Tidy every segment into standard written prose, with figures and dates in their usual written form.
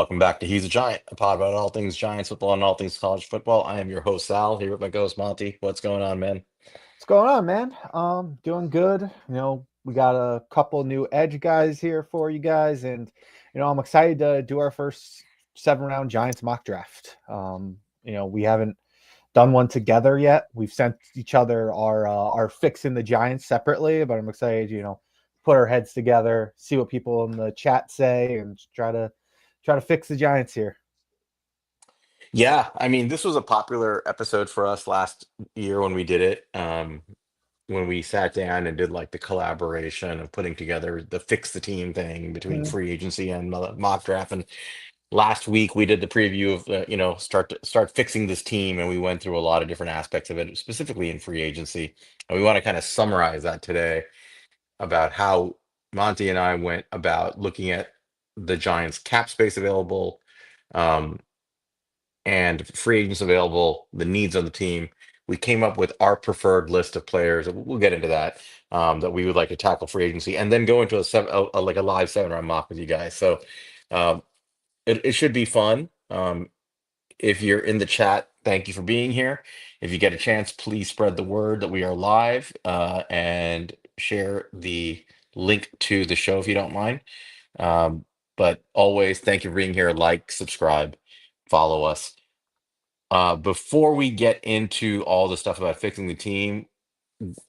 Welcome back to He's a Giant, a pod about all things Giants football and all things college football. I am your host, Sal, here with my co-host, Monty. What's going on, man? What's going on, man? Doing good. We got a couple new edge guys here for you guys, and I'm excited to do our first 7 round Giants mock draft. We haven't done one together yet. We've sent each other our fixing the Giants separately, but I'm excited, put our heads together, see what people in the chat say, and try to fix the Giants here. Yeah, I mean, this was a popular episode for us last year when we did it. When we sat down and did like the collaboration of putting together the fix the team thing between Mhm. free agency and mock draft. And last week we did the preview of start fixing this team, and we went through a lot of different aspects of it, specifically in free agency. And we want to kind of summarize that today about how Monty and I went about looking at the Giants' cap space available, um, and free agents available, the needs on the team. We came up with our preferred list of players. We'll get into that, that we would like to tackle free agency, and then go into like a live 7 round mock with you guys. So um, it should be fun. If you're in the chat, thank you for being here. If you get a chance, please spread the word that we are live, and share the link to the show if you don't mind. Um, but always, thank you for being here. Like, subscribe, follow us. Before we get into all the stuff about fixing the team,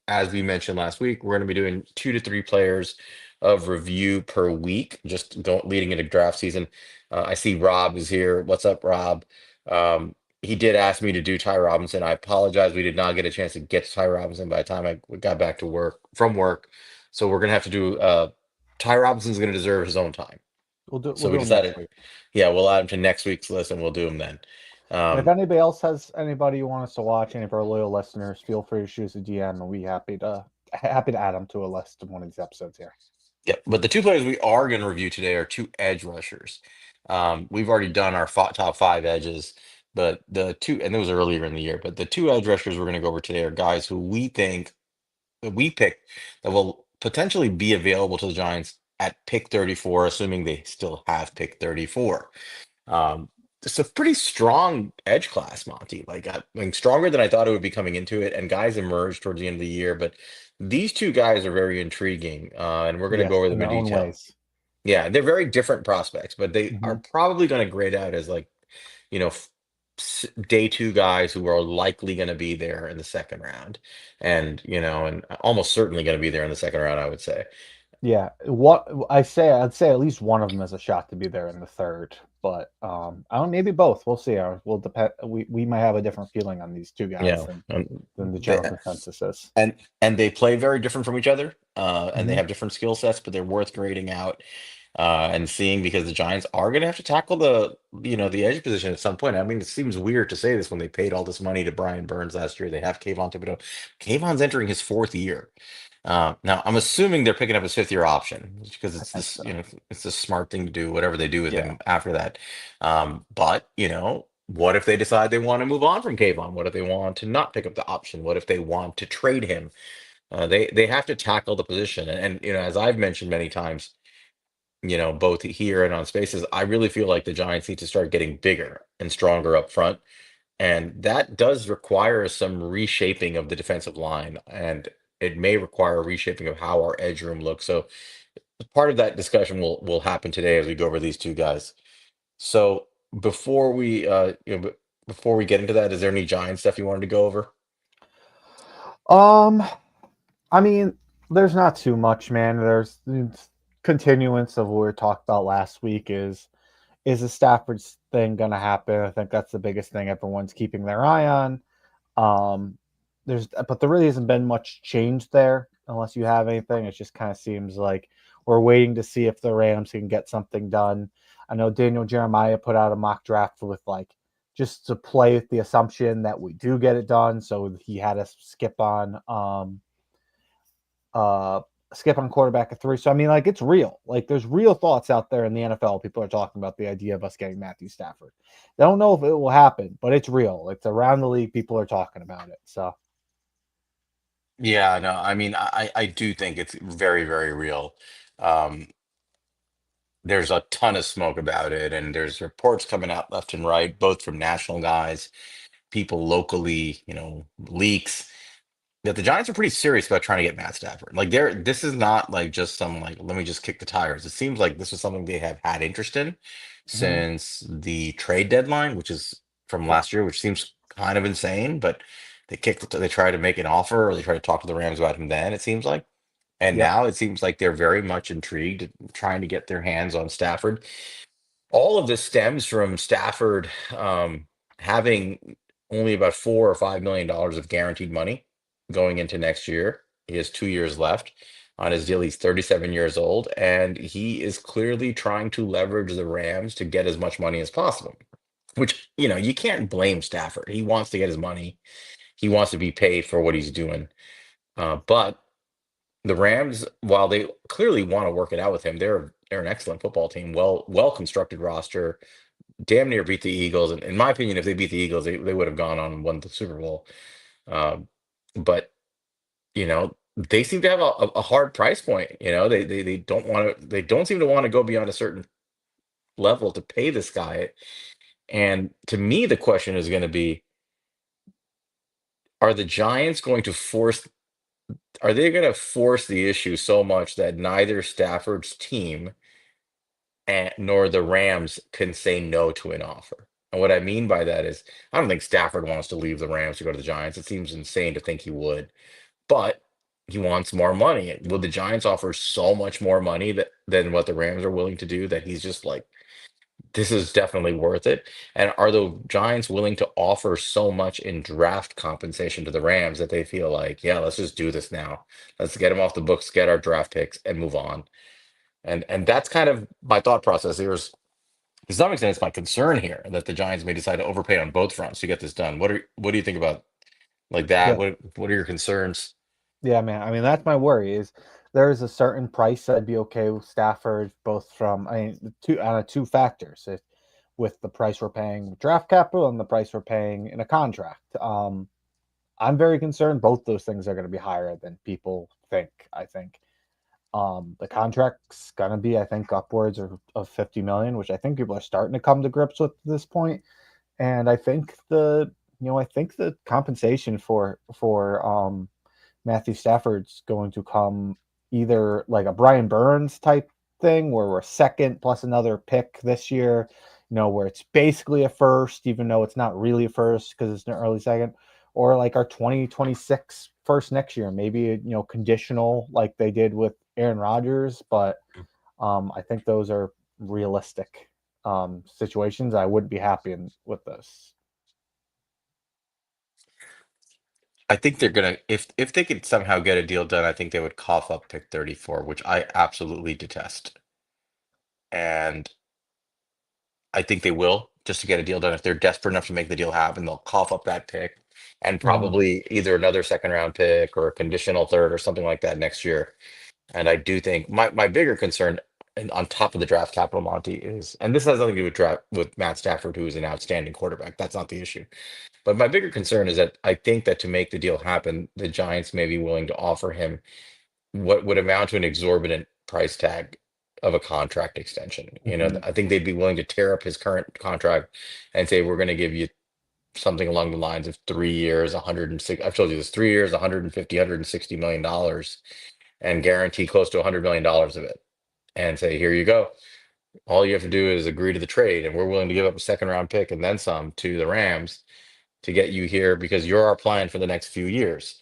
as we mentioned last week, we're going to be doing 2 to 3 players of review per week, just leading into draft season. I see Rob is here. What's up, Rob? He did ask me to do Ty Robinson. I apologize. We did not get a chance to get to Ty Robinson by the time I got back to work from work. So we're going to have to do Ty Robinson's going to deserve his own time. We'll So we do them next decided, week. yeah, we'll add him to next week's list and we'll do him then. And if Um, anybody else has anybody you want us to watch, any of our loyal listeners, feel free to shoot us a DM, and we happy to add them to a list of one of these episodes here. Yeah, but the 2 players we are going to review today are 2 edge rushers. We've already done our top 5 edges, but the two, and it was earlier in the year, but the 2 edge rushers we're going to go over today are guys who we think that we picked that will potentially be available to the Giants at pick 34, assuming they still have pick 34. Um, it's a pretty strong edge class, Monty. Like, I mean, stronger than I thought it would be coming into it. And guys emerged towards the end of the year, but these 2 guys are very intriguing, and we're going to go Yes, over in them in their own detail. ways. Yeah, they're very different prospects, but they are Hmm. probably going to grade out as like, you know, day 2 guys who are likely going to be there in the second round, and almost certainly going to be there in the second round, I would say. Yeah, I'd say at least one of them has a shot to be there in the third, but I don't maybe both. We'll see. We'll depend. We might have a different feeling on these two guys Yeah, than the they, general consensus is. and they play very different from each other, and they Hmm. have different skill sets, but they're worth grading out, and seeing, because the Giants are going to have to tackle the edge position at some point. I mean, it seems weird to say this when they paid all this money to Brian Burns last year. They have Kayvon Thibodeau. Kayvon's entering his 4th year. Now I'm assuming they're picking up his 5th year option because I it's think this, so. it's the smart thing to do, whatever they do with Yeah. him after that. But what if they decide they want to move on from Kayvon? What if they want to not pick up the option? What if they want to trade him? They have to tackle the position, and as I've mentioned many times, both here and on Spaces, I really feel like the Giants need to start getting bigger and stronger up front, and that does require some reshaping of the defensive line, and it may require a reshaping of how our edge room looks. So part of that discussion will happen today as we go over these 2 guys. So before we get into that, is there any Giant stuff you wanted to go over? Um, I mean, there's not too much, man. There's continuance of what we talked about last week. Is the Stafford thing going to happen? I think that's the biggest thing everyone's keeping their eye on. Um, but there really hasn't been much change there, unless you have anything. It just kind of seems like we're waiting to see if the Rams can get something done. I know Daniel Jeremiah put out a mock draft with like just to play with the assumption that we do get it done. So he had us uh skip on quarterback at 3. So I mean, like, it's real. Like, there's real thoughts out there in the NFL. People are talking about the idea of us getting Matthew Stafford. They don't know if it will happen, but it's real. It's around the league. People are talking about it. So Yeah, no, I mean, I do think it's very, very real. Um, there's a ton of smoke about it, and there's reports coming out left and right, both from national guys, people locally, leaks, that the Giants are pretty serious about trying to get Matt Stafford. Like this is not like just some like let me just kick the tires. It seems like this is something they have had interest in Hmm. since the trade deadline, which is from Yeah. last year, which seems kind of insane, but they tried to make an offer or they tried to talk to the Rams about him then, it seems like. And Yep. now it seems like they're very much intrigued, trying to get their hands on Stafford. All of this stems from Stafford having only about $4 or $5 million of guaranteed money going into next year. He has 2 years left on his deal. He's 37 years old, and he is clearly trying to leverage the Rams to get as much money as possible. Which, you can't blame Stafford. He wants to get his money. He wants to be paid for what he's doing. But the Rams, while they clearly want to work it out with him, they're an excellent football team, well constructed roster, damn near beat the Eagles. And in my opinion, if they beat the Eagles, they would have gone on and won the Super Bowl. Um, but they seem to have a hard price point. They don't want to. They don't seem to want to go beyond a certain level to pay this guy. And to me, the question is going to be: Are the Giants going to force? Are they going to force the issue so much that neither Stafford's team nor the Rams can say no to an offer? And what I mean by that is, I don't think Stafford wants to leave the Rams to go to the Giants. It seems insane to think he would, but he wants more money. Will the Giants offer so much more money than what the Rams are willing to do that he's just like, this is definitely worth it? And are the Giants willing to offer so much in draft compensation to the Rams that they feel like, yeah, let's just do this now. Let's get him off the books, get our draft picks, and move on. And that's kind of my thought process. To some extent, it's my concern here that the Giants may decide to overpay on both fronts to get this done. What do you think about like that? Yeah. What are your concerns? Yeah, man. I mean, that's my worry. Is there is a certain price I'd be okay with Stafford, both from I mean, two factors. With the price we're paying with draft capital and the price we're paying in a contract. I'm very concerned. Both those things are going to be higher than people think. I think the contract's going to be, I think, upwards of 50 million, which I think people are starting to come to grips with at this point. And I think the compensation for Matthew Stafford's going to come either like a Brian Burns type thing where we're second plus another pick this year, where it's basically a first, even though it's not really a first because it's an early second, or like our 2026 first next year, maybe, conditional like they did with Aaron Rodgers. But I think those are realistic situations. I wouldn't be happy with this. I think they're gonna if they could somehow get a deal done, I think they would cough up pick 34, which I absolutely detest. And I think they will just to get a deal done. If they're desperate enough to make the deal happen, they'll cough up that pick and Mm-hmm. probably either another second round pick or a conditional third or something like that next year. And I do think my bigger concern, and on top of the draft capital, Monty, is, and this has nothing to do with draft with Matt Stafford, who is an outstanding quarterback. That's not the issue. But my bigger concern is that I think that to make the deal happen, the Giants may be willing to offer him what would amount to an exorbitant price tag of a contract extension. Mm-hmm. I think they'd be willing to tear up his current contract and say, we're going to give you something along the lines of 3 years, 106. I've told you this, 3 years, 150, $160 million, and guarantee close to $100 million of it. And say, here you go. All you have to do is agree to the trade, and we're willing to give up a second round pick and then some to the Rams to get you here because you're our plan for the next few years.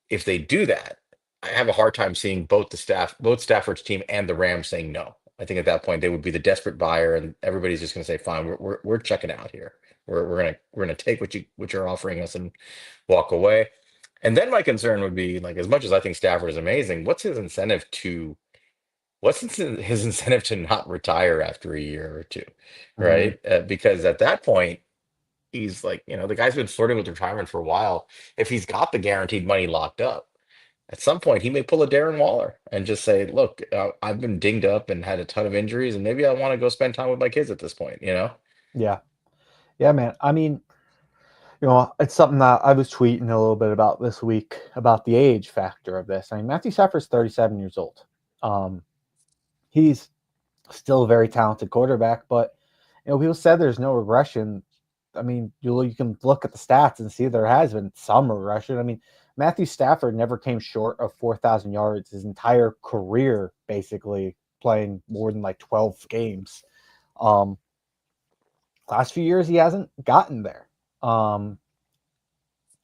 If they do that, I have a hard time seeing both Stafford's team and the Rams saying no. I think at that point they would be the desperate buyer, and everybody's just going to say, "Fine, we're checking out here. We're gonna take what you're offering us and walk away." And then my concern would be like, as much as I think Stafford is amazing, what's his incentive to not retire after a year or two, Mm-hmm. right? Because at that point he's like, the guy's been flirting with retirement for a while. If he's got the guaranteed money locked up, at some point he may pull a Darren Waller and just say, "Look, I've been dinged up and had a ton of injuries, and maybe I want to go spend time with my kids at this point." Yeah. Yeah, man. I mean, it's something that I was tweeting a little bit about this week about the age factor of this. I mean, Matthew Stafford's 37 years old. Um, he's Still a very talented quarterback, but people said there's no regression. I mean, you can look at the stats and see there has been some regression. I mean, Matthew Stafford never came short of 4,000 yards his entire career, basically playing more than like 12 games. Um, Last few years, he hasn't gotten there. Um,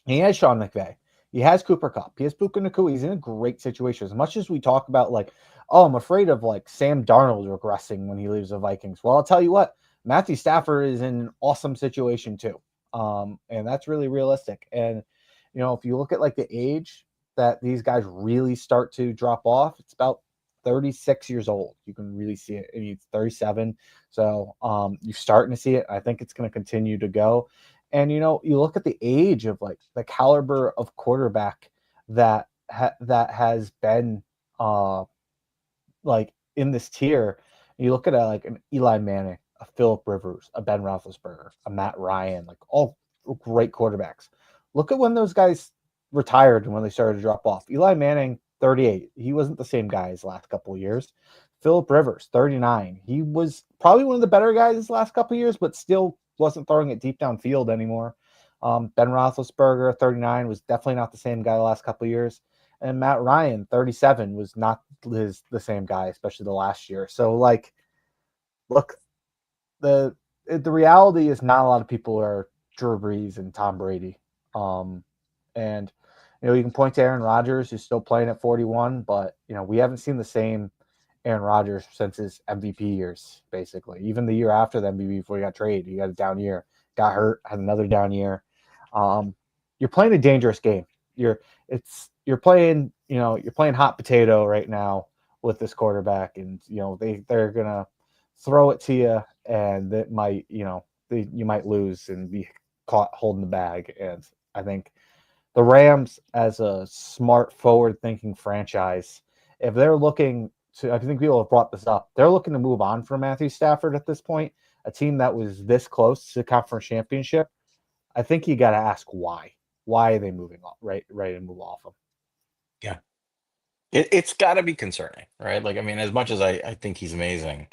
he has Sean McVay. He has Cooper Cup. He has Puka Nakua. He's in a great situation. As much as we talk about like, oh, I'm afraid of like Sam Darnold regressing when he leaves the Vikings. Well, I'll tell you what, Matthew Stafford is in an awesome situation too. And that's really realistic. And if you look at like the age that these guys really start to drop off, it's about 36 years old. You can really see it. I mean, it's 37. So you're starting to see it. I think it's going to continue to go. And you look at the age of like the caliber of quarterback that has been like in this tier. You look at like an Eli Manning, a Philip Rivers, a Ben Roethlisberger, a Matt Ryan, like all great quarterbacks. Look at when those guys retired and when they started to drop off. Eli Manning, 38. He wasn't the same guy his last couple of years. Philip Rivers, 39. He was probably one of the better guys his last couple of years, but still wasn't throwing it deep downfield anymore. Ben Roethlisberger, 39, was definitely not the same guy the last couple of years. And Matt Ryan, 37, was not the same guy, especially the last year. So like, look, the reality is not a lot of people are Drew Brees and Tom Brady. And you can point to Aaron Rodgers, who's still playing at 41, but we haven't seen the same Aaron Rodgers since his MVP years, basically. Even the year after the MVP before he got traded, he got a down year, got hurt, had another down year. Um, you're playing a dangerous game. You're playing hot potato right now with this quarterback, and they're gonna throw it to you, and that might you might lose and be caught holding the bag. And I think the Rams, as a smart, forward-thinking franchise, if they're looking to, I think people have brought this up, they're looking to move on from Matthew Stafford at this point, a team that was this close to the conference championship. I think you got to ask why. Why are they moving off, right, and move off them? Yeah. It's got to be concerning, right? Like, I mean, as much as I think he's amazing,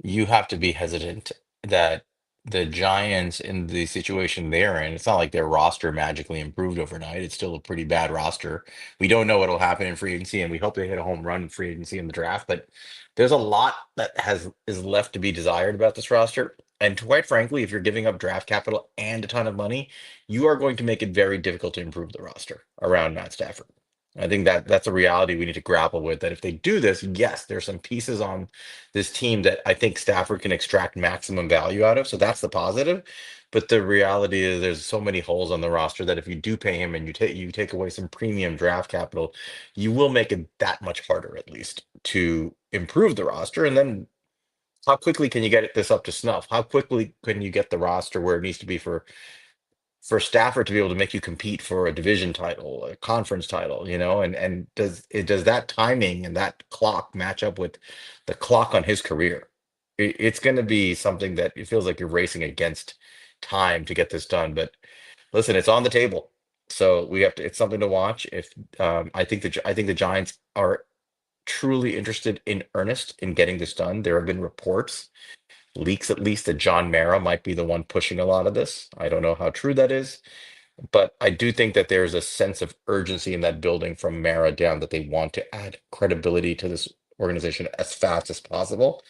you have to be hesitant that the Giants in the situation they're in, it's not like their roster magically improved overnight. It's still a pretty bad roster. We don't know what'll happen in free agency, and we hope they hit a home run in free agency in the draft. But there's a lot that has is left to be desired about this roster. And quite frankly, if you're giving up draft capital and a ton of money, you are going to make it very difficult to improve the roster around Matt Stafford. I think that that's a reality we need to grapple with. That if they do this, yes, there's some pieces on this team that I think Stafford can extract maximum value out of. So that's the positive. But the reality is there's so many holes on the roster that if you do pay him and you take away some premium draft capital, you will make it that much harder at least to improve the roster. And then how quickly can you get this up to snuff? How quickly can you get the roster where it needs to be for Stafford to be able to make you compete for a division title, a conference title, and does that timing and that clock match up with the clock on his career? It's going to be something that it feels like you're racing against time to get this done. But listen, it's on the table, so we have to. It's something to watch. If I think the Giants are truly interested in earnest in getting this done. There have been reports, leaks at least, that John Mara might be the one pushing a lot of this. I don't know how true that is. But I do think that there's a sense of urgency in that building from Mara down that they want to add credibility to this organization as fast as possible,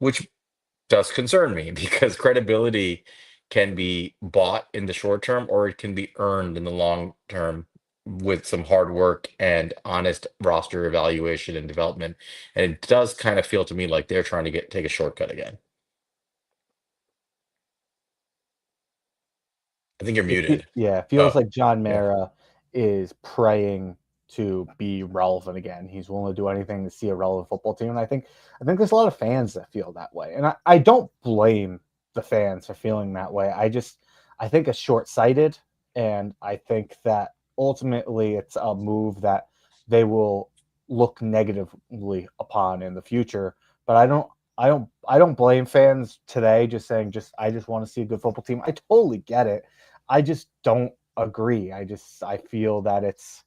which does concern me because credibility can be bought in the short term or it can be earned in the long term with some hard work and honest roster evaluation and development. And it does kind of feel to me like they're trying to take a shortcut again. I think you're muted. Yeah, it feels Oh, like John yeah. Mara is praying to be relevant again. He's willing to do anything to see a relevant football team. And I think there's a lot of fans that feel that way. And I don't blame the fans for feeling that way. I think it's short sighted. And I think that ultimately it's a move that they will look negatively upon in the future. But I don't blame fans today just saying I just want to see a good football team. I totally get it. I just don't agree. I feel that it's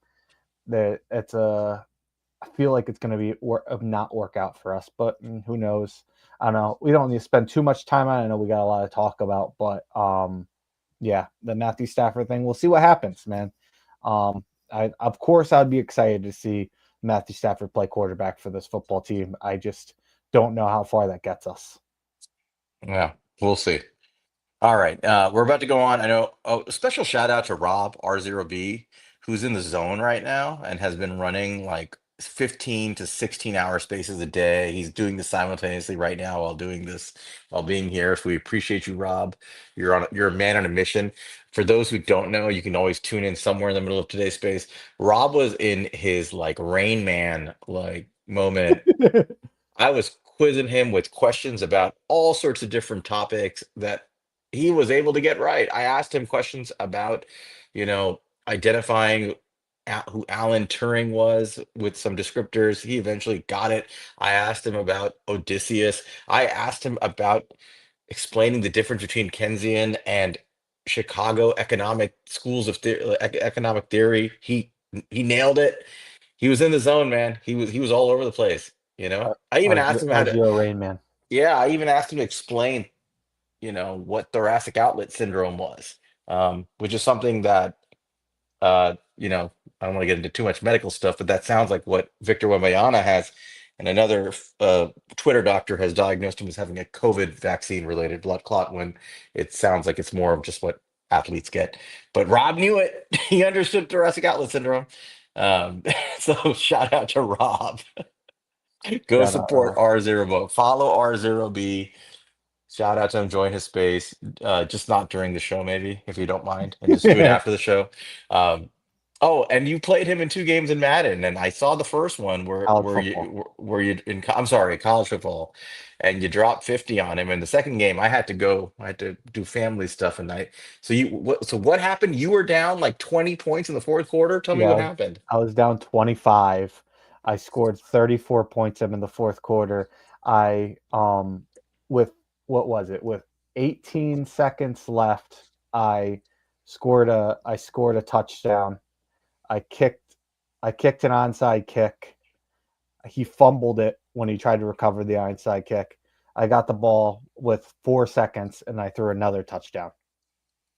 I feel like it's going to be not work out for us, but who knows? I don't know. We don't need to spend too much time on it. I know we got a lot to talk about, but yeah, the Matthew Stafford thing. We'll see what happens, man. Of course I'd be excited to see Matthew Stafford play quarterback for this football team. I just don't know how far that gets us. Yeah, we'll see. All right, we're about to go on. I know. Oh, a special shout out to Rob R0B, who's in the zone right now and has been running like 15 to 16 hour spaces a day. He's doing this simultaneously right now while doing this, while being here. So we appreciate you, Rob. You're a man on a mission. For those who don't know, you can always tune in somewhere in the middle of today's space. Rob was in his like Rain Man like moment. I was quizzing him with questions about all sorts of different topics that he was able to get right. I asked him questions about, you know, identifying who Alan Turing was with some descriptors. He eventually got it. I asked him about Odysseus. I asked him about explaining the difference between Keynesian and Chicago economic schools of economic theory. He nailed it. He was in the zone, man. He was all over the place. You know, I even asked him how As to. your Rain Man. Yeah, I even asked him to explain, what thoracic outlet syndrome was, which is something that, I don't want to get into too much medical stuff, but that sounds like what Victor Wembanyama has, and another Twitter doctor has diagnosed him as having a COVID vaccine related blood clot. When it sounds like it's more of just what athletes get. But Rob knew it; he understood thoracic outlet syndrome. Um, so shout out to Rob. Go Shout out, support R0B. Follow R0B. Shout out to him. Join his space. Just not during the show, maybe, if you don't mind, and just do it after the show. Um, oh, and you played him in 2 games in Madden, and I saw the first one where college where football. you where you in I'm sorry, college football, and you dropped 50 on him. And the second game, I had to go. I had to do family stuff, and so what happened? You were down like 20 points in the fourth quarter. Tell me what Yeah, happened. I was down 25. I scored 34 points in the fourth quarter. I with what was it? With 18 seconds left, I scored a touchdown. I kicked I kicked an onside kick. He fumbled it when he tried to recover the onside kick. I got the ball with 4 seconds and I threw another touchdown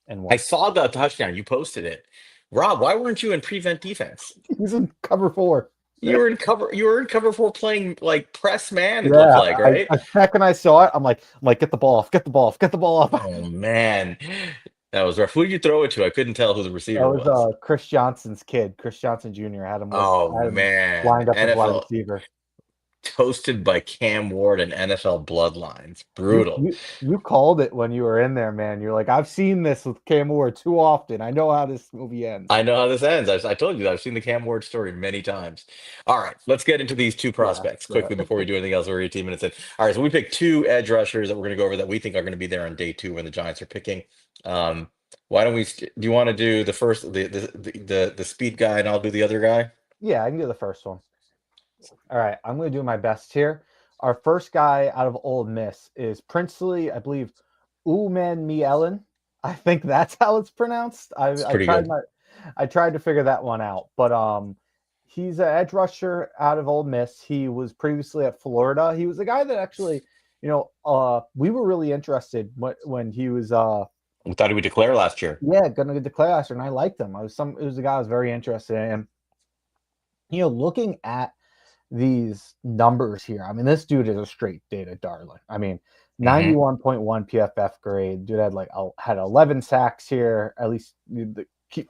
and I won. saw the touchdown. You posted it. Rob, why weren't you in prevent defense? He's in cover 4. You were in cover four playing like press man, it looked Yeah, like, right? the second I saw it, I'm like, get the ball off, get the ball off, get the ball off. Oh man. That was rough. Who did you throw it to? I couldn't tell who the That receiver was was. Chris Johnson's kid, Chris Johnson Jr. Oh Had him man. lined up as wide NFL receiver. toasted by Cam Ward and NFL bloodlines. You Brutal. you you called it when you were in there, man. You're like, I've seen this with Cam Ward too often. I know how this movie ends. I know how this ends. I told you I've seen the Cam Ward story many times. All right, let's get into these two Yeah, prospects yeah, quickly before we do anything else. We're 18 minutes in. All right, so we picked two edge rushers that we're going to go over that we think are going to be there on day two when the Giants are picking. Um, why don't we? Do you want to do the first, the speed guy, and I'll do the other guy? yeah. I can do the first one. All right, I'm going to do my best here. Our first guy out of Old Miss is Princely, I believe, Umanmielen. I think that's how it's pronounced. It's I pretty tried good. I tried to figure that one out, but he's an edge rusher out of Old Miss. He was previously at Florida. He was a guy that actually, we were really interested when he was We thought he would declare last year. yeah, going to declare last year, and I liked him. It was a guy I was very interested in. Looking at these numbers here. I mean, this dude is a straight data darling. I mean, Hmm. 91.1 PFF grade. Dude had 11 sacks here. At least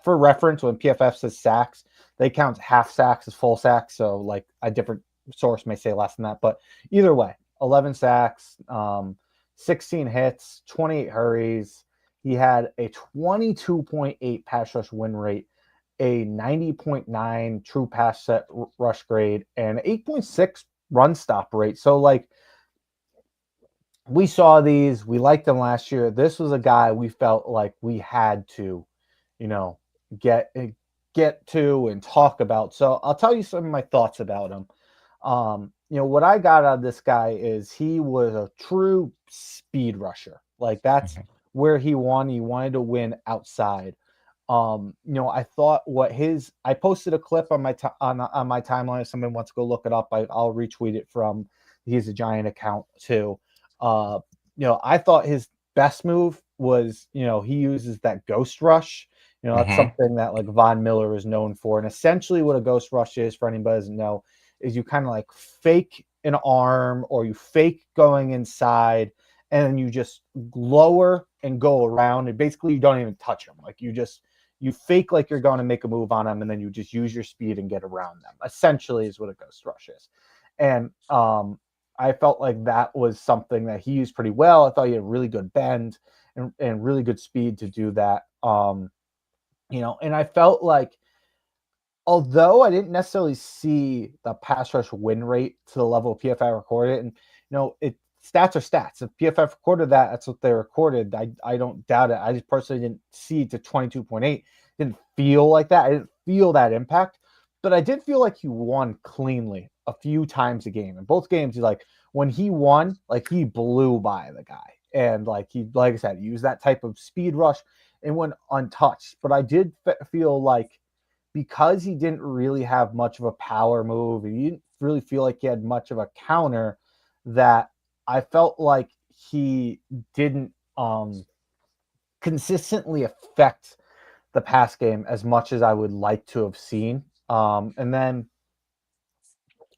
for reference, when PFF says sacks, they count half sacks as full sacks. So like a different source may say less than that, but either way, 11 sacks, 16 hits, 28 hurries. He had a 22.8 pass rush win rate, a 90.9 true pass set rush grade, and 8.6 run stop rate. So, like, we saw these, we liked them last year. This was a guy we felt like we had to, you know, get to and talk about. So, I'll tell you some of my thoughts about him. What I got out of this guy is he was a true speed rusher. Like, that's Hmm. where he won. He wanted to win outside. I thought what his I posted a clip on on my timeline. If somebody wants to go look it up, I'll retweet it from He's a Giant account too. Uh, I thought his best move was, he uses that ghost rush. That's Hmm. something that like Von Miller is known for. And essentially what a ghost rush is, for anybody who doesn't know, is you kind of like fake an arm or you fake going inside and then you just lower and go around and basically you don't even touch them. Like you fake like you're going to make a move on them and then you just use your speed and get around them. Essentially is what a ghost rush is. And I felt like that was something that he used pretty well. I thought he had really good bend and really good speed to do that. And I felt like although I didn't necessarily see the pass rush win rate to the level of PFI recorded, and it stats are stats. If PFF recorded that, that's what they recorded. I don't doubt it. I just personally didn't see to 22.8. Didn't feel like that. I didn't feel that impact, but I did feel like he won cleanly a few times a game. In both games, when he won, like he blew by the guy, and like I said, used that type of speed rush and went untouched. But I did feel like because he didn't really have much of a power move, he didn't really feel like he had much of a counter, that I felt like he didn't consistently affect the pass game as much as I would like to have seen. And then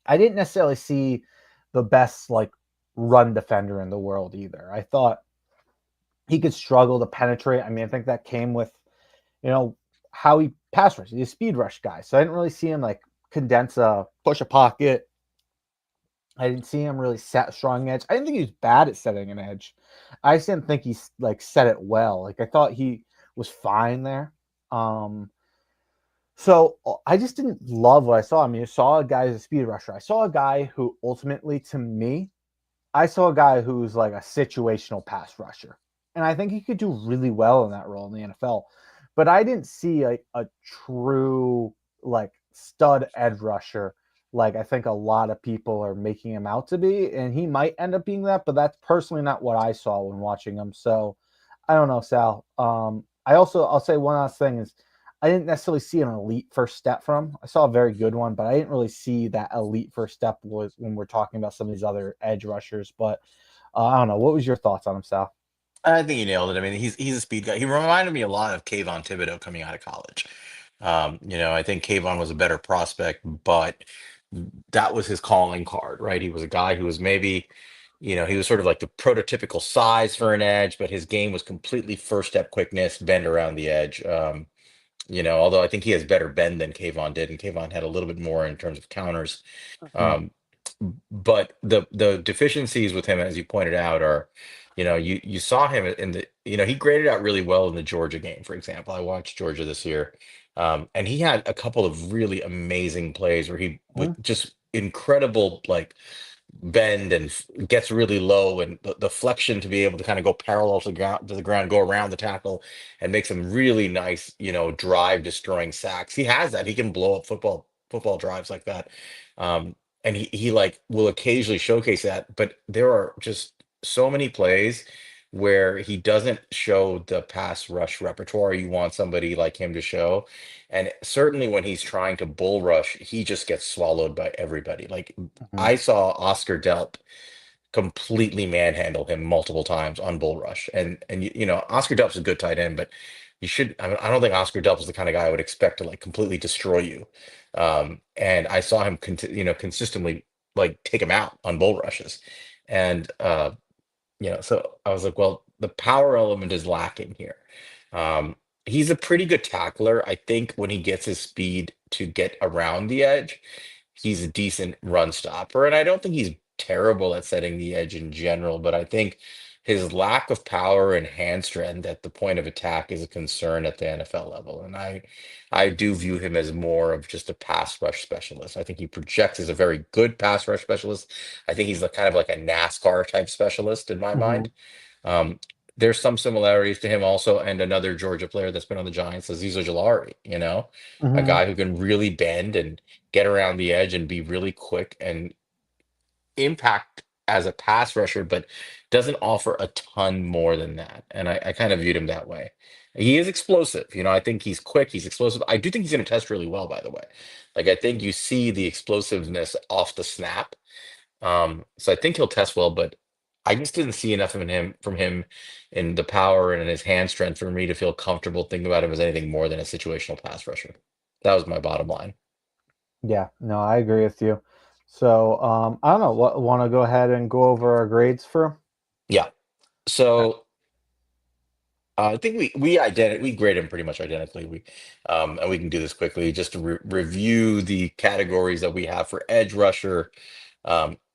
I didn't necessarily see the best like run defender in the world either. I thought he could struggle to penetrate. I mean, I think that came with you know, how he pass rush. He's a speed rush guy. So I didn't really see him like push a pocket. I didn't see him really set strong edge. I didn't think he was bad at setting an edge. I just didn't think he like set it well. Like I thought he was fine there. Um, so I just didn't love what I saw. I mean, I saw a guy as a speed rusher. I saw a guy who ultimately, to me, I saw a guy who's like a situational pass rusher, and I think he could do really well in that role in the NFL. But I didn't see a true like stud edge rusher like I think a lot of people are making him out to be, and he might end up being that. But that's personally not what I saw when watching him. So I don't know, Sal. I'll say one last thing is I didn't necessarily see an elite first step from him. I saw a very good one, but I didn't really see that elite first step was when we're talking about some of these other edge rushers. But I don't know. What was your thoughts on him, Sal? I think you nailed it. I mean, he's a speed guy. He reminded me a lot of Kayvon Thibodeau coming out of college. I think Kayvon was a better prospect, but that was his calling card, right? He was a guy who was maybe, he was sort of like the prototypical size for an edge, but his game was completely first step quickness, bend around the edge. Although I think he has better bend than Kayvon did, and Kayvon had a little bit more in terms of counters. Mhm. Um, but the deficiencies with him, as you pointed out, are, you saw him in he graded out really well in the Georgia game, for example. I watched Georgia this year, and he had a couple of really amazing plays where he with Mhm. just incredible like bend and gets really low and the flexion to be able to kind of go parallel to the ground, go around the tackle and make some really nice, drive destroying sacks. He has that. He can blow up football drives like that. And he like will occasionally showcase that, but there are just so many plays where he doesn't show the pass rush repertoire you want somebody like him to show. And certainly when he's trying to bull rush, he just gets swallowed by everybody. Like Mhm. I saw Oscar Delp completely manhandle him multiple times on bull rush. And Oscar Delp's a good tight end, but I don't think Oscar Delp is the kind of guy I would expect to like completely destroy you. And I saw him consistently like take him out on bull rushes. And so I was like, well, the power element is lacking here. Um, he's a pretty good tackler. I think when he gets his speed to get around the edge, he's a decent run stopper. And I don't think he's terrible at setting the edge in general, but I think his lack of power and hand strength at the point of attack is a concern at the NFL level. And I do view him as more of just a pass rush specialist. I think he projects as a very good pass rush specialist. I think he's kind of like a NASCAR type specialist in my mind. Mhm. Um, there's some similarities to him also, and another Georgia player that's been on the Giants, Azeez Ojulari, a Mhm. guy who can really bend and get around the edge and be really quick and impact as a pass rusher, but doesn't offer a ton more than that. And I kind of viewed him that way. He is explosive. I think he's quick. He's explosive. I do think he's going to test really well, by the way. Like, I think you see the explosiveness off the snap. So I think he'll test well, but I just didn't see enough of him from him in the power and in his hand strength for me to feel comfortable thinking about him as anything more than a situational pass rusher. That was my bottom line. Yeah, no, I agree with you. So, I don't know. What want to go ahead and go over our grades for? Yeah. So I think we grade him pretty much identically. And we can do this quickly just to review the categories that we have for edge rusher,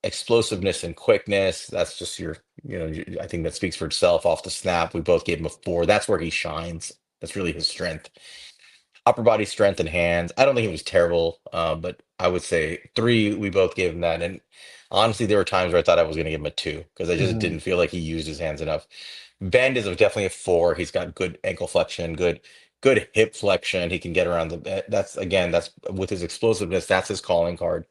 explosiveness and quickness. That's just I think that speaks for itself off the snap. We both gave him a 4. That's where he shines. That's really his strength. Upper body strength and hands. I don't think he was terrible, but I would say 3. We both gave him that. And honestly, there were times where I thought I was going to give him a 2 because I just Hmm. didn't feel like he used his hands enough. Bend is definitely a 4. He's got good ankle flexion, good hip flexion. He can get around that's with his explosiveness. That's his calling card.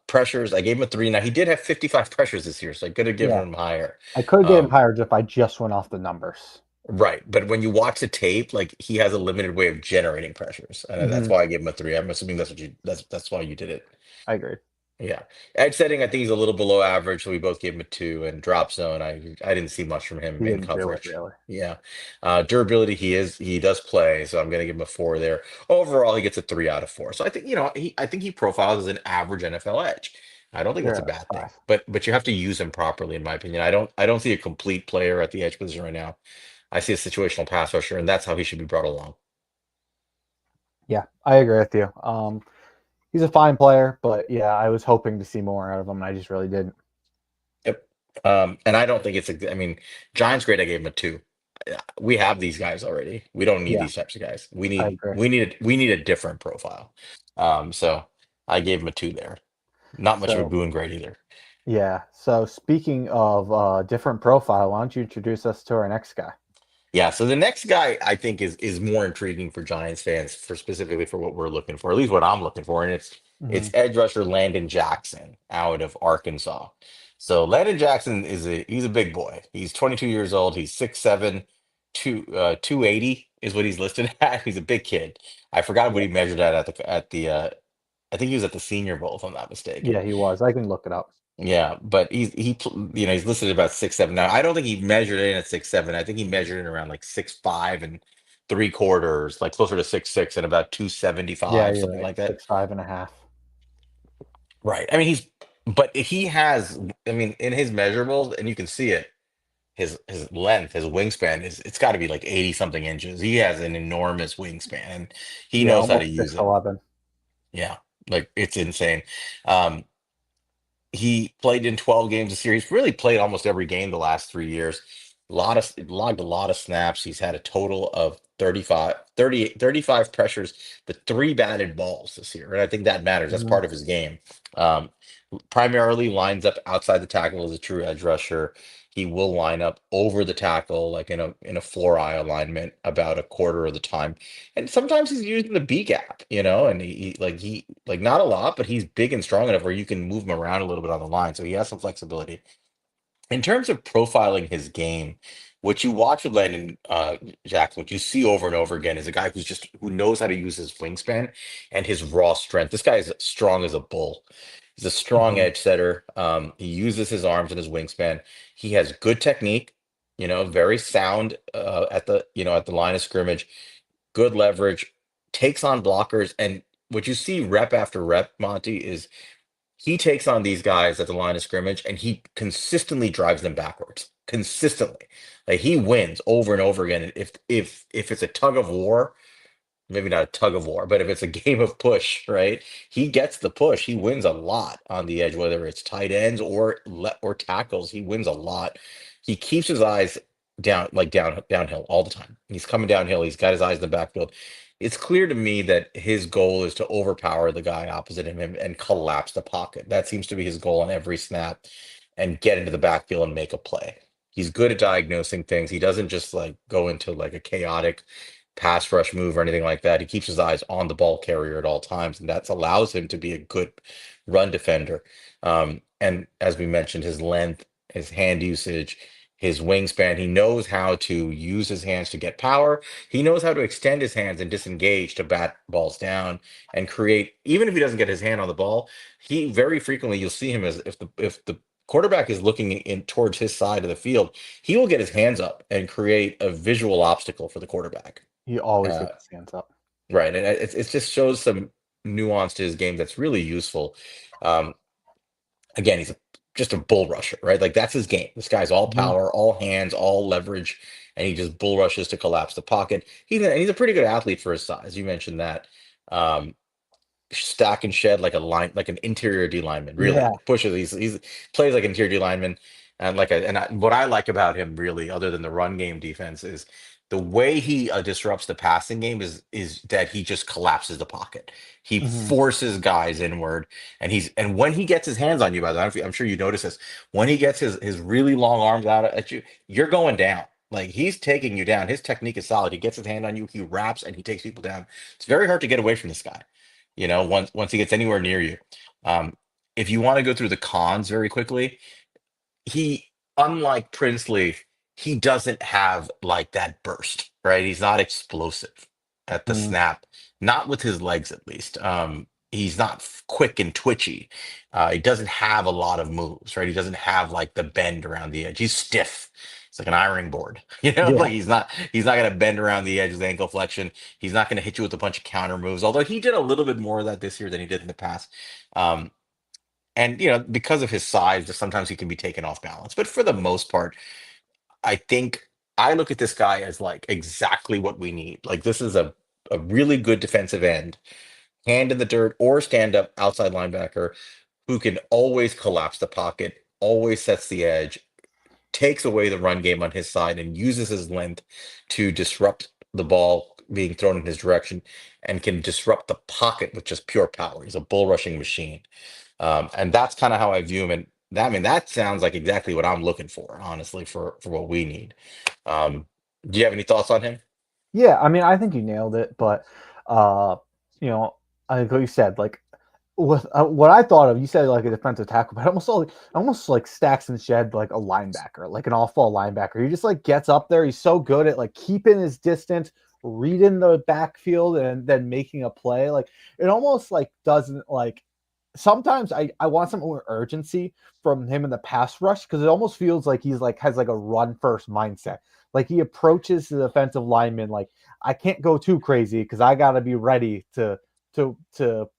Pressures, I gave him a 3. Now he did have 55 pressures this year, so I could have given Yeah, him higher. I could have given Um, higher if I just went off the numbers. right, but when you watch the tape, like he has a limited way of generating pressures, and that's Hmm. why I gave him a 3. I'm assuming that's why you did it. I agree. Yeah. Edge setting, I think he's a little below average, so we both gave him a 2. And drop zone, I didn't see much from him He in didn't do it coverage. really. Yeah. Durability, he does play, so I'm gonna give him a 4 there. Overall, he gets a 3 out of 4. So I think, I think he profiles as an average NFL edge. I don't think that's Yeah, a bad thing. 5. But you have to use him properly, in my opinion. I don't see a complete player at the edge position right now. I see a situational pass rusher, and that's how he should be brought along. Yeah, I agree with you. He's a fine player, but yeah, I was hoping to see more out of him, and I just really didn't. Yep. And I don't think I mean, Giants grade, I gave him a 2. We have these guys already. We don't need Yeah, these types of guys. We I need agree. we need a different profile. So I gave him a 2 there. Not much of a So, boo and grade either. yeah. So, speaking of different profile, why don't you introduce us to our next guy? Yeah, so the next guy I think is more intriguing for Giants fans for specifically for what we're looking for, at least what I'm looking for, and it's Hmm. edge rusher Landon Jackson out of Arkansas. So Landon Jackson he's a big boy. He's 22 years old. He's 6'7", 280 is what he's listed at. He's a big kid. I forgot what Yeah, he measured at the I think he was at the Senior Bowl if I'm not mistaken. yeah, he was. I can look it up. Yeah, but he's listed at about 6'7". Now I don't think he measured in at 6'7". I think he measured in around like 6'5" and 3/4, like closer to 6'6" and about Yeah, 275, you're something right. like that. 6'5.5". Right. I mean but he has, I mean, in his measurables, and you can see it, his length, his wingspan it's got to be like 80 something inches. He has an enormous wingspan, and he Yeah, knows how to almost use it. 6'11". Yeah, like it's insane. Um, He played in 12 games this year. He's really played almost every game the last 3 years. Logged a lot of snaps. He's had a total of 35 pressures, the 3 batted balls this year. And I think that matters. That's Mhm. part of his game. Um, Primarily lines up outside the tackle as a true edge rusher. He will line up over the tackle, like in a 4-eye alignment, about a quarter of the time. And sometimes he's using the B gap, and he not a lot, but he's big and strong enough where you can move him around a little bit on the line. So he has some flexibility. In terms of profiling his game, what you watch with Landon Jackson, what you see over and over again is a guy who knows how to use his wingspan and his raw strength. This guy is strong as a bull. He's a strong Mhm. edge setter. He uses his arms and his wingspan. He has good technique, very sound at the line of scrimmage, good leverage, takes on blockers, and what you see rep after rep, Monty, is he takes on these guys at the line of scrimmage and he consistently drives them backwards. Consistently. Like he wins over and over again. If it's a tug of war, maybe not a tug of war, but if it's a game of push, right? He gets the push. He wins a lot on the edge, whether it's tight ends or tackles. He wins a lot. He keeps his eyes downhill all the time. He's coming downhill. He's got his eyes in the backfield. It's clear to me that his goal is to overpower the guy opposite him and collapse the pocket. That seems to be his goal on every snap and get into the backfield and make a play. He's good at diagnosing things. He doesn't just like go into like a chaotic pass rush move or anything like that. He keeps his eyes on the ball carrier at all times, and that allows him to be a good run defender. And as we mentioned, his length, his hand usage, his wingspan. He knows how to use his hands to get power. He knows how to extend his hands and disengage to bat balls down and create. Even if he doesn't get his hand on the ball, he very frequently you'll see him as if the quarterback is looking in towards his side of the field, he will get his hands up and create a visual obstacle for the quarterback. He always Uh, gets his hands up. right, and it just shows some nuance to his game that's really useful. Um, Again, just a bull rusher, right? Like that's his game. This guy's all Mhm. power, all hands, all leverage, and he just bull rushes to collapse the pocket. He's a pretty good athlete for his size. You mentioned that. Um, Stack and shed like a line, like an interior D lineman. Yeah. Really pushes. He's plays like interior D lineman, and what I like about him really, other than the run game defense, is the way he disrupts the passing game is that he just collapses the pocket. He Mhm. forces guys inward, and when he gets his hands on you, by the way, I'm sure you notice this. When he gets his really long arms out at you, you're going down. Like he's taking you down. His technique is solid. He gets his hand on you, he wraps, and he takes people down. It's very hard to get away from this guy, once he gets anywhere near you. Um, if you want to go through the cons very quickly, he, unlike Princely, he doesn't have like that burst, right? He's not explosive at the Mhm. snap, not with his legs at least. He's not quick and twitchy. He doesn't have a lot of moves, right? He doesn't have like the bend around the edge. He's stiff. It's like an ironing board, Yeah. like he's not gonna bend around the edge with ankle flexion. He's not gonna hit you with a bunch of counter moves, although he did a little bit more of that this year than he did in the past. Um, and because of his size, just sometimes he can be taken off balance. But for the most part, I think I look at this guy as like exactly what we need. Like this is a really good defensive end, hand in the dirt or stand up outside linebacker who can always collapse the pocket, always sets the edge, takes away the run game on his side, and uses his length to disrupt the ball being thrown in his direction and can disrupt the pocket with just pure power. He's a bull rushing machine. And that's kind of how I view him. And that, I mean, that sounds like exactly what I'm looking for, honestly, for what we need. Um, do you have any thoughts on him? Yeah, I mean, I think you nailed it, but uh, you know, like you said, like with what I thought of, you said like a defensive tackle, but almost like Stacks and Shed like a linebacker, like an off-ball linebacker. He just like gets up there. He's so good at like keeping his distance, reading the backfield, and then making a play. Like it almost like doesn't like sometimes I want some more urgency from him in the pass rush because it almost feels like he's like has like a run first mindset. Like he approaches the defensive lineman like I can't go too crazy because I got to be ready to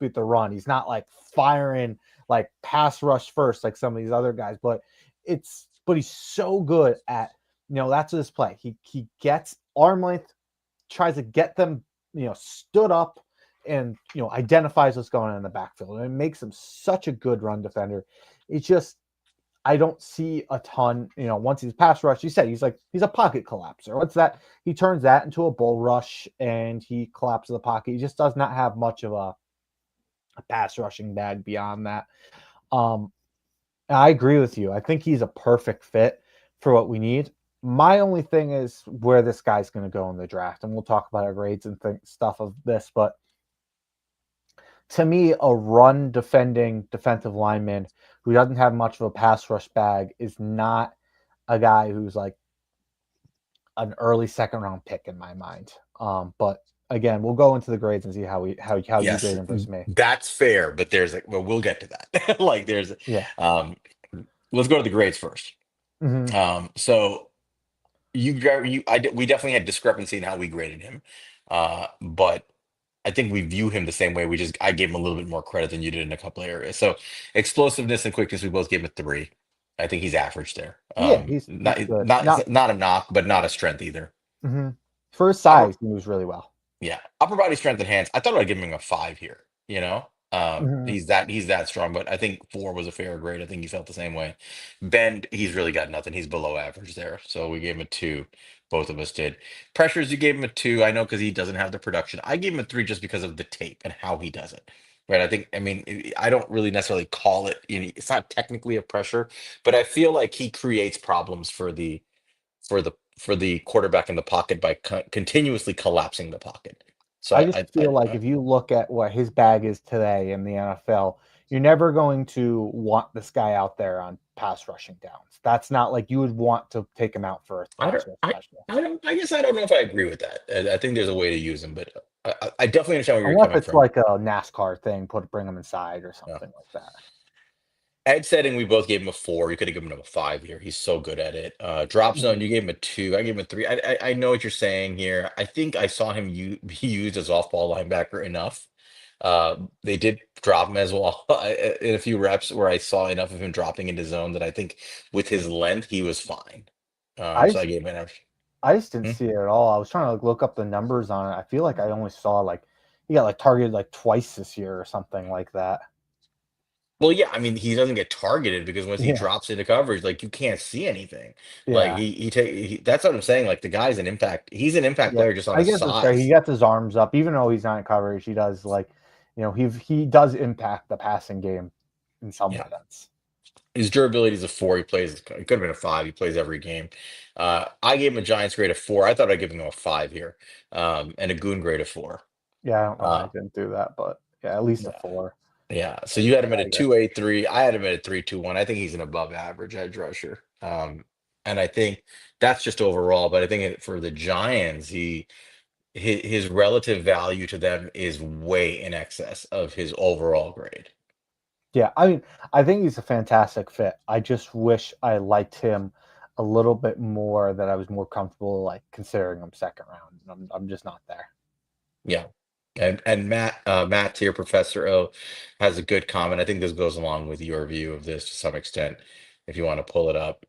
beat the run. He's not like firing like pass rush first like some of these other guys, but he's so good at that's his play. He gets arm length, tries to get them stood up and identifies what's going on in the backfield, and it makes him such a good run defender. It's just I don't see a ton. Once he's pass rush, you said he's a pocket collapser. What's that? He turns that into a bull rush and he collapses the pocket. He just does not have much of a pass rushing bag beyond that. Um, I agree with you. I think he's a perfect fit for what we need. My only thing is where this guy's going to go in the draft, and we'll talk about our grades and stuff of this. But to me, a run defending defensive lineman who doesn't have much of a pass rush bag is not a guy who's like an early second round pick in my mind. But again, we'll go into the grades and see how you Yes, grade him versus me. that's fair, but well, we'll get to that. Like Yeah. um, let's go to the grades first. Hmm. So we definitely had discrepancy in how we graded him, but I think we view him the same way. I gave him a little bit more credit than you did in a couple of areas. So explosiveness and quickness, we both gave him a 3. I think he's average there. Yeah, he's Not good. not Not not a knock, but not a strength either. hmm for his Upper size, he moves really well. Yeah, upper body strength and hands. I thought I'd give him a 5 here. Hmm. He's that strong, but I think 4 was a fair grade. I think you felt the same way. Bend, he's really got nothing. He's below average there, so we gave him a 2. Both of us did. Pressures, you gave him a 2. I know because he doesn't have the production. I gave him a 3 just because of the tape and how he does it. Right. I mean, I don't really necessarily call it. It's not technically a pressure, but I feel like he creates problems for the quarterback in the pocket by continuously collapsing the pocket. So I just feel like if you look at what his bag is today in the NFL, you're never going to want this guy out there on pass rushing downs. That's not like you would want to take him out for a I don't. pass rush I. special. I don't. I guess I don't know if I agree with that. I think there's a way to use him, but I definitely understand where you're Unless coming it's from. like a NASCAR thing, bring him inside or Yeah. something like that. Ed setting, we both gave him a 4. You could have given him a 5 here. He's so good at it. Drop zone, Mhm. you gave him a 2. I gave him a 3. I know what you're saying here. I think I saw him be used as off-ball linebacker enough. They did drop him as well in a few reps where I saw enough of him dropping into zone that I think with his length he was fine. I So I just, gave him an. I just didn't Hmm? see it at all. I was trying to like, look up the numbers on it. I feel like I only saw like he got like targeted like twice this year or something like that. Well, yeah, I mean, he doesn't get targeted because once he Yeah, drops into coverage, like you can't see anything. Like yeah, that's what I'm saying. Like the guy's an impact. He's an impact yeah. player just on I his guess it's fair. He size. gets his arms up, even though he's not in coverage. He does like, he does impact the passing game in some Yeah. minutes. His durability is a 4. He plays. It could have been a 5. He plays every game. I gave him a Giants grade of 4. I thought I'd give him a 5 here, and a Goon grade of 4. Yeah, I don't know why Uh, I didn't do that, but yeah, at least a yeah, 4. yeah. So you had him at a I agree. 2.83. I had him at a 3.21. I think he's an above average edge rusher. And I think that's just overall. But I think for the Giants, his relative value to them is way in excess of his overall grade. Yeah, I mean, I think he's a fantastic fit. I just wish I liked him a little bit more, that I was more comfortable like considering him second round. I'm just not there. Yeah. And Matt here, Professor O, has a good comment. I think this goes along with your view of this to some extent, if you want to pull it up.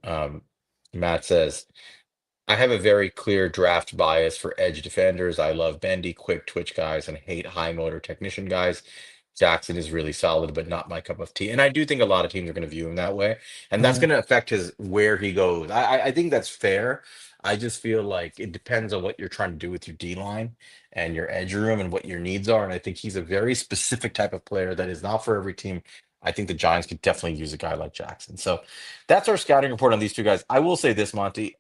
Matt says, I have a very clear draft bias for edge defenders. I love bendy, quick twitch guys and hate high motor technician guys. Jackson is really solid, but not my cup of tea. And I do think a lot of teams are going to view him that way, and that's Mhm. going to affect his where he goes. I think that's fair. I just feel like it depends on what you're trying to do with your D line and your edge room and what your needs are. And I think he's a very specific type of player that is not for every team. I think the Giants could definitely use a guy like Jackson. So that's our scouting report on these two guys. I will say this, Monty,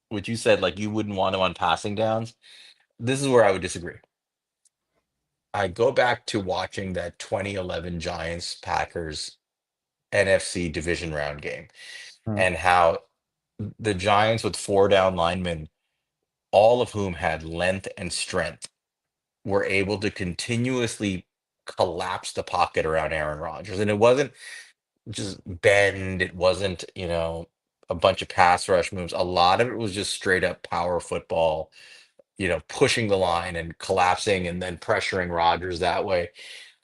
what you said, like you wouldn't want him on passing downs. This is where I would disagree. I go back to watching that 2011 Giants Packers NFC division round game Mhm. and how the Giants with 4 down linemen, all of whom had length and strength, were able to continuously collapse the pocket around Aaron Rodgers. And it wasn't just bend, it wasn't, a bunch of pass rush moves. A lot of it was just straight up power football, pushing the line and collapsing and then pressuring Rodgers that way.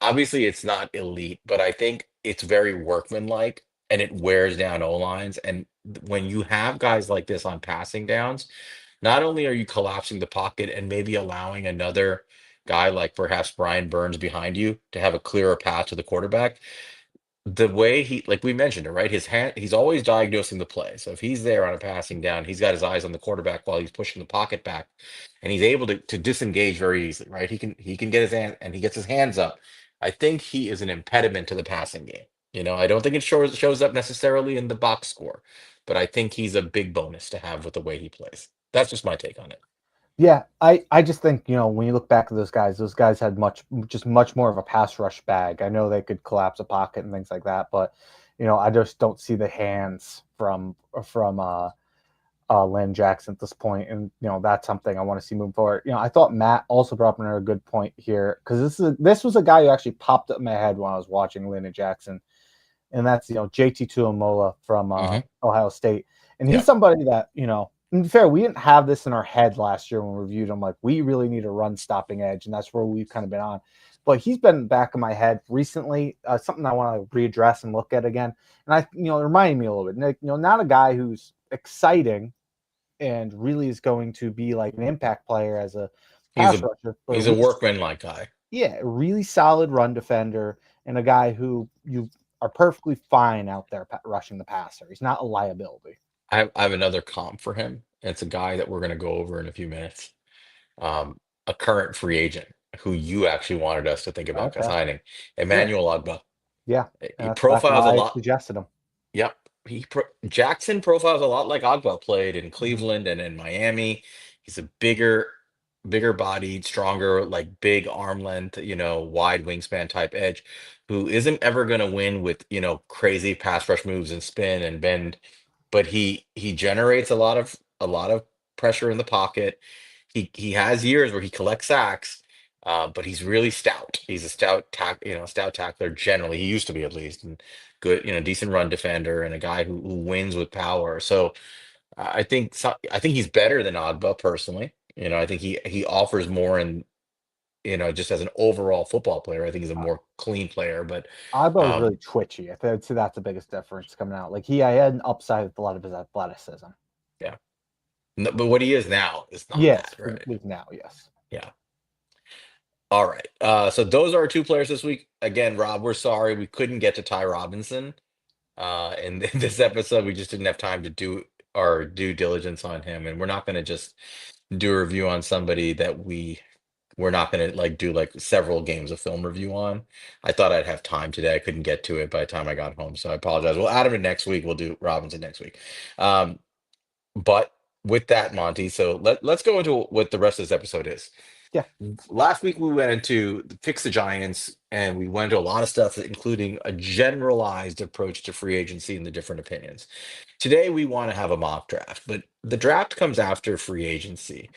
Obviously, it's not elite, but I think it's very workmanlike and it wears down O lines. And when you have guys like this on passing downs, not only are you collapsing the pocket and maybe allowing another guy like perhaps Brian Burns behind you to have a clearer path to the quarterback, the way he, like we mentioned it, right? His hand, he's always diagnosing the play. So if he's there on a passing down, he's got his eyes on the quarterback while he's pushing the pocket back, and he's able to disengage very easily, right? He can get his hand and he gets his hands up. I think he is an impediment to the passing game. I don't think it shows up necessarily in the box score, but I think he's a big bonus to have with the way he plays. That's just my take on it. Yeah, I just think, when you look back at those guys had much more of a pass rush bag. I know they could collapse a pocket and things like that, but I just don't see the hands from Lynn Jackson at this point, and that's something I want to see moving forward. I thought Matt also brought up another good point here, because this was a guy who actually popped up in my head when I was watching Lynn Jackson, and that's JT Tuamola from Hmm. Ohio State, and Yeah, he's somebody that to be fair, we didn't have this in our head last year when we reviewed him. Like, we really need a run stopping edge, and that's where we've kind of been on. But he's been back in my head recently, something I want to readdress and look at again. And it reminded me a little bit. Not a guy who's exciting and really is going to be like an impact player as a he's pass a rusher, but he's a workman-like guy. a really solid run defender, and a guy who you are perfectly fine out there rushing the passer. He's not a liability. I have another comp for him. It's a guy that we're going to go over in a few minutes. A current free agent who you actually wanted us to think about Okay. signing, Yeah. Emmanuel Ogba. Yeah. And He that's exactly profiles a why I lot. suggested him. Yep. Jackson profiles a lot like Ogba played in Mhm. Cleveland and in Miami. He's a bigger, bigger bodied, stronger, like big arm length, wide wingspan type edge, who isn't ever going to win with, crazy pass rush moves and spin and bend, but he generates a lot of pressure in the pocket. He has years where he collects sacks, but he's really stout. He's a stout tackler generally. He used to be, at least, and good, decent run defender and a guy who wins with power. So I think he's better than Agba personally. I think he offers more, and just as an overall football player, I think he's a more clean player. But Agba was um, really twitchy. I think that's the biggest difference coming out. Like I had an upside with a lot of his athleticism. yeah, no, but what he is now is not Yes, that, right? week now, yes. Yeah. All right. So those are our two players this week. Again, Rob, we're sorry we couldn't get to Ty Robinson. In this episode, we just didn't have time to do our due diligence on him, and we're not going to just do a review on somebody that we're not going to like do like several games of film review on. I thought I'd have time today. I couldn't get to it by the time I got home, so I apologize. We'll add him in next week. We'll do Robinson next week. Um, but with that, Monty, so let's go into what the rest of this episode is. Yeah. Last week we went into Fix the Giants, and we went into a lot of stuff, including a generalized approach to free agency and the different opinions. Today we want to have a mock draft, but the draft comes after free agency.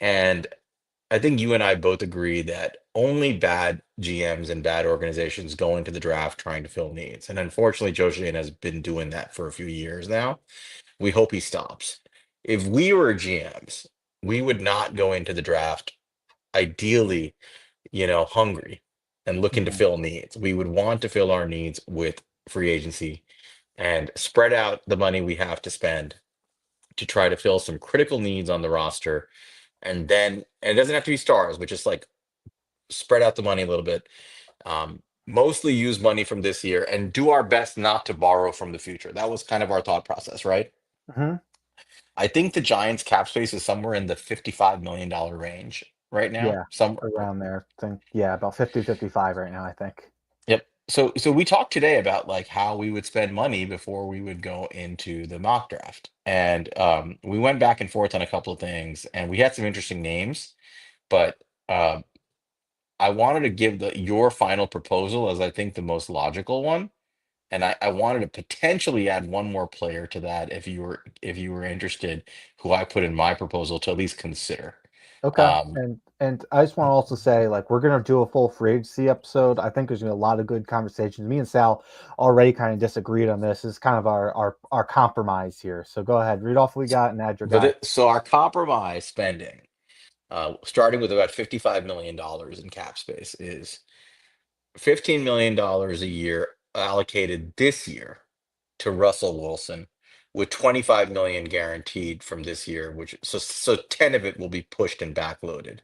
And I think you and I both agree that only bad GMs and bad organizations go into the draft trying to fill needs. And unfortunately, Joe Shane has been doing that for a few years now. We hope he stops. If we were GMs, we would not go into the draft ideally, hungry and looking to Mhm. fill needs. We would want to fill our needs with free agency and spread out the money we have to spend to try to fill some critical needs on the roster. And it doesn't have to be stars, but just like spread out the money a little bit. Mostly use money from this year and do our best not to borrow from the future. That was kind of our thought process, right? Mhm. I think the Giants cap space is somewhere in the $55 million range right now. Yeah, Some around there. I think yeah, about 50-55 right now, I think. Yep. So we talked today about like how we would spend money before we would go into the mock draft. And we went back and forth on a couple of things, and we had some interesting names, but uh, I wanted to give your final proposal as I think the most logical one. And I wanted to potentially add one more player to that if you were interested, who I put in my proposal to at least consider. Okay. Um, And I just want to also say, like, we're gonna do a full free agency episode. I think there's gonna be a lot of good conversations. Me and Sal already kind of disagreed on this. This is kind of our compromise here. So go ahead, read off what we got and add your guy. so our compromise spending, starting with about $55 million in cap space, is $15 million a year allocated this year to Russell Wilson, with 25 million guaranteed from this year, which so 10 of it will be pushed and backloaded,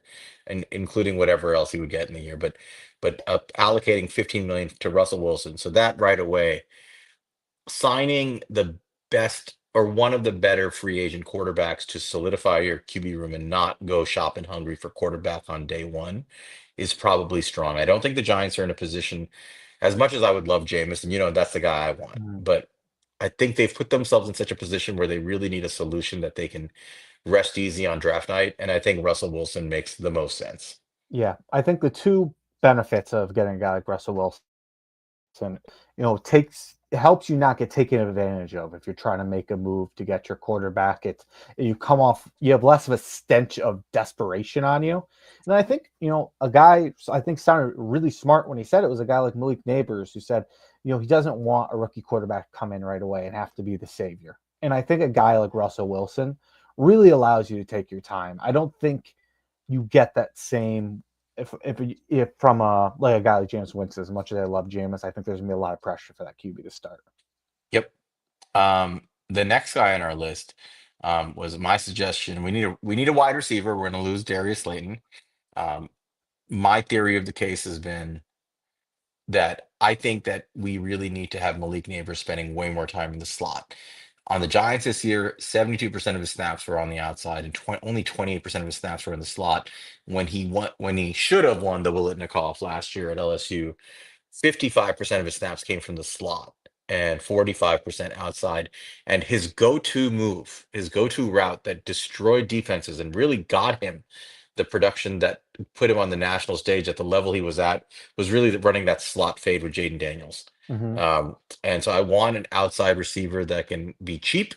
and including whatever else he would get in the year. But allocating 15 million to Russell Wilson, so that right away, signing the best or one of the better free agent quarterbacks to solidify your QB room and not go shopping hungry for quarterback on day one is probably strong. I don't think the Giants are in a position, as much as I would love Jameis, and that's the guy I want, Mhm. but I think they've put themselves in such a position where they really need a solution that they can rest easy on draft night. And I think Russell Wilson makes the most sense. Yeah, I think the two benefits of getting a guy like Russell Wilson, takes it helps you not get taken advantage of if you're trying to make a move to get your quarterback. You have less of a stench of desperation on you. And I think, a guy I think sounded really smart when he said it was a guy like Malik Neighbors who said, he doesn't want a rookie quarterback to come in right away and have to be the savior. And I think a guy like Russell Wilson really allows you to take your time. I don't think you get that same if from a guy like Jameis Winston. As much as I love Jameis, I think there's gonna be a lot of pressure for that QB to start. Yep. The next guy on our list was my suggestion. We need a wide receiver. We're going to lose Darius Slayton. Um, my theory of the case has been that I think that we really need to have Malik Neighbors spending way more time in the slot. On the Giants this year, 72% of his snaps were on the outside, and only 28% of his snaps were in the slot. When he should have won the Willett-Nikoff last year at LSU, 55% of his snaps came from the slot and 45% outside. And his go-to move, his go-to route that destroyed defenses and really got him the production that put him on the national stage at the level he was at was really running that slot fade with Jaden Daniels. Hmm. And so I want an outside receiver that can be cheap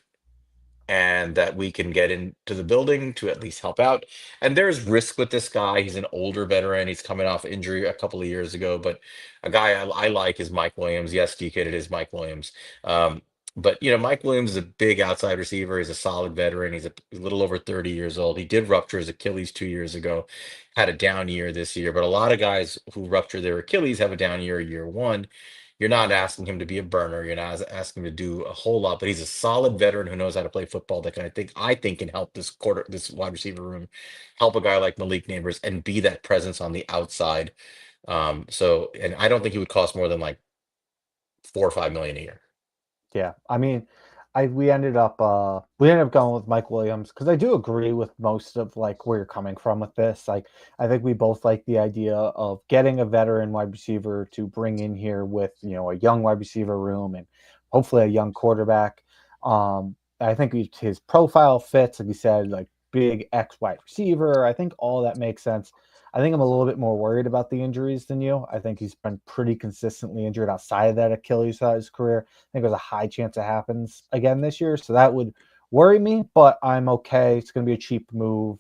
and that we can get into the building to at least help out. And there's risk with this guy. He's an older veteran. He's coming off injury a couple of years ago, but a guy I like is Mike Williams. Yes, DK, it is Mike Williams. Um, but Mike Williams is a big outside receiver. He's a solid veteran. He's a little over 30 years old. He did rupture his Achilles 2 years ago, had a down year this year. But a lot of guys who rupture their Achilles have a down year one. You're not asking him to be a burner. You're not asking him to do a whole lot, but he's a solid veteran who knows how to play football that I think can help this wide receiver room, help a guy like Malik Neighbors and be that presence on the outside. And I don't think he would cost more than like 4 or 5 million a year. Yeah, I mean, I we ended up going with Mike Williams because I do agree with most of like where you're coming from with this. Like, I think we both like the idea of getting a veteran wide receiver to bring in here with a young wide receiver room and hopefully a young quarterback. I think his profile fits, like you said, like big X wide receiver. I think all that makes sense. I think I'm a little bit more worried about the injuries than you. I think he's been pretty consistently injured outside of that Achilles throughout his career. I think there's a high chance it happens again this year. So that would worry me, but I'm okay. It's going to be a cheap move.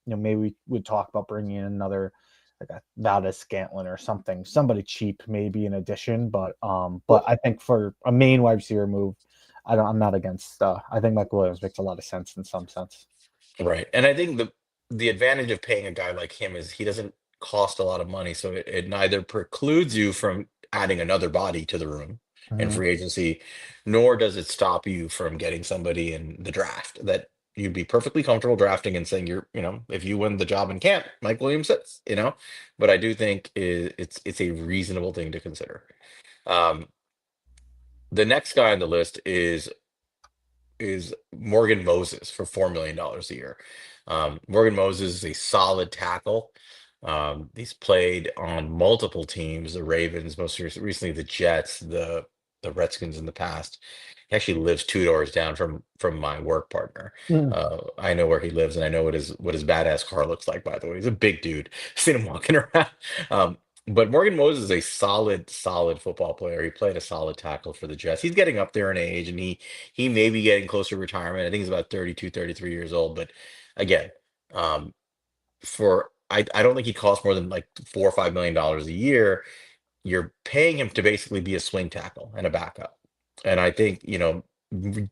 Maybe we would talk about bringing in another like a Valdez Scantlin or something, somebody cheap maybe in addition. But Well, I think for a main wide receiver move, I'm not against. I think Mike Williams makes a lot of sense in some sense. right. And I think the advantage of paying a guy like him is he doesn't cost a lot of money, so it neither precludes you from adding another body to the room in Hmm. free agency, nor does it stop you from getting somebody in the draft that you'd be perfectly comfortable drafting and saying if you win the job in camp, Mike Williams sits. But I do think it's a reasonable thing to consider. Um, the next guy on the list is Morgan Moses for $4 million a year. Morgan Moses is a solid tackle. He's played on multiple teams, the Ravens, most recently the Jets, the Redskins in the past. He actually lives two doors down from my work partner. I know where he lives, and I know what his badass car looks like. By the way, he's a big dude. Seen him walking around. Um, but Morgan Moses is a solid, solid football player. He played a solid tackle for the Jets. He's getting up there in age, and he may be getting closer to retirement. I think he's about 32, 33 years old. But again, um, I don't think he costs more than like $4 or $5 million a year. You're paying him to basically be a swing tackle and a backup. And I think,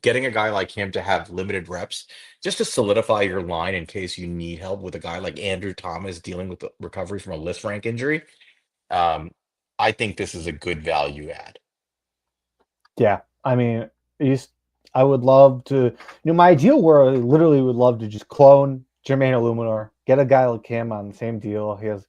getting a guy like him to have limited reps just to solidify your line in case you need help with a guy like Andrew Thomas dealing with the recovery from a Lisfranc rank injury. Um, I think this is a good value add. Yeah, I mean, he's. I would love to. My ideal world, I literally would love to just clone Jermaine Illuminor, get a guy like him on the same deal. He has,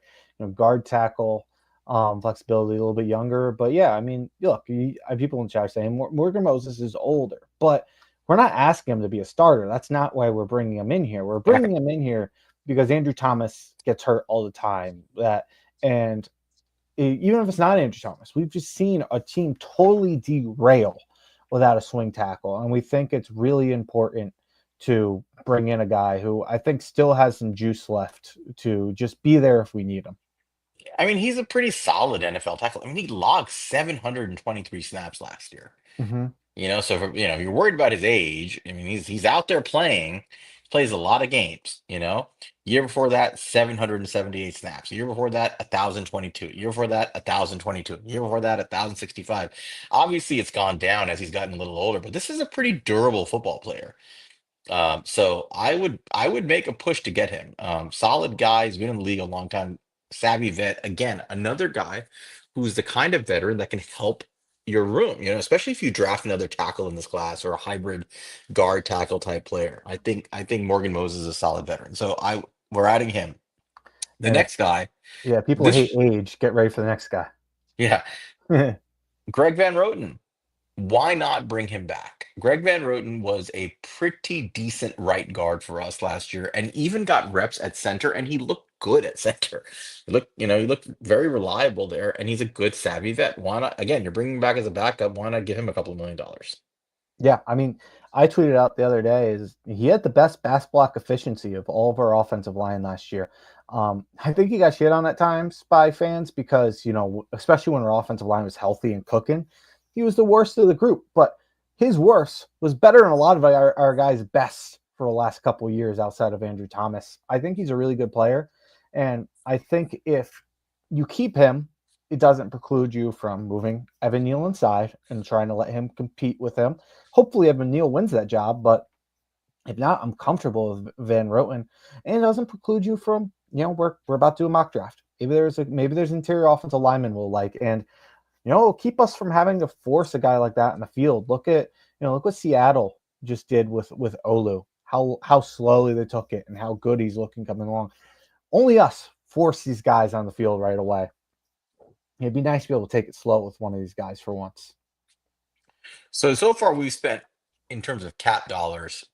guard tackle, flexibility, a little bit younger. But yeah, I mean, look, people in chat are saying Morgan Moses is older, but we're not asking him to be a starter. That's not why we're bringing him in here. We're bringing him in here because Andrew Thomas gets hurt all the time. And even if it's not Andrew Thomas, we've just seen a team totally derail without a swing tackle. And we think it's really important to bring in a guy who I think still has some juice left to just be there if we need him. I mean, he's a pretty solid NFL tackle. I mean, he logged 723 snaps last year. Mm-hmm. So if you're worried about his age, I mean, he's out there playing, plays a lot of games. Year before that, 778 snaps. Year before that, 1,022. Year before that, 1,022. Year before that, 1,065. Obviously, it's gone down as he's gotten a little older, but this is a pretty durable football player. So I would make a push to get him. Solid guy, he's been in the league a long time, savvy vet. Again, another guy who's the kind of veteran that can help your room, especially if you draft another tackle in this class or a hybrid guard tackle type player. I think Morgan Moses is a solid veteran. So we're adding him. The And if, next guy, yeah, people hate this age. Get ready for the next guy. yeah, Greg Van Roten. Why not bring him back? Greg Van Roten was a pretty decent right guard for us last year and even got reps at center and he looked good at center. He looked very reliable there and he's a good savvy vet. Why not? Again, you're bringing him back as a backup. Why not give him a couple of $1 million? Yeah, I mean, I tweeted out the other day is he had the best pass block efficiency of all of our offensive line last year. I think he got shit on at times by fans because especially when our offensive line was healthy and cooking, he was the worst of the group. But his worst was better than a lot of our guys' best for the last couple of years outside of Andrew Thomas. I think he's a really good player, and I think if you keep him, it doesn't preclude you from moving Evan Neal inside and trying to let him compete with him. Hopefully Evan Neal wins that job, but if not, I'm comfortable with Van Roten, and it doesn't preclude you from we're about to do a mock draft. Maybe there's interior offensive lineman we'll like, and it'll keep us from having to force a guy like that in the field. Look what Seattle just did with Olu. How slowly they took it and how good he's looking coming along. Only us force these guys on the field right away. It'd be nice to be able to take it slow with one of these guys for once. So far we've spent, in terms of cap dollars,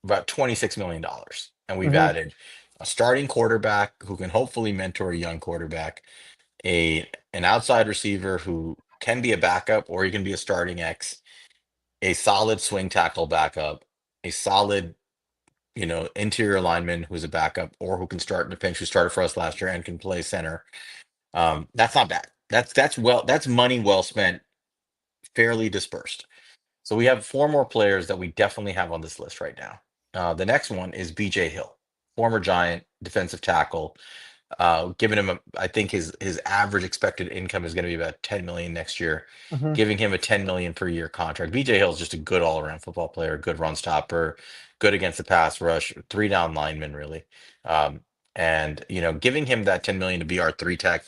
about $26 million, and we've Mm-hmm. added a starting quarterback who can hopefully mentor a young quarterback, a an outside receiver who can be a backup or he can be a starting X, a solid swing tackle backup, a solid, interior lineman who's a backup or who can start in a pinch, who started for us last year and can play center. That's not bad. That's money well spent, fairly dispersed. So we have four more players that we definitely have on this list right now. The next one is BJ Hill, former Giant defensive tackle. Giving him I think his average expected income is going to be about 10 million next year. Mm-hmm. Giving him a 10 million per year contract. BJ Hill is just a good all around football player, good run stopper, good against the pass rush, three down lineman really. And giving him that 10 million to be our three tech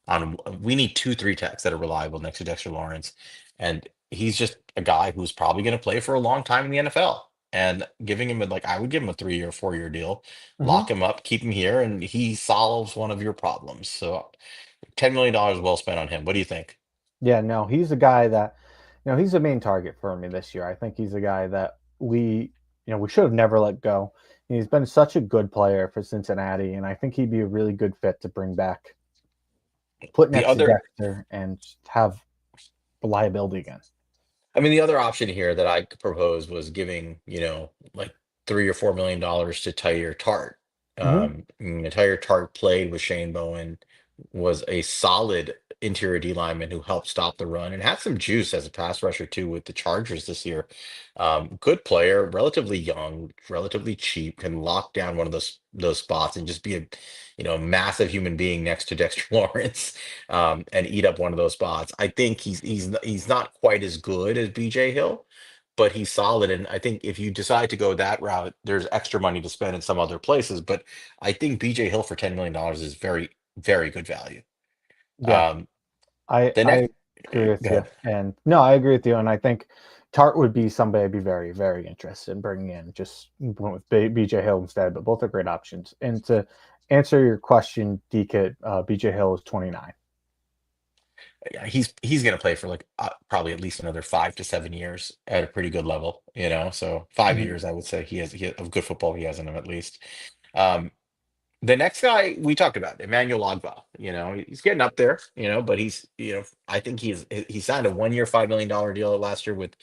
on, we need two three techs that are reliable next to Dexter Lawrence, and he's just a guy who's probably going to play for a long time in the NFL. And giving him I would give him a 3 year, 4 year deal, Mm-hmm. lock him up, keep him here, and he solves one of your problems. So $10 million well spent on him. What do you think? Yeah, no, he's a guy that, he's the main target for me this year. I think he's a guy that we should have never let go. He's been such a good player for Cincinnati, and I think he'd be a really good fit to bring back, put The next to other, Dexter, and have reliability again. I mean, the other option here that I could propose was giving, like $3 or $4 million to Tyre Tart. Mm-hmm. Tyre Tart played with Shane Bowen, was a solid interior D lineman who helped stop the run and had some juice as a pass rusher too with the Chargers this year. Good player, relatively young, relatively cheap, can lock down one of those spots and just be a, massive human being next to Dexter Lawrence, and eat up one of those spots. I think he's not quite as good as BJ Hill, but he's solid. And I think if you decide to go that route, there's extra money to spend in some other places. But I think BJ Hill for $10 million is very, very good value. Yeah, Um, the I next, agree with go you, ahead. and no, I agree with you, and I think Tart would be somebody I'd be very, very interested in bringing in. Just went with BJ Hill instead, but both are great options. And to answer your question, DK, BJ Hill is 29. Yeah, he's going to play for probably at least another 5 to 7 years at a pretty good level. So 5 years, I would say of good football he has in him at least. Um, The next guy we talked about, Emmanuel Ogbah, he's getting up there, but I think he signed a 1 year, $5 million deal last year with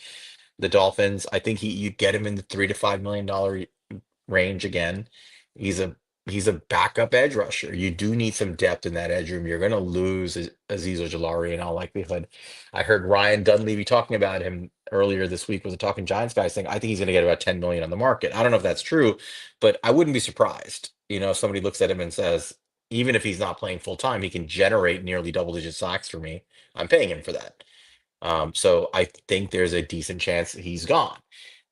the Dolphins. I think you get him in the $3 to $5 million range again. He's a he's a backup edge rusher. You do need some depth in that edge room. You're going to lose Azeez Ojulari in all likelihood. I heard Ryan Dunleavy talking about him earlier this week, was a Talking Giants guy, saying I think he's going to get about 10 million on the market. I don't know if that's true, but I wouldn't be surprised. If somebody looks at him and says, even if he's not playing full time, he can generate nearly double-digit sacks for me. I'm paying him for that. So I think there's a decent chance he's gone.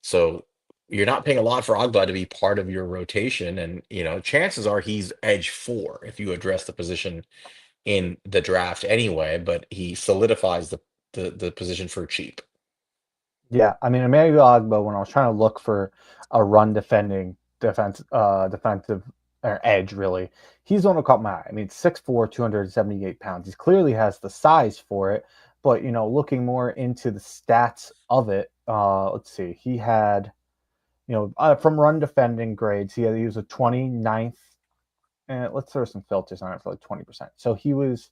So you're not paying a lot for Ogba to be part of your rotation, and chances are he's edge four if you address the position in the draft anyway. But he solidifies the position for cheap. Yeah, I mean Emmanuel Ogbah. When I was trying to look for a run defending defensive or edge, really, he's the one who caught my eye. I mean, 6'4", 278 pounds. He clearly has the size for it, but looking more into the stats of it, let's see, he had from run defending grades, he was a 29th, and let's throw some filters on it for like 20%. So he was,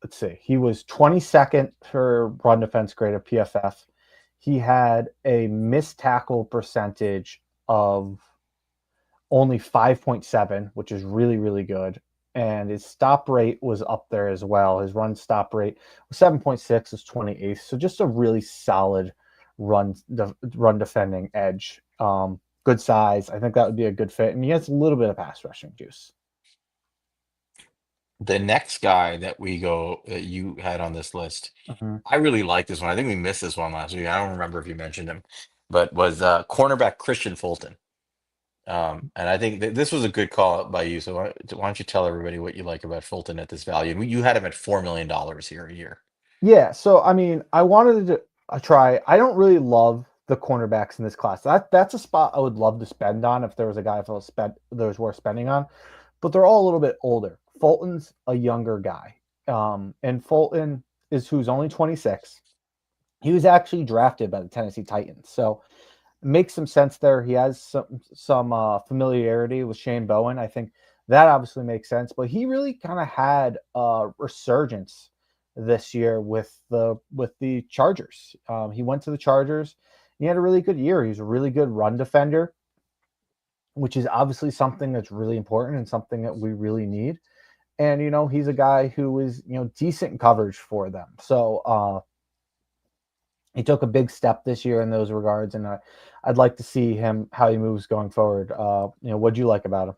let's see, he was 22nd for run defense grade of PFF. he had a missed tackle percentage of only 5.7, which is really, really good. And his stop rate was up there as well. His run stop rate was 7.6, is 28th. So just a really solid run defending edge. Good size. I think that would be a good fit. And he has a little bit of pass rushing juice. The next guy that you had on this list, Mm-hmm. I really like this one. I think we missed this one last week. I don't remember if you mentioned him, but was cornerback Christian Fulton. And I think this was a good call out by you. So why don't you tell everybody what you like about Fulton at this value? And you had him at $4 million here a year. Yeah, so I mean, I wanted to try. I don't really love the cornerbacks in this class. That's a spot I would love to spend on if there was a guy if I was spent that was worth spending on. But they're all a little bit older. Fulton's a younger guy, and Fulton is who's only 26. He was actually drafted by the Tennessee Titans, so makes some sense there. He has some familiarity with Shane Bowen. I think that obviously makes sense. But he really kind of had a resurgence this year with the Chargers. He went to the Chargers. He had a really good year. He's a really good run defender, which is obviously something that's really important and something that we really need. And he's a guy who is decent coverage for them. So he took a big step this year in those regards, and I'd like to see him how he moves going forward. What'd you like about him?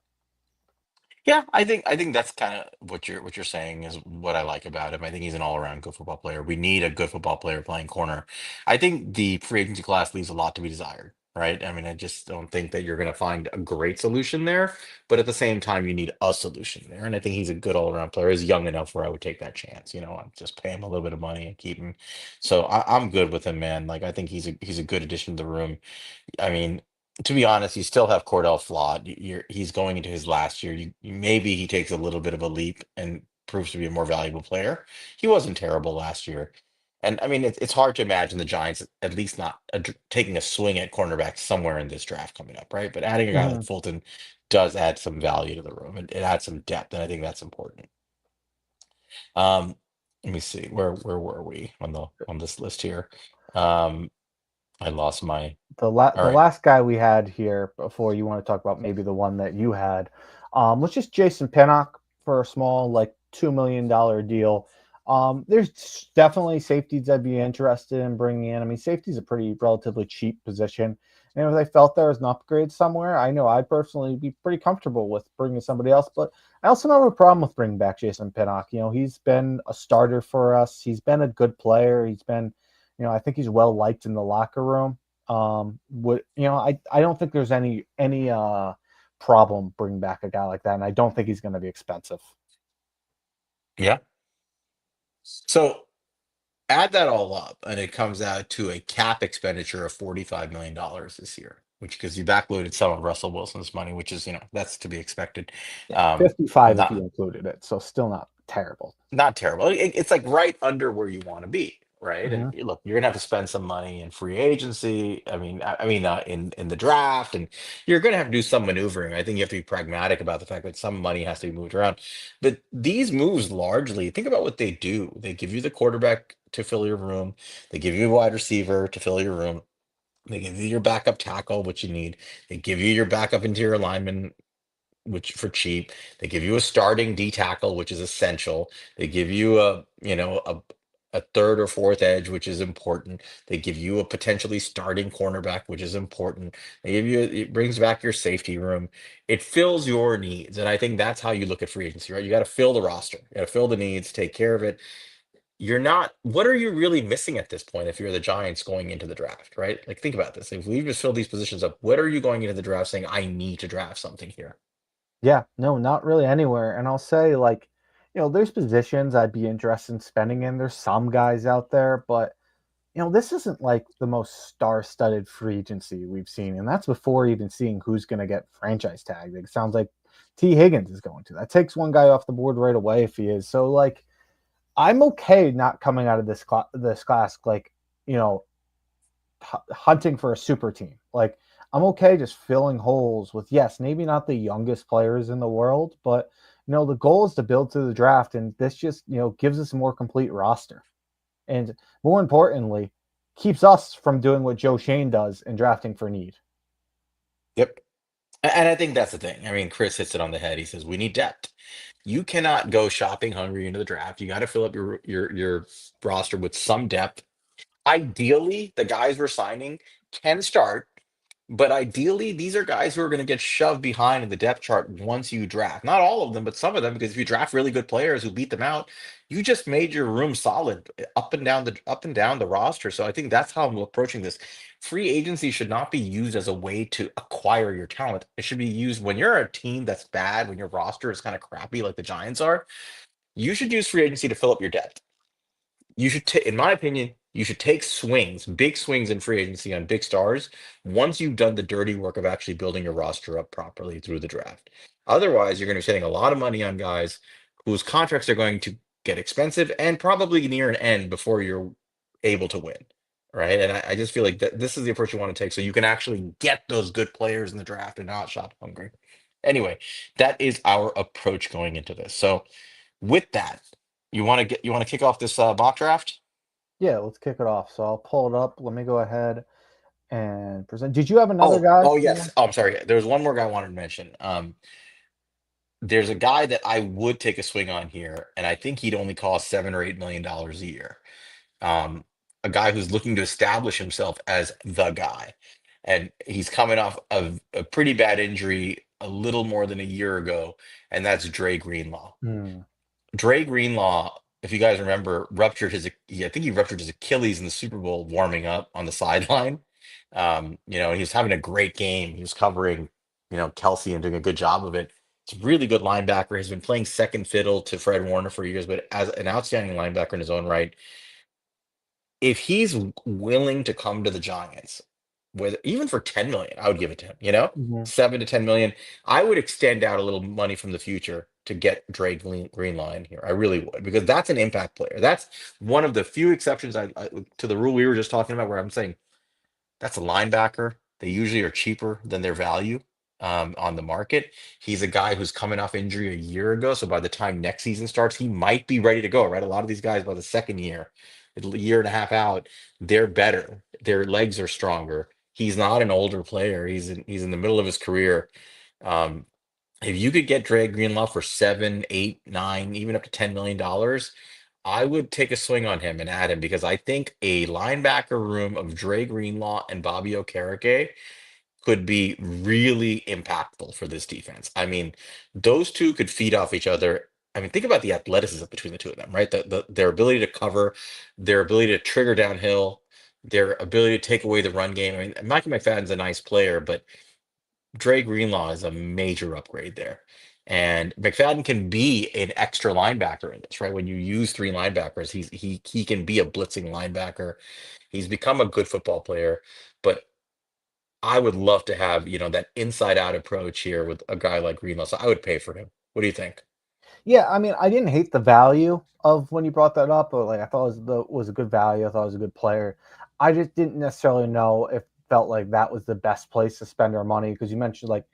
Yeah, I think that's kind of what you're saying is what I like about him. I think he's an all-around good football player. We need a good football player playing corner. I think the free agency class leaves a lot to be desired, right? I mean, I just don't think that you're going to find a great solution there, but at the same time, you need a solution there. And I think he's a good all-around player. He's young enough where I would take that chance. I'd just pay him a little bit of money and keep him. So I'm good with him, man. Like I think he's a good addition to the room. I mean, to be honest, you still have Cordell Flott. He's going into his last year. Maybe he takes a little bit of a leap and proves to be a more valuable player. He wasn't terrible last year. And I mean, it's hard to imagine the Giants at least not taking a swing at cornerback somewhere in this draft coming up, right? But adding a guy like Mhm. Fulton does add some value to the room. It adds some depth, and I think that's important. Um, Let me see, where were we on this list here? Um, I lost my. All The right. last guy we had here before you want to talk about maybe the one that you had was just Jason Pinnock for a small like $2 million deal. There's definitely safeties I'd be interested in bringing in. I mean, safety's a pretty relatively cheap position, and if I felt there was an upgrade somewhere, I know I'd personally be pretty comfortable with bringing somebody else. But I also don't have a problem with bringing back Jason Pinnock. He's been a starter for us. He's been a good player. He's been I think he's well liked in the locker room. I don't think there's any problem bringing back a guy like that, and I don't think he's going to be expensive. Yeah. So add that all up, and it comes out to a cap expenditure of $45 million this year, which because you backloaded some of Russell Wilson's money, which is that's to be expected. Yeah, 55 if you Not included it, so still not terrible. not terrible. It's like right under where you want to be, right? And Hmm. look, you're gonna have to spend some money in free agency. I mean, in the draft, and you're gonna have to do some maneuvering. I think you have to be pragmatic about the fact that some money has to be moved around. But these moves largely, think about what they do. They give you the quarterback to fill your room. They give you a wide receiver to fill your room. They give you your backup tackle, which you need. They give you your backup interior lineman, which for cheap. They give you a starting D tackle, which is essential. They give you a third or fourth edge, which is important. They give you a potentially starting cornerback, which is important. It brings back your safety room. It fills your needs. And I think that's how you look at free agency, right? You got to fill the roster. You got to fill the needs, take care of it. What are you really missing at this point if you're the Giants going into the draft, right? Like think about this. If we just fill these positions up, what are you going into the draft saying, I need to draft something here? Yeah, no, not really anywhere. And I'll say, like, there's positions I'd be interested in spending in. There's some guys out there, but this isn't like the most star-studded free agency we've seen, and that's before even seeing who's going to get franchise tagged. It sounds like T. Higgins is going to. That takes one guy off the board right away if he is. So, like, I'm okay not coming out of this class like hunting for a super team. Like, I'm okay just filling holes with, yes, maybe not the youngest players in the world, but the goal is to build through the draft, and this just gives us a more complete roster. And more importantly, keeps us from doing what Joe Shane does and drafting for need. Yep. And I think that's the thing. I mean, Chris hits it on the head. He says we need depth. You cannot go shopping hungry into the draft. You got to fill up your roster with some depth. Ideally, the guys we're signing can start, but ideally, these are guys who are going to get shoved behind in the depth chart once you draft. Not all of them, but some of them, because if you draft really good players who beat them out, you just made your room solid up and down the roster. So I think that's how I'm approaching this. Free agency should not be used as a way to acquire your talent. It should be used when you're a team that's bad, when your roster is kind of crappy like the Giants are. You should use free agency to fill up your depth. You should, in my opinion, you should take swings, big swings in free agency on big stars once you've done the dirty work of actually building your roster up properly through the draft. Otherwise, you're going to be spending a lot of money on guys whose contracts are going to get expensive and probably near an end before you're able to win. Right. And I just feel like that this is the approach you want to take so you can actually get those good players in the draft and not shop hungry. Anyway, that is our approach going into this. So with that, you want to kick off this mock draft? Yeah, let's kick it off. So I'll pull it up. Let me go ahead and present. Did you have another guy? Oh You yes. want? Oh, I'm sorry. There was one more guy I wanted to mention. There's a guy that I would take a swing on here, and I think he'd only cost $7 or $8 million a year. Um, a guy who's looking to establish himself as the guy, and he's coming off of a pretty bad injury a little more than a year ago, and that's Dre Greenlaw. Hmm. Dre Greenlaw, if you guys remember, I think he ruptured his Achilles in the Super Bowl warming up on the sideline. He was having a great game. He was covering, Kelsey and doing a good job of it. It's a really good linebacker. He's been playing second fiddle to Fred Warner for years, but as an outstanding linebacker in his own right, if he's willing to come to the Giants with even for 10 million, I would give it to him, Mhm. 7 to 10 million. I would extend out a little money from the future to get Greenlaw in here. I really would, because that's an impact player. That's one of the few exceptions to the rule we were just talking about, where I'm saying that's a linebacker. They usually are cheaper than their value on the market. He's a guy who's coming off injury a year ago. So by the time next season starts, he might be ready to go, right? A lot of these guys by the second year, a year and a half out, they're better. Their legs are stronger. He's not an older player. He's in the middle of his career. Um, if you could get Dre Greenlaw for 7, 8, 9, even up to $10 million, I would take a swing on him and add him, because I think a linebacker room of Dre Greenlaw and Bobby Okereke could be really impactful for this defense. I mean, those two could feed off each other. I mean, think about the athleticism between the two of them, right? Their ability to cover, their ability to trigger downhill, their ability to take away the run game. I mean, Michael McFadden's a nice player, but Dre Greenlaw is a major upgrade there. And McFadden can be an extra linebacker in this, right? When you use three linebackers, he can be a blitzing linebacker. He's become a good football player, but I would love to have, that inside out approach here with a guy like Greenlaw. So I would pay for him. What do you think? Yeah, I mean, I didn't hate the value of when you brought that up, but like I thought it was a good value. I thought it was a good player. I just didn't necessarily know if felt like that was the best place to spend our money because you mentioned like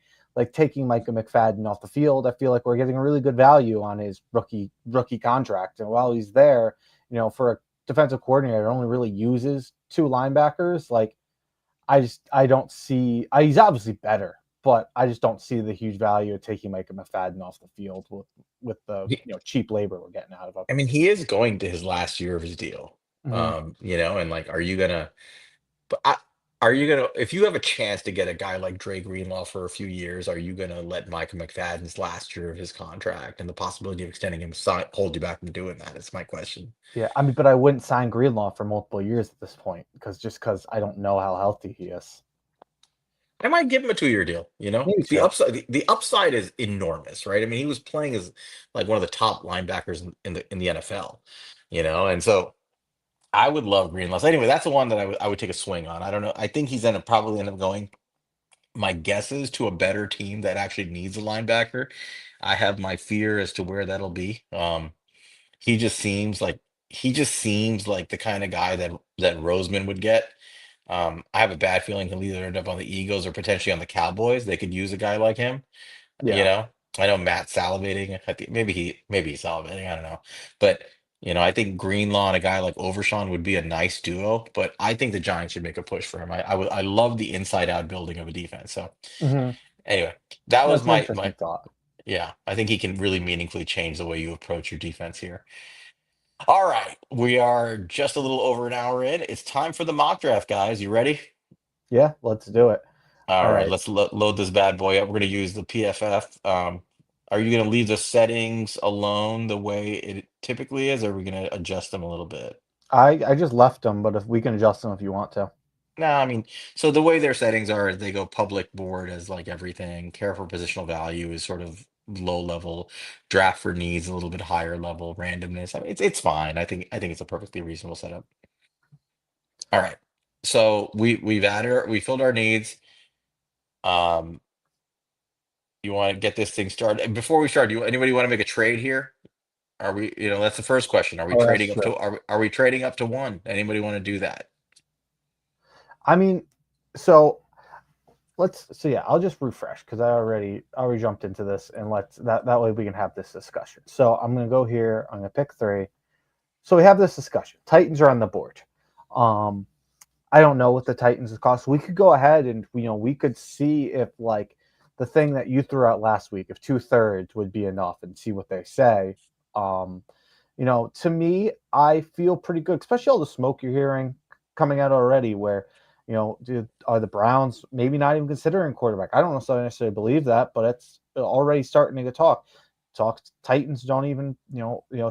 taking Micah McFadden off the field. I feel like we're getting a really good value on his rookie contract, and while he's there, for a defensive coordinator, that only really uses two linebackers. Like I don't see. He's obviously better, but I just don't see the huge value of taking Micah McFadden off the field with the He, cheap labor we're getting out of him. I mean, he is going to his last year of his deal. Mm-hmm. And like, but are you gonna, if you have a chance to get a guy like Dre Greenlaw for a few years, are you gonna let Micah McFadden's last year of his contract and the possibility of extending him hold you back from doing that? Is my question. Yeah, I mean, but I wouldn't sign Greenlaw for multiple years at this point because I don't know how healthy he is. I might give him a 2 year deal, Maybe 'cause the two. upside, the upside is enormous, right? I mean, he was playing as like one of the top linebackers in the NFL, and so I would love Greenlaw. So anyway, that's the one that I would take a swing on. I don't know. I think he's gonna probably end up going. My guess is to a better team that actually needs a linebacker. I have my fear as to where that'll be. He just seems like the kind of guy that Roseman would get. I have a bad feeling he'll either end up on the Eagles or potentially on the Cowboys. They could use a guy like him. You Yeah. know, I know Matt salivating. I think maybe he's salivating. I don't know, but I think Greenlaw and a guy like Overshawn would be a nice duo, but I think the Giants should make a push for him. I love the inside out building of a defense. So Hmm. anyway, that was That's an my interesting thought. yeah. I think he can really meaningfully change the way you approach your defense here. All right, we are just a little over an hour in. It's time for the mock draft, guys. You ready? Yeah, let's do it. All All right, right. let's load this bad boy up. We're going to use the PFF. Are you going to leave the settings alone the way it typically is, or are we going to adjust them a little bit? I just left them, but if we can adjust them if you want to. No, I mean, so the way their settings are is they go public board as like everything. Care for positional value is sort of low level. Draft for needs a little bit higher level. Randomness. I mean, it's fine. I think it's a perfectly reasonable setup. All right. So we filled our needs. Um, you want to get this thing started. And before we start, anybody want to make a trade here? Are we, that's the first question. Are we Oh, that's trading up true. to are we trading up to one? Anybody want to do that? I mean, so so yeah, I'll just refresh because I already jumped into this, and that way we can have this discussion. So I'm gonna go here. I'm gonna pick three. So we have this discussion. Titans are on the board. Um, I don't know what the Titans cost. We could go ahead and we could see if like the thing that you threw out last week, if 2/3 would be enough, and see what they say. Um, to me, I feel pretty good, especially all the smoke you're hearing coming out already. Where are the Browns maybe not even considering quarterback? I don't necessarily believe that, but it's already starting to get talk. Talk Titans don't even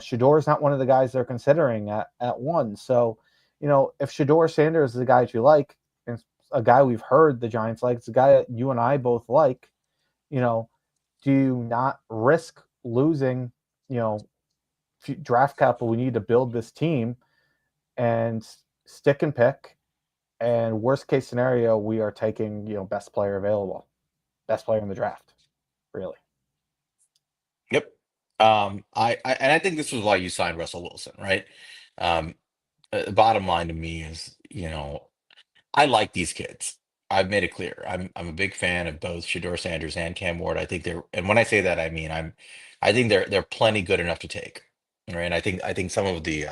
Shador's not one of the guys they're considering at one. So if Shador Sanders is the guy that you like, and a guy we've heard the Giants like, it's a guy that you and I both like, you know, do you not risk losing, you know, draft capital we need to build this team and stick and pick? And worst case scenario, we are taking, best player available, best player in the draft, really. Yep. I think this was why you signed Russell Wilson, right? Um, bottom line to me is, I like these kids. I've made it clear. I'm a big fan of both Shador Sanders and Cam Ward. I think and when I say that, I mean I think they're plenty good enough to take, right? I think some of the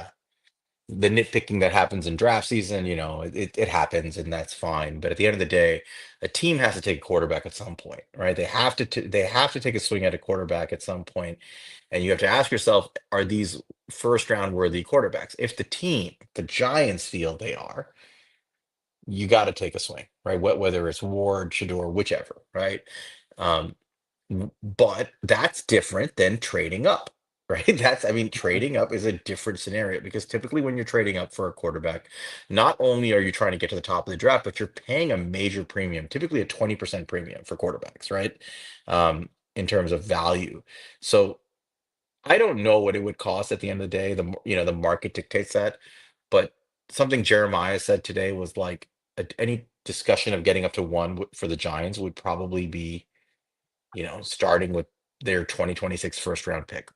nitpicking that happens in draft season, it happens and that's fine. But at the end of the day, a team has to take a quarterback at some point, right? They have to take a swing at a quarterback at some point, and you have to ask yourself, are these first round worthy quarterbacks? If the Giants feel they are, you got to take a swing, right? Whether it's Ward, Shador, whichever, right? Um, but that's different than trading up, right? I mean, trading up is a different scenario because typically when you're trading up for a quarterback, not only are you trying to get to the top of the draft, but you're paying a major premium, typically a 20% premium for quarterbacks, right? In terms of value. So I don't know what it would cost at the end of the day. The market dictates that. But something Jeremiah said today was like any discussion of getting up to one for the Giants would probably be starting with their 2026 first round pick.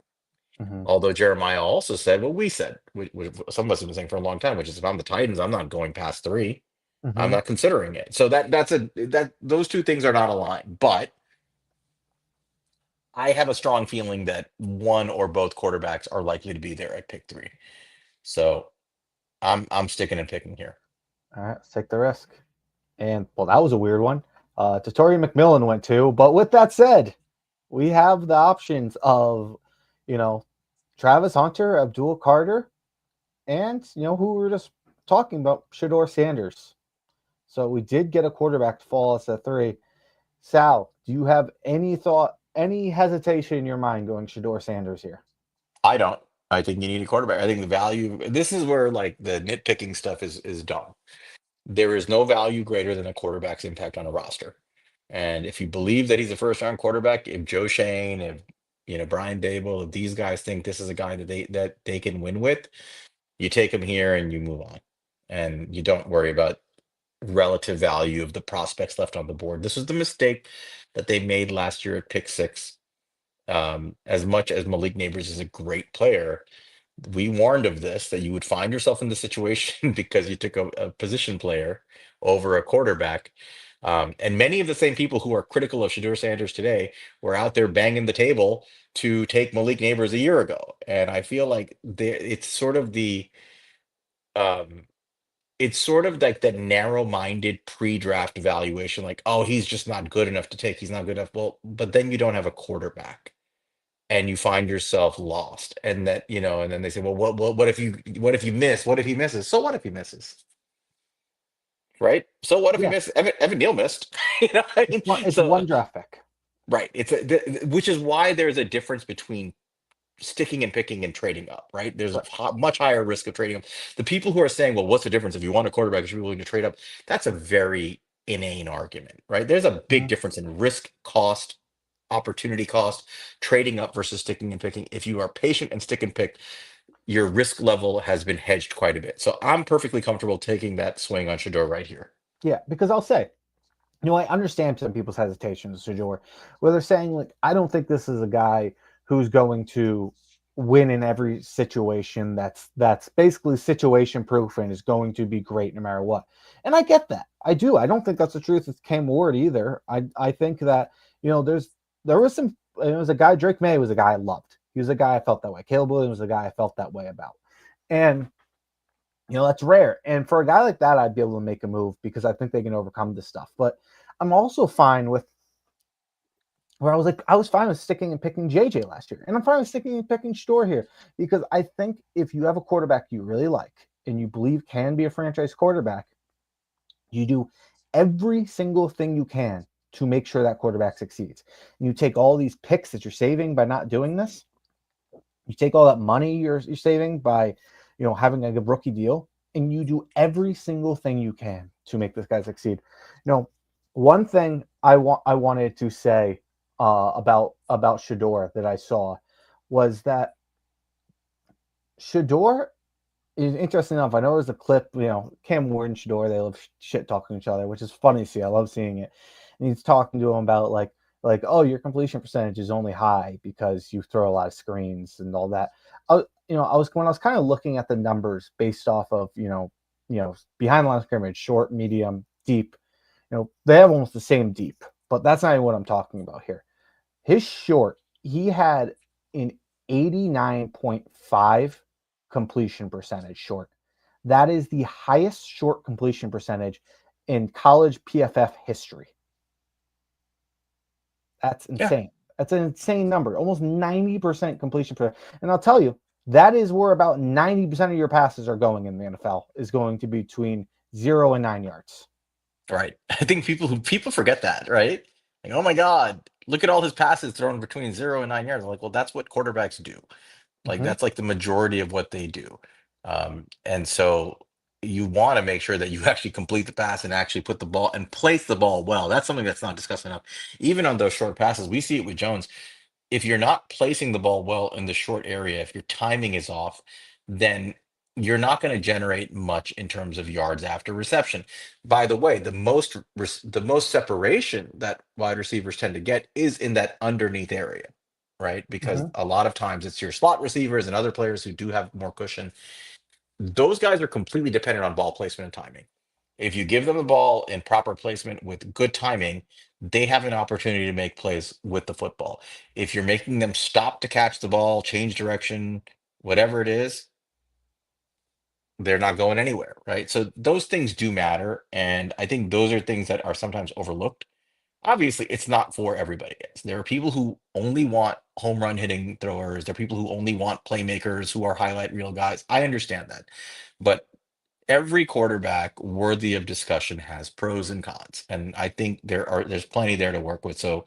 Hmm. Although Jeremiah also said what we said, some of us have been saying for a long time, which is if I'm the Titans, I'm not going past three. I'm Hmm. not considering it. So that those two things are not aligned. But I have a strong feeling that one or both quarterbacks are likely to be there at pick three. So I'm sticking and picking here. All right, let's take the risk. And well, that was a weird one. Tatori McMillan went too. But with that said, we have the options of, you know, Travis Hunter, Abdul Carter, and who we were just talking about, Shador Sanders. So we did get a quarterback to fall us at three. Sal, do you have any hesitation in your mind going Shador Sanders here? I don't. I think you need a quarterback. I think the value. This is where like the nitpicking stuff is dumb. There is no value greater than a quarterback's impact on a roster. And if you believe that he's a first round quarterback, if Joe Shane, if Brian Dable, if these guys think this is a guy that they can win with, you take him here and you move on. And you don't worry about relative value of the prospects left on the board. This was the mistake that they made last year at pick six. As much as Malik Neighbors is a great player, we warned of this that you would find yourself in the situation because you took a position player over a quarterback. And many of the same people who are critical of Shador Sanders today were out there banging the table to take Malik Neighbors a year ago. And I feel like um, it's sort of like that narrow-minded pre-draft evaluation, like, oh, he's just not good enough to take. He's not good enough. Well, but then you don't have a quarterback, and you find yourself lost. And that, and then they say, well, what if you miss? What if he misses? So what if he misses? Right? So what if he Yeah, misses? Evan Neal missed. You know what I mean? it's So one draft pick. right. Which is why there's a difference between sticking and picking and trading up, right? There's a Right. much higher risk of trading up. The people who are saying, well, what's the difference if you want a quarterback, you should be willing to trade up? That's a very inane argument, right? There's a big Mhm. difference in risk, cost, opportunity cost, trading up versus sticking and picking. If you are patient and stick and pick, your risk level has been hedged quite a bit. So I'm perfectly comfortable taking that swing on Shador right here. Yeah, because I'll say, I understand some people's hesitations, Sajor, where they're saying, like, I don't think this is a guy who's going to win in every situation that's basically situation proof and is going to be great no matter what. And I get that. I do. I don't think that's the truth with Cam Ward either. I think that, there was some it was a guy, Drake May was a guy I loved. He was a guy I felt that way. Caleb Williams was a guy I felt that way about. And that's rare. And for a guy like that, I'd be able to make a move because I think they can overcome this stuff. But I'm also fine with where I was fine with sticking and picking JJ last year. And I'm fine with sticking and picking Store here because I think if you have a quarterback you really like and you believe can be a franchise quarterback, you do every single thing you can to make sure that quarterback succeeds. And you take all these picks that you're saving by not doing this, you take all that money you're saving by, having a good rookie deal, and you do every single thing you can to make this guy succeed. One thing I wanted to say about Shador that I saw was that Shador is interesting enough. I know there's a clip, Cam Ward and Shador, they love shit talking to each other, which is funny to see. I love seeing it. And he's talking to him about oh, your completion percentage is only high because you throw a lot of screens and all that. When I was kind of looking at the numbers based off of, behind the line of scrimmage, short, medium, deep, they have almost the same deep, but that's not even what I'm talking about here. His short, he had an 89.5 completion percentage short. That is the highest short completion percentage in college PFF history. That's Yeah. insane. That's an insane number. Almost 90% completion percentage. And I'll tell you, that is where about 90% of your passes are going in the NFL, is going to be between 0 and 9 yards. Right. I think people forget that, right? Like, oh my God, look at all his passes thrown between 0 and 9 yards. I'm like, well, that's what quarterbacks do. Like Mm-hmm. that's like the majority of what they do. And so you want to make sure that you actually complete the pass and actually put the ball and place the ball well. That's something that's not discussed enough. Even on those short passes, we see it with Jones. If you're not placing the ball well in the short area, if your timing is off, then you're not going to generate much in terms of yards after reception. By the way, the most separation that wide receivers tend to get is in that underneath area, right? Because Mm-hmm. a lot of times it's your slot receivers and other players who do have more cushion. Those guys are completely dependent on ball placement and timing. If you give them the ball in proper placement with good timing, they have an opportunity to make plays with the football. If you're making them stop to catch the ball, change direction, whatever it is, they're not going anywhere, right? So those things do matter. And I think those are things that are sometimes overlooked. Obviously, it's not for everybody. There are people who only want home run hitting throwers. There are people who only want playmakers who are highlight reel guys. I understand that. But every quarterback worthy of discussion has pros and cons, and I think there's plenty there to work with. So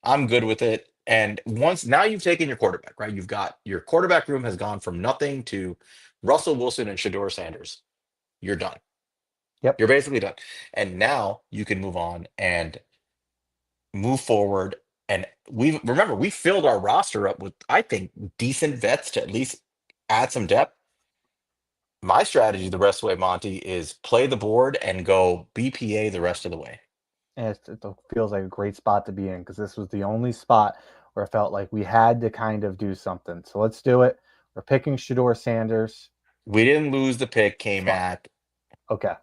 I'm good with it. And once now you've taken your quarterback, right? You've got your quarterback room has gone from nothing to Russell Wilson and Shador Sanders. You're done. Yep. You're basically done. And now you can move on and move forward. And we filled our roster up with, I think, decent vets to at least add some depth. My strategy the rest of the way, Monty, is play the board and go BPA the rest of the way. And it feels like a great spot to be in because this was the only spot where I felt like we had to kind of do something. So let's do it. We're picking Shador Sanders. We didn't lose the pick, It's fine. K-Mac. Okay.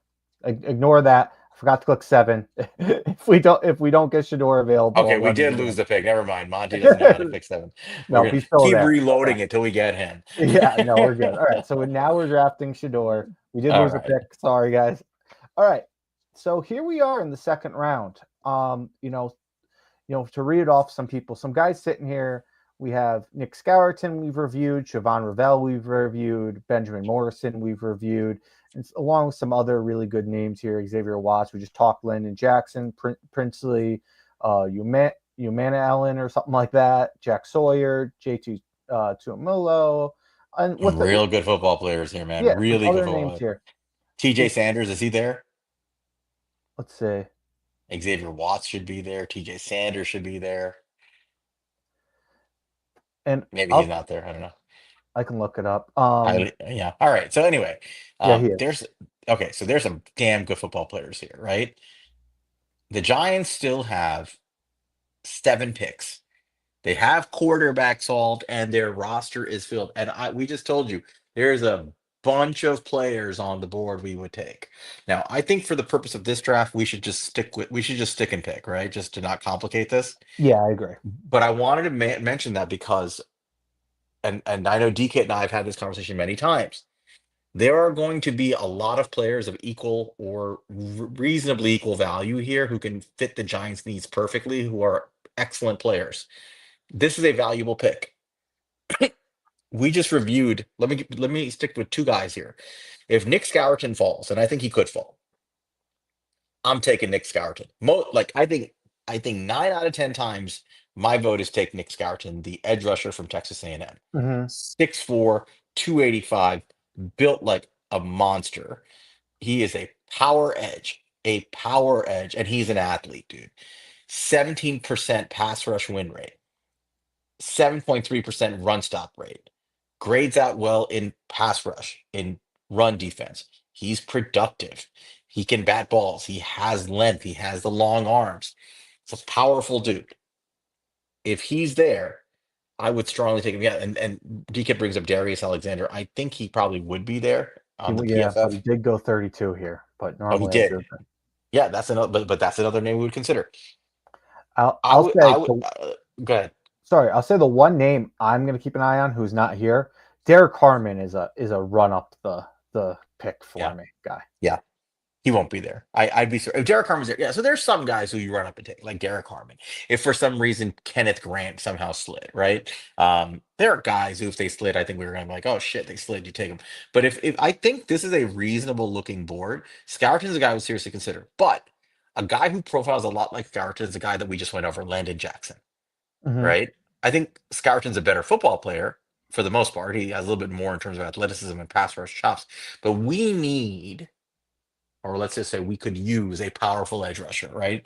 Ignore that. Forgot to click 7. If we don't get Shador available, Okay, I'll we let him did get lose in. the pick. Never mind. Monty doesn't know how to pick 7. We're No, gonna he's still keep there. reloading it till we get him. Yeah, no, we're good. All right, so now we're drafting Shador. We did All lose a right. pick. Sorry, guys. All right, so here we are in the second round. To read off some guys sitting here. We have Nick Scourton we've reviewed, Siobhan Ravel we've reviewed, Benjamin Morrison we've reviewed, and along with some other really good names here. Xavier Watts, we just talked Landon Jackson, Princely, Umana Allen or something like that, Jack Sawyer, J2 Tuamulo, and Some with the, real good football players here, man. yeah, some Really good other football names players. here. TJ Sanders, is he there? Let's see. Xavier Watts should be there. TJ Sanders should be there. And Maybe he's not there. I don't know. I can look it up. Yeah. All right. So anyway, Yeah, he is. there's okay. So there's some damn good football players here, right? The Giants still have 7 picks. They have quarterback solved, and their roster is filled. And we just told you there's a bunch of players on the board we would take. Now, I think for the purpose of this draft, we should just stick and pick, right? Just to not complicate this. Yeah, I agree. But I wanted to mention that because, and I know DK and I have had this conversation many times. There are going to be a lot of players of equal or reasonably equal value here who can fit the Giants' needs perfectly, who are excellent players. This is a valuable pick. We just reviewed. Let me stick with 2 guys here. If Nick Scourton falls, and I think he could fall, I'm taking Nick Scourton. I think 9 out of 10 times my vote is take Nick Scourton, the edge rusher from Texas A&M. Mm-hmm. 6'4", 285, built like a monster. He is a power edge, and he's an athlete, dude. 17% pass rush win rate, 7.3% run stop rate. Grades out well in pass rush, in run defense. He's productive. He can bat balls. He has length. He has the long arms. It's a powerful dude. If he's there, I would strongly take him. Yeah, and DK brings up Darius Alexander. I think he probably would be there on the Yeah, but he PFF. did go 32 here. But Oh, he normally I did. do. Yeah, that's another. But that's another name we would consider. I'll I I'll would. say I would. the Go ahead. sorry, I'll say the one name I'm going to keep an eye on who's not here. Derek Harmon is a run up the pick for Yeah. me guy. Yeah. He won't be there. I'd be if Derek Harmon's there. Yeah, so there's some guys who you run up and take, like Derek Harmon. If for some reason Kenneth Grant somehow slid, right? There are guys who, if they slid, I think we were gonna be like, oh shit, they slid, you take them. But if I think this is a reasonable looking board, Scourton's a guy I would seriously consider. But a guy who profiles a lot like Scourton is a guy that we just went over, Landon Jackson, Mm-hmm. right? I think Scourton's a better football player for the most part. He has a little bit more in terms of athleticism and pass rush chops. But we need, or let's just say we could use a powerful edge rusher, right?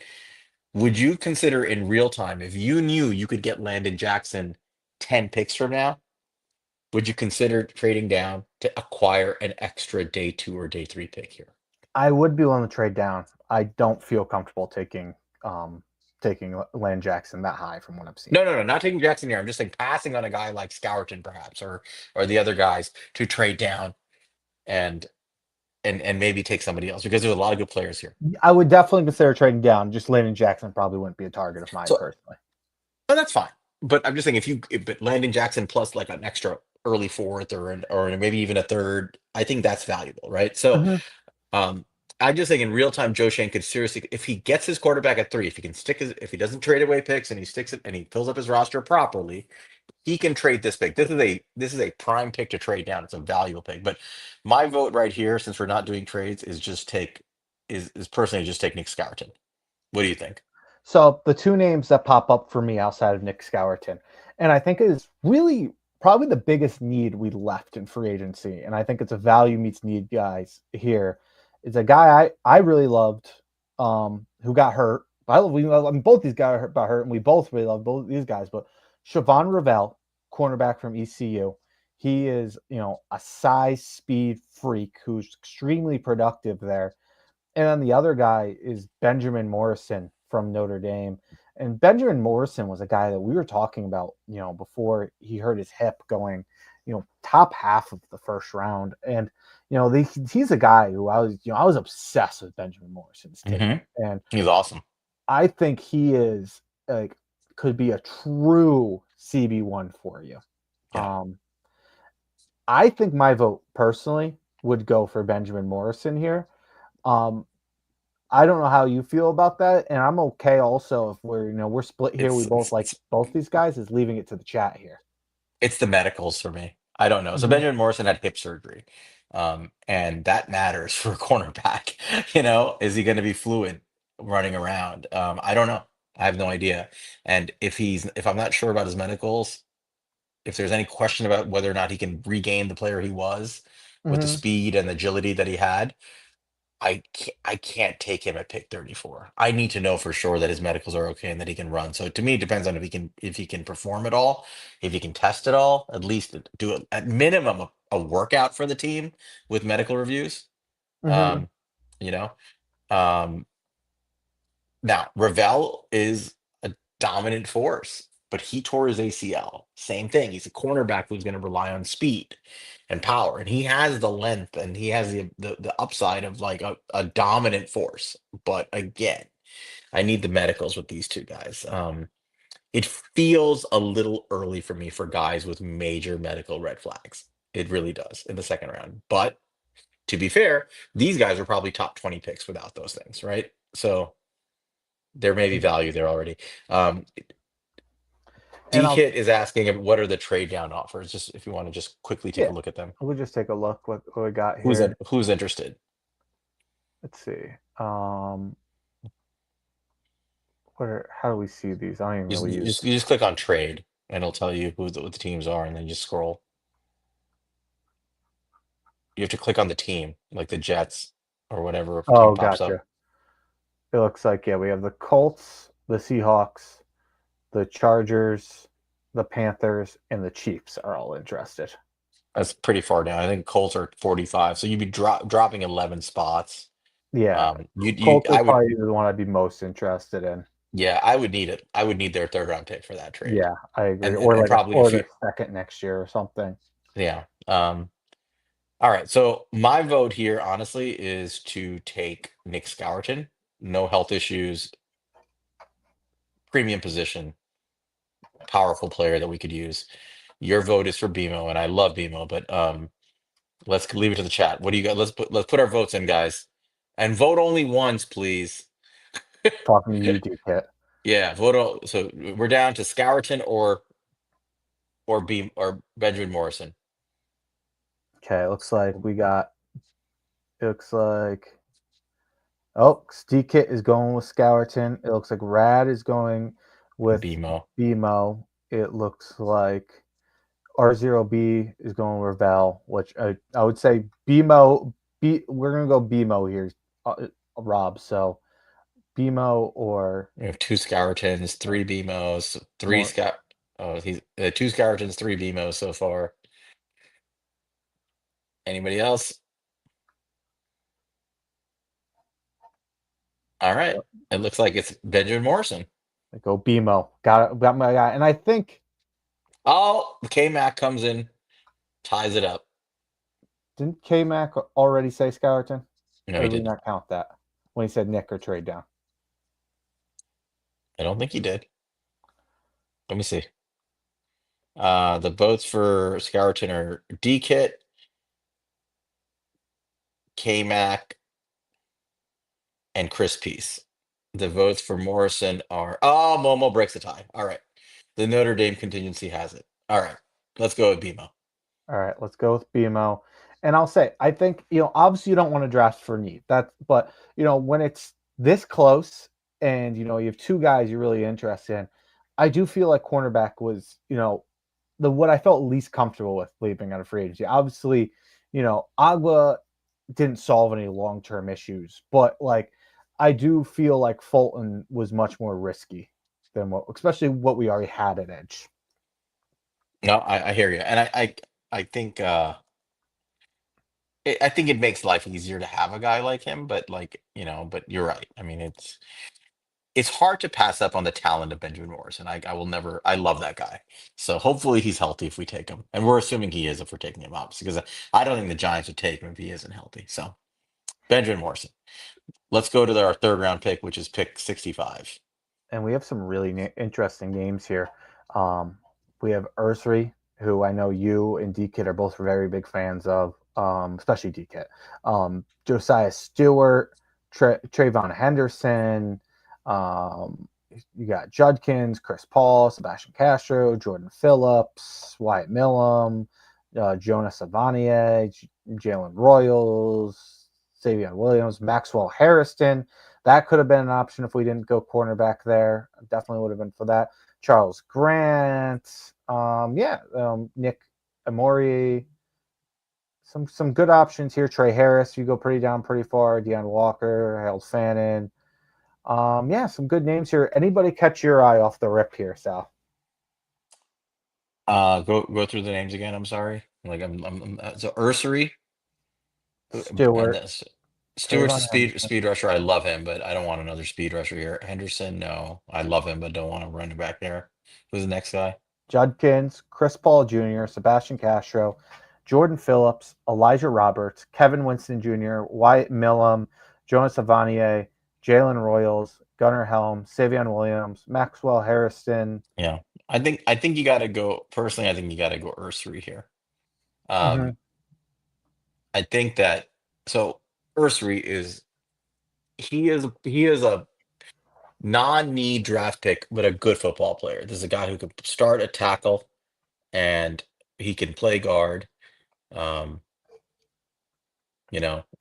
Would you consider in real time, if you knew you could get Landon Jackson 10 picks from now, would you consider trading down to acquire an extra day 2 or day 3 pick here? I would be willing to trade down. I don't feel comfortable taking Land Jackson that high from what I've seen. No, no, no, not taking Jackson here. I'm just saying passing on a guy like Scourton, perhaps, or the other guys to trade down and and maybe take somebody else because there's a lot of good players here. I would definitely consider trading down. Just Landon Jackson probably wouldn't be a target of mine So, personally. oh, that's fine. But I'm just saying, but Landon Jackson plus like an extra early fourth or maybe even a third, I think that's valuable, right? So, Mm-hmm. um, I just think in real time, Joe Shane could seriously, if he gets his quarterback at 3, if he can if he doesn't trade away picks and he sticks it and he fills up his roster properly, he can trade this pick. This is a prime pick to trade down. It's a valuable pick. But my vote right here, since we're not doing trades, is personally just take Nick Scourton. What do you think? So the two names that pop up for me outside of Nick Scourton, and I think is really probably the biggest need we left in free agency, and I think it's a value meets need guys here, is a guy I really loved, who got hurt. I mean, both these guys got hurt, and we both really love both these guys. But Siobhan Ravel, cornerback from ECU, he is a size speed freak who's extremely productive there. And then the other guy is Benjamin Morrison from Notre Dame. And Benjamin Morrison was a guy that we were talking about, before he hurt his hip going, top half of the first round. And, he's a guy who I was obsessed with Benjamin Morrison's tape, Hmm. and He's awesome. I think he is like could be a true CB1 for you. Yeah. Um, I think my vote personally would go for Benjamin Morrison here. Um, I don't know how you feel about that, and I'm okay also if we're split here. We It's both it's like it's both these guys. Is leaving it to the chat here. it's the medicals for me. I don't know. So Hmm. Benjamin Morrison had hip surgery, and that matters for a cornerback. Is he going to be fluid running around? I don't know. I have no idea. And if I'm not sure about his medicals, if there's any question about whether or not he can regain the player he was with the Hmm. speed and agility that he had, I can't take him at pick 34. I need to know for sure that his medicals are okay and that he can run. So to me, it depends on if he can perform at all, if he can test at all, at least do it at minimum a workout for the team with medical reviews. Hmm. Um, you know. Um, Now Ravel is a dominant force, but he tore his ACL. Same thing. He's a cornerback who's going to rely on speed and power, and he has the length and he has the upside of like a dominant force. But again, I need the medicals with these two guys. It feels a little early for me for guys with major medical red flags. It really does in the second round. But to be fair, these guys are probably top 20 picks without those things, right? So there may be value there already. Um, And D I'll Kit is asking what are the trade down offers, just if you want to just quickly take yeah, a look at them. we'll just take a look what we got Who's here. who's interested? Let's see. How do we see these? I don't even You just, really you use. just you just click on trade, and it'll tell you what the teams are, and then you just scroll. You have to click on the team, like the Jets or whatever team Oh, pops up. gotcha. It looks like we have the Colts, the Seahawks, the Chargers, the Panthers, and the Chiefs are all interested. That's pretty far down. I think Colts are 45, so you'd be dropping 11 spots. Yeah, You Colts I would would probably be the one I'd be most interested in. Yeah, I would need it. I would need their third round pick for that trade, Yeah, I agree. and Or like probably a or the few. second next year or something. Yeah. All right. So my vote here, honestly, is to take Nick Scourton. No health issues, premium position, powerful player that we could use. Your vote is for BMO, and I love BMO, but let's leave it to the chat. What do you got? Let's put our votes in, guys, and vote only once, please. Talking to you, D Kit. Yeah, so we're down to Scourton or Benjamin Morrison. Okay, it looks like oh, D Kit is going with Scourton. It looks like Rad is going with BMO. BMO. It looks like R0B is going with Ravel, which I would say BMO. We're gonna go BMO here, Rob. So BMO or We have two Scourtons, uh, three BMOs, three more. Scout. Oh, he's two Scourtons, three BMOs so far. Anybody else? All right. It looks like it's Benjamin Morrison. Go BMO. Got my guy, and I think Oh, K Mac comes in, ties it up. didn't K Mac already say Scourton, No, or he did we didn't. not count that when he said Nick or trade down? I don't think he did. Let me see. The votes for Scourton are D Kit, K Mac, and Chris Peace. The votes for Morrison are Momo breaks the tie. All right. The Notre Dame contingency has it. All right. Let's go with BMO. All right, let's go with BMO. And I'll say, I think, obviously you don't want to draft for need. But when it's this close and you have two guys you're really interested in, I do feel like cornerback was, the what I felt least comfortable with leaving out of free agency. Obviously, Agua didn't solve any long-term issues, but like I do feel like Fulton was much more risky than especially what we already had at edge. No, I hear you. And I think I think it makes life easier to have a guy like him, but but you're right. I mean, it's hard to pass up on the talent of Benjamin Morrison. I will never. I love that guy. So hopefully he's healthy if we take him, and we're assuming he is if we're taking him, obviously, because I don't think the Giants would take him if he isn't healthy. So Benjamin Morrison. Let's go to our third round pick, which is pick 65. And we have some really interesting names here. Um, we have Ursary, who I know you and DKit are both very big fans of, especially DKit. Josiah Stewart, Trayvon Henderson. Um, you got Judkins, Chris Paul, Sebastian Castro, Jordan Phillips, Wyatt Millum, Jonas Savanier, Jalen Royals, Savion Williams, Maxwell Harrison. That could have been an option if we didn't go cornerback there. Definitely would have been for that. Charles Grant, Nick Amori. Some good options here. Trey Harris, you go pretty far. Deion Walker, Harold Fannin. Some good names here. Anybody catch your eye off the rip here, Sal? Go through the names again. I'm sorry. Like so Ursary, and Stewart, this Stewart's a Trayvon speed Henderson, rusher. I love him, but I don't want another speed rusher here. Henderson, no, I love him, but don't want a running back there. Who's the next guy? Judkins, Chris Paul Jr., Sebastian Castro, Jordan Phillips, Elijah Roberts, Kevin Winston Jr., Wyatt Millum, Jonas Savanier, Jalen Royals, Gunnar Helm, Savion Williams, Maxwell Harrison. Yeah, I think you got to go. Personally, I think you got to go Ursary here. Mm-hmm. Um, I think that so Ursary is he is a non-need draft pick, but a good football player. This is a guy who can start a tackle and he can play guard. Um,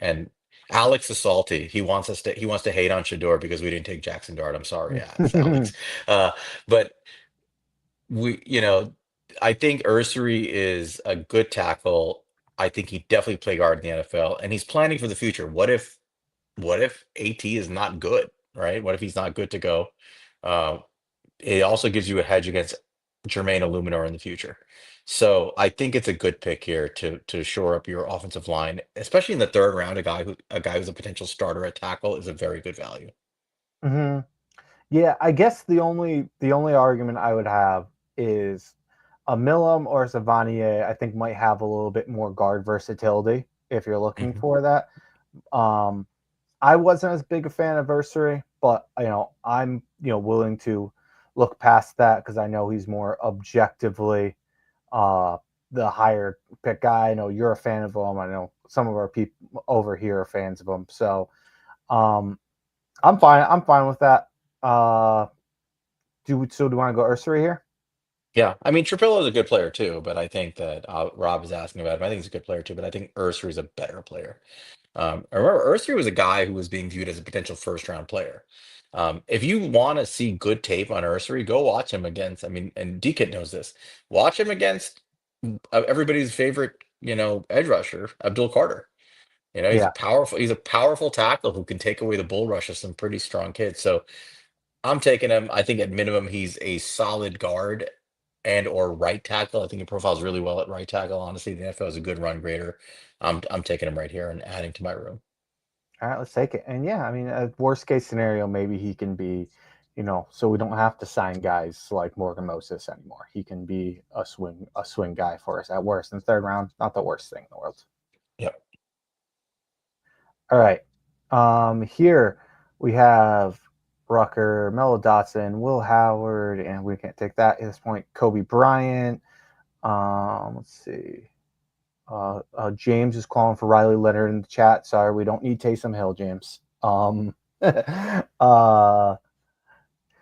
and Alex is salty. He wants to hate on Shador because we didn't take Jackson Dart. I'm sorry, Alex. Uh, but we, I think Ursary is a good tackle. I think he definitely play guard in the NFL, and he's planning for the future. What if AT is not good, right? What if he's not good to go? Uh, it also gives you a hedge against Jermaine Illuminor in the future. So I think it's a good pick here to shore up your offensive line, especially in the third round. A guy who's a potential starter at tackle is a very good value. Mm-hmm. Yeah, I guess the only argument I would have is a Millum or a Savanier. I think might have a little bit more guard versatility if you're looking Mhm. for that. Um, I wasn't as big a fan of Versary, but I'm willing to look past that because I know he's more objectively uh, the higher pick guy. I know you're a fan of him. I know some of our people over here are fans of him. So um, I'm fine. I'm fine with that. Uh, do you want to go Ursary here? Yeah, I mean Trapillo is a good player too, but I think that Rob is asking about him. I think he's a good player too, but I think Ursary is a better player. I remember Ursary was a guy who was being viewed as a potential first round player. If you want to see good tape on Ursary, go watch him against. I mean, and DKit knows this. Watch him against everybody's favorite, edge rusher, Abdul Carter. He's a Yeah. powerful. He's a powerful tackle who can take away the bull rush of some pretty strong kids. So I'm taking him. I think at minimum he's a solid guard and or right tackle. I think he profiles really well at right tackle. Honestly, the NFL is a good run grader. I'm taking him right here and adding to my room. All right, let's take it. And yeah, I mean, worst case scenario, maybe he can be, so we don't have to sign guys like Morgan Moses anymore. He can be a swing guy for us at worst. In the third round, not the worst thing in the world. Yep. All right. Here we have Rucker, Mello Dotson, Will Howard, and we can't take that at this point. Kobe Bryant. Let's see. James is calling for Riley Leonard in the chat. Sorry, we don't need Taysom Hill, James. Uh,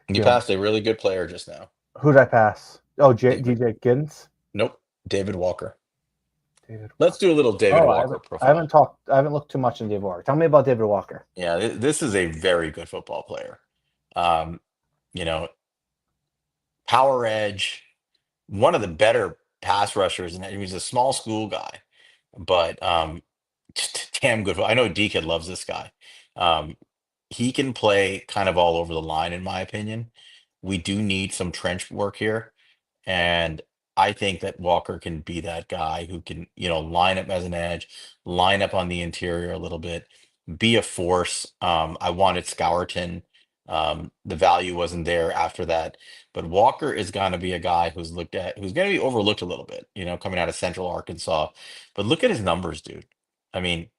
You you know, passed a really good player just now. who did I pass? Oh, David. DJ Giddens. Nope. David Walker. David Let's Walker. do a little David Oh, Walker I haven't profile. talked. I haven't looked too much into David Walker. Tell me about David Walker. Yeah, this is a very good football player. Um, you know, Power edge, one of the better pass rushers, and he's a small school guy, but just damn good. I know D Kid loves this guy. Um, he can play kind of all over the line, in my opinion. We do need some trench work here. And I think that Walker can be that guy who can, line up as an edge, line up on the interior a little bit, be a force. I wanted Scourton. The value wasn't there after that. But Walker is going to be a guy who's going to be overlooked a little bit, coming out of Central Arkansas. But look at his numbers, dude. I mean,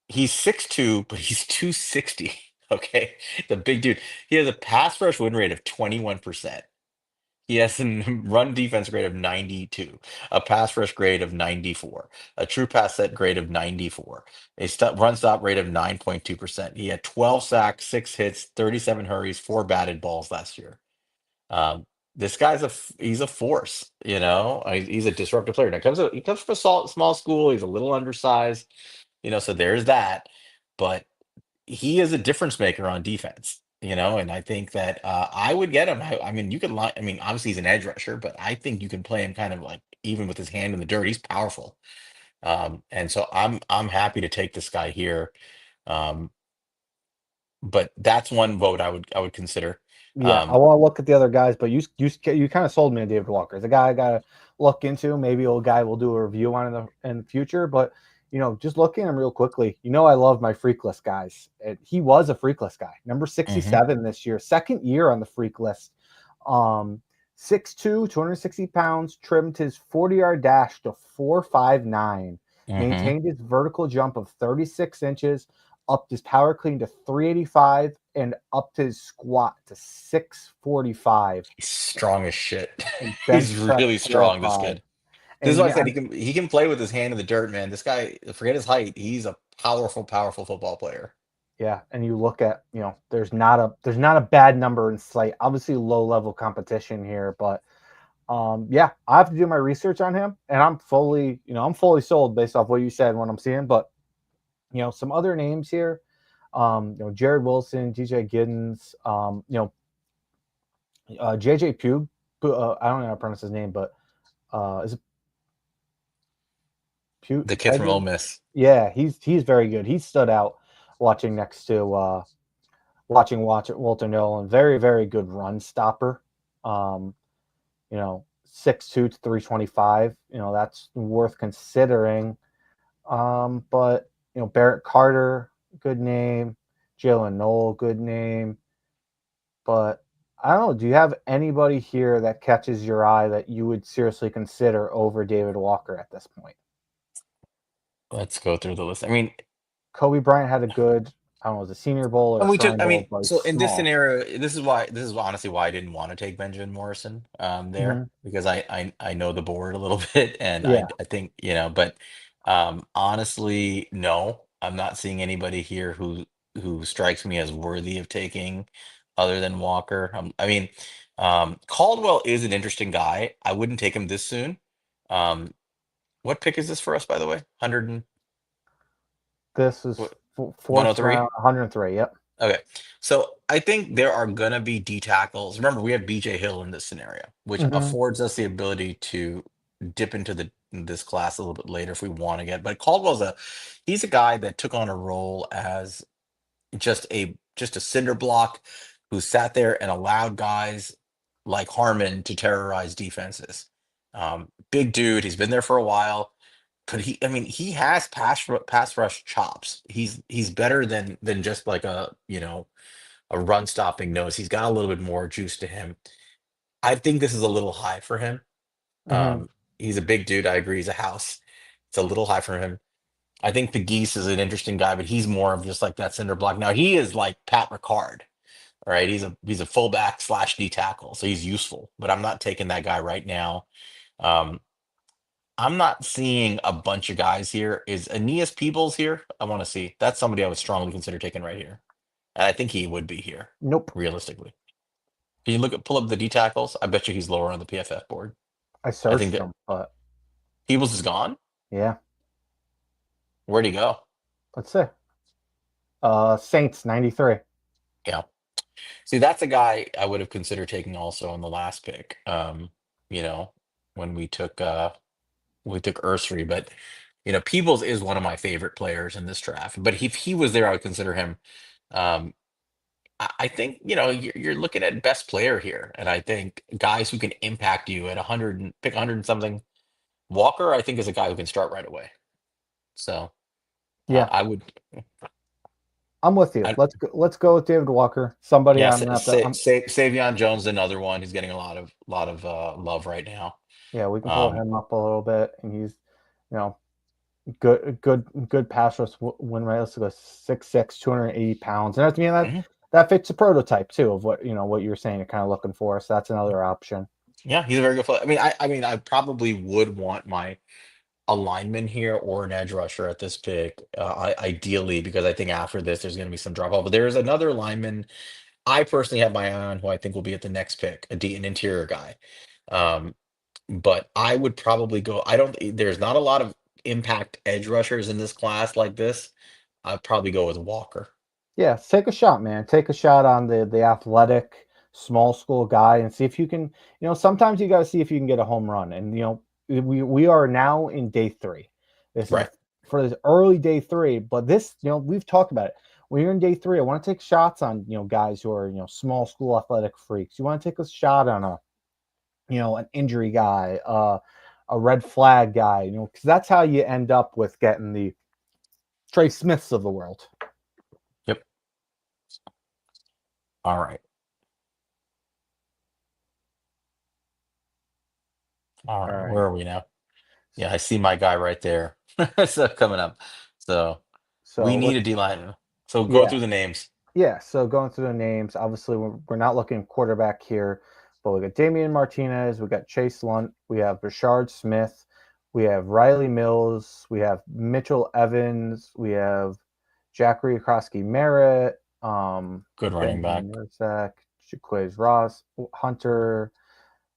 he's 6'2", but he's 260. Okay, the big dude. He has a pass rush win rate of 21%. He has a run defense grade of 92, a pass rush grade of 94, a true pass set grade of 94, a run stop rate of 9.2%. He had 12 sacks, 6 hits, 37 hurries, 4 batted balls last year. This guy's he's a force, He's a disruptive player. Now he comes from a small school. He's a little undersized, so there's that. But he is a difference maker on defense, and I think that I would get him. I mean, you could lie. I mean, obviously he's an edge rusher, but I think you can play him kind of like even with his hand in the dirt. He's powerful, and so I'm happy to take this guy here. Um, but that's one vote I would consider. Yeah, I Um, want to look at the other guys, but you kind of sold me on David Walker. He's a guy I got to look into. Maybe a guy we'll do a review on in the future. But just looking at him real quickly, I love my freak list guys. He was a freak list guy, number mhm, 67 this year, second year on the freak list. Um, 6'2", 260 pounds, trimmed his 40-yard dash to 4.59, mhm. maintained his vertical jump of 36 inches, upped his power clean to 385, and upped his squat to 645, He's strong as shit. and He's bench press really strong, this 405. kid. This is And why I yeah, said he can play with his hand in the dirt, man. This guy, forget his height, he's a powerful, powerful football player. yeah, and you look at, there's not a bad number in sight. Obviously low level competition here, but yeah, I have to do my research on him, and I'm fully sold based off what you said, what I'm seeing. But some other names here, Jared Wilson, DJ Giddens, JJ Pugh. I don't know how to pronounce his name, but is it Pugh? The kid from Ole Miss. Yeah, he's very good. He stood out watching next to Walter Nolan. Very, very good run stopper. 6'2" to 325. That's worth considering. But Barrett Carter, good name. Jalen Knoll, good name. But I don't know. Do you have anybody here that catches your eye that you would seriously consider over David Walker at this point? Let's go through the list. I mean, Kobe Bryant had a good, I don't know, it was a Senior Bowl or and a we took, Shrine I mean, Bowl, but it's so in this small. scenario, this is honestly why I didn't want to take Benjamin Morrison there, Hmm. because I know the board a little bit, and I Yeah. I think, but honestly, no, I'm not seeing anybody here who strikes me as worthy of taking other than Walker. I mean, Caldwell is an interesting guy. I wouldn't take him this soon. Um, what pick is this for us, by the way? 100 and This is what, fourth 103? round, 103. Yep. Okay. So I think there are gonna be D tackles. Remember, we have BJ Hill in this scenario, which Hmm. affords us the ability to dip into this class a little bit later if we want to get. But Caldwell's he's a guy that took on a role as just a cinder block who sat there and allowed guys like Harmon to terrorize defenses. Big dude, he's been there for a while, but I mean, he has pass rush chops. He's better than just like a run stopping nose. He's got a little bit more juice to him. I think this is a little high for him. Hmm. Um, he's a big dude. I agree. He's a house. It's a little high for him. I think the Geese is an interesting guy, but he's more of just like that cinder block. Now he is like Pat Ricard, all right? He's a fullback slash D tackle, so he's useful. But I'm not taking that guy right now. Um, I'm not seeing a bunch of guys here. Is Aeneas Peebles here? I want to see. That's somebody I would strongly consider taking right here, and I think he would be here Nope. realistically. Can you pull up the D tackles? I bet you he's lower on the PFF board. I I think searched that him, but Peebles is gone. yeah. Where'd he go? Let's see. Saints 93. Yeah. See, that's a guy I would have considered taking also on the last pick. You know, when we took Ursary, but Peebles is one of my favorite players in this draft. But if he was there, I would consider him. Um, I think you're looking at best player here, and I think guys who can impact you at 100 and pick 100 and something. Walker, I think, is a guy who can start right away. So Yeah. I would. I'm with you. I, Let's go with David Walker. Somebody yeah, I'm gonna have to. Savion Jones is another one. He's getting a lot of love right now. Yeah, we can pull Um, him up a little bit, and he's, you know, good pass rush win rate. Let's go 6'6", 280 pounds, and I mean mhm. that fits the prototype too of what you're saying you're kind of looking for. So that's another option. Yeah, he's a very good player. I mean, I probably would want my a lineman here or an edge rusher at this pick, ideally, because I think after this there's going to be some drop off. But there's another lineman I personally have my eye on who I think will be at the next pick, an interior guy. Um, but I would probably go. I don't. There's not a lot of impact edge rushers in this class like this. I'd probably go with Walker. Yeah, take a shot, man. Take a shot on the athletic small school guy and see if you can. Sometimes you got to see if you can get a home run. And we are now in day three. This is Right. for this early day three. But this, we've talked about it. When you're in day three, I want to take shots on guys who are small school athletic freaks. You want to take a shot on an injury guy, a red flag guy. Because that's how you end up with getting the Trey Smiths of the world. Yep. All right. All All right. right. Where are we now? Yeah, I see my guy right there. So coming up. So we So need let's a D line. So go yeah. through the names. Yeah, so going through the names, obviously we're not looking quarterback here, but we got Damian Martinez, we got Chase Lunt, we have Rashard Smith, we have Riley Mills, we have Mitchell Evans, we have Jack Riokoski Merritt, Good running Benjamin back. Mursack, Jaquez Ross, Hunter,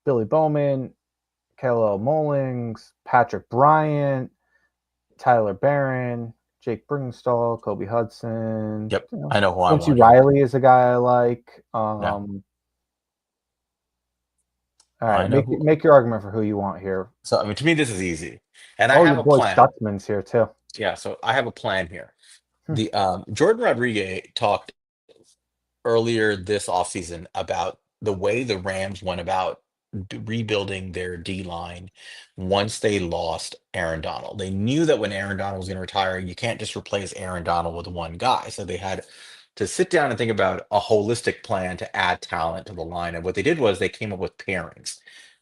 Billy Bowman, Kalo Mullings, Patrick Bryant, Tyler Barron, Jake Bringstall, Kobe Hudson. Yep. I know who I Quincy want here. Riley is a guy I like. Yeah. All right, I know make who. make your argument for who you want here. So I mean, to me, this is easy, and I Oh, your have a boy plan. Stutzman's here too. Yeah. So I have a plan here. Hmm. The Jordan Rodriguez talked earlier this offseason about the way the Rams went about rebuilding their D line once they lost Aaron Donald. They knew that when Aaron Donald was going to retire, you can't just replace Aaron Donald with one guy. So they had to sit down and think about a holistic plan to add talent to the line. And what they did was they came up with pairings,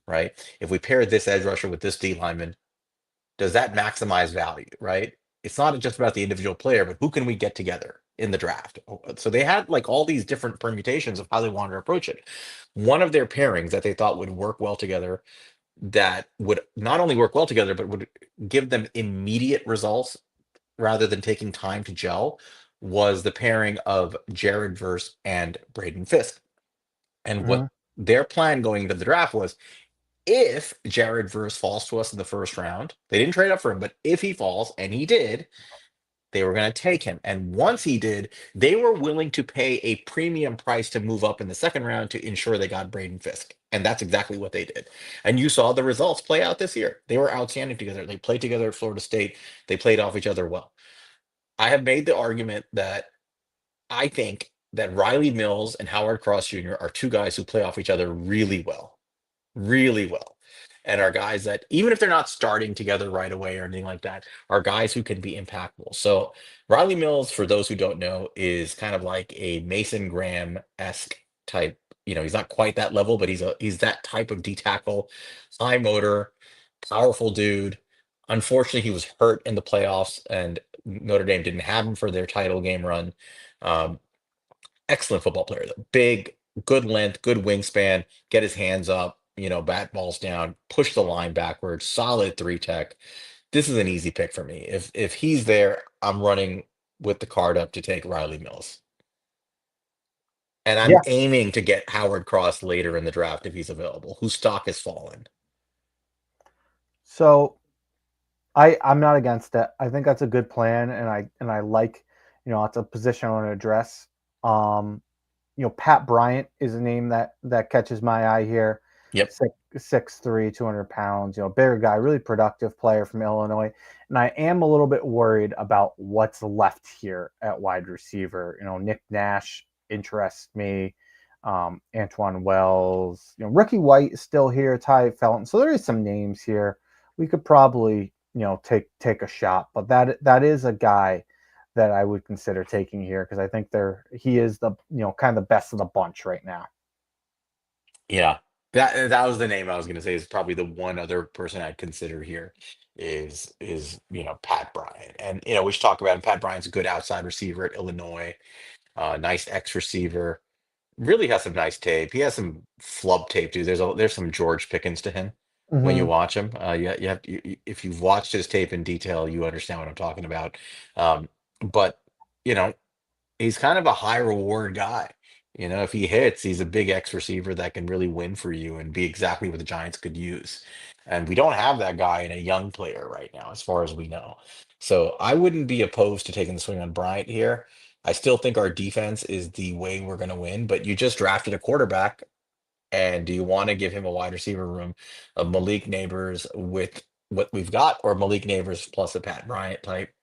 right? If we pair this edge rusher with this D lineman, does that maximize value, right? It's not just about the individual player, but who can we get together in the draft? So they had like all these different permutations of how they wanted to approach it. One of their pairings that they thought would work well together, that would not only work well together, but would give them immediate results rather than taking time to gel, was the pairing of Jared Verse and Braden Fisk. And what Mhm. their plan going into the draft was, if Jared Verse falls to us in the first round, they didn't trade up for him, but if he falls, and he did, they were going to take him. And once he did, they were willing to pay a premium price to move up in the second round to ensure they got Braden Fisk. And that's exactly what they did. And you saw the results play out this year. They were outstanding together. They played together at Florida State. They played off each other well. I have made the argument that I think that Riley Mills and Howard Cross Jr. are two guys who play off each other really well. And are guys that, even if they're not starting together right away or anything like that, are guys who can be impactful. So Riley Mills, for those who don't know, is kind of like a Mason Graham-esque type. He's not quite that level, but he's that type of D tackle, high motor, powerful dude. Unfortunately, he was hurt in the playoffs, and Notre Dame didn't have him for their title game run. Um, Excellent football player, though. Big, good length, good wingspan, get his hands up, bat balls down, push the line backwards, solid three tech. This is an easy pick for me. If he's there, I'm running with the card up to take Riley Mills. And I'm Yeah. aiming to get Howard Cross later in the draft if he's available, whose stock has fallen. So I'm not against it. I think that's a good plan, and I like, it's a position I want to address. Um, Pat Bryant is a name that catches my eye here. Yep. 6'3", 200 pounds, bigger guy, really productive player from Illinois. And I am a little bit worried about what's left here at wide receiver. Nick Nash interests me. Antoine Wells, Ricky White is still here, Ty Felton. So there is some names here. We could probably, take a shot, but that is a guy that I would consider taking here because I think he is the kind of the best of the bunch right now. Yeah. That was the name I was going to say is probably the one other person I'd consider here is Pat Bryant. And we should talk about him. Pat Bryant's a good outside receiver at Illinois. Nice X receiver. Really has some nice tape. He has some flub tape too. There's some George Pickens to him when you Hmm. watch him. If you've watched his tape in detail, you understand what I'm talking about. But you know, he's kind of a high reward guy. If he hits, he's a big X receiver that can really win for you and be exactly what the Giants could use. And we don't have that guy in a young player right now, as far as we know. So I wouldn't be opposed to taking the swing on Bryant here. I still think our defense is the way we're going to win, but you just drafted a quarterback. And do you want to give him a wide receiver room of Malik Neighbors with what we've got, or Malik Neighbors plus a Pat Bryant type?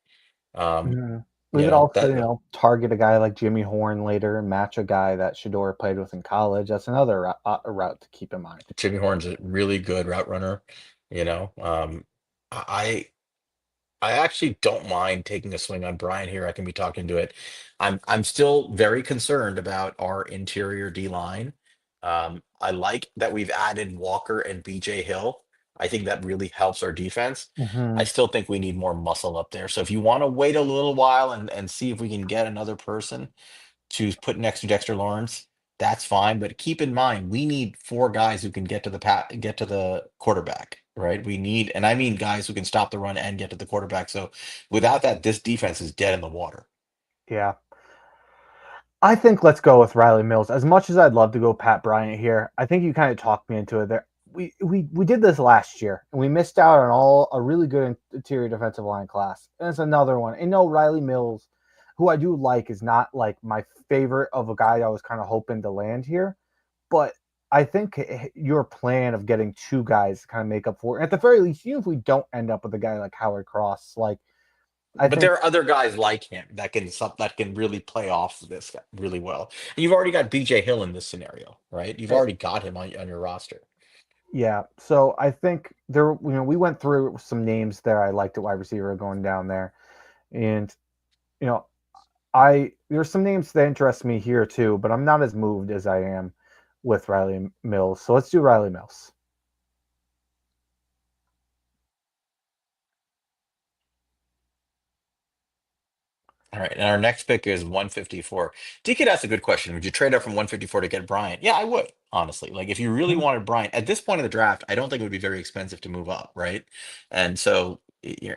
Um, Hmm. We could also, that target a guy like Jimmy Horn later and match a guy that Shador played with in college. That's another route to keep in mind. Jimmy Horn's a really good route runner. You know, I I actually don't mind taking a swing on Brian here. I can be talking to it. I'm still very concerned about our interior D line. I like that we've added Walker and BJ Hill. I think that really helps our defense. I Hmm. still think we need more muscle up there. So if you want to wait a little while and see if we can get another person to put next to Dexter Lawrence, that's fine. But keep in mind, we need four guys who can get to the quarterback, right? We need, and I mean guys who can stop the run and get to the quarterback. So without that, this defense is dead in the water. Yeah. I think let's go with Riley Mills. As much as I'd love to go Pat Bryant here, I think you kind of talked me into it there. We did this last year and we missed out on all a really good interior defensive line class. And it's another one. And no, Riley Mills, who I do like, is not like my favorite of a guy I was kind of hoping to land here. But I think your plan of getting two guys to kind of make up for it, at the very least, even if we don't end up with a guy like Howard Cross, like I But think there are other guys like him that can really play off this guy really well. And you've already got BJ Hill in this scenario, right? You've already got him on your roster. yeah, so I think there, we went through some names there. I liked at wide receiver going down there, and you know, I there's some names that interest me here too, but I'm not as moved as I am with Riley Mills. So let's do Riley Mills. All right, and our next pick is 154. DK, that's a good question. Would you trade up from 154 to get Bryant? Yeah, I would, honestly. Like, if you really Mhm. wanted Bryant at this point of the draft, I don't think it would be very expensive to move up, right? And so, you're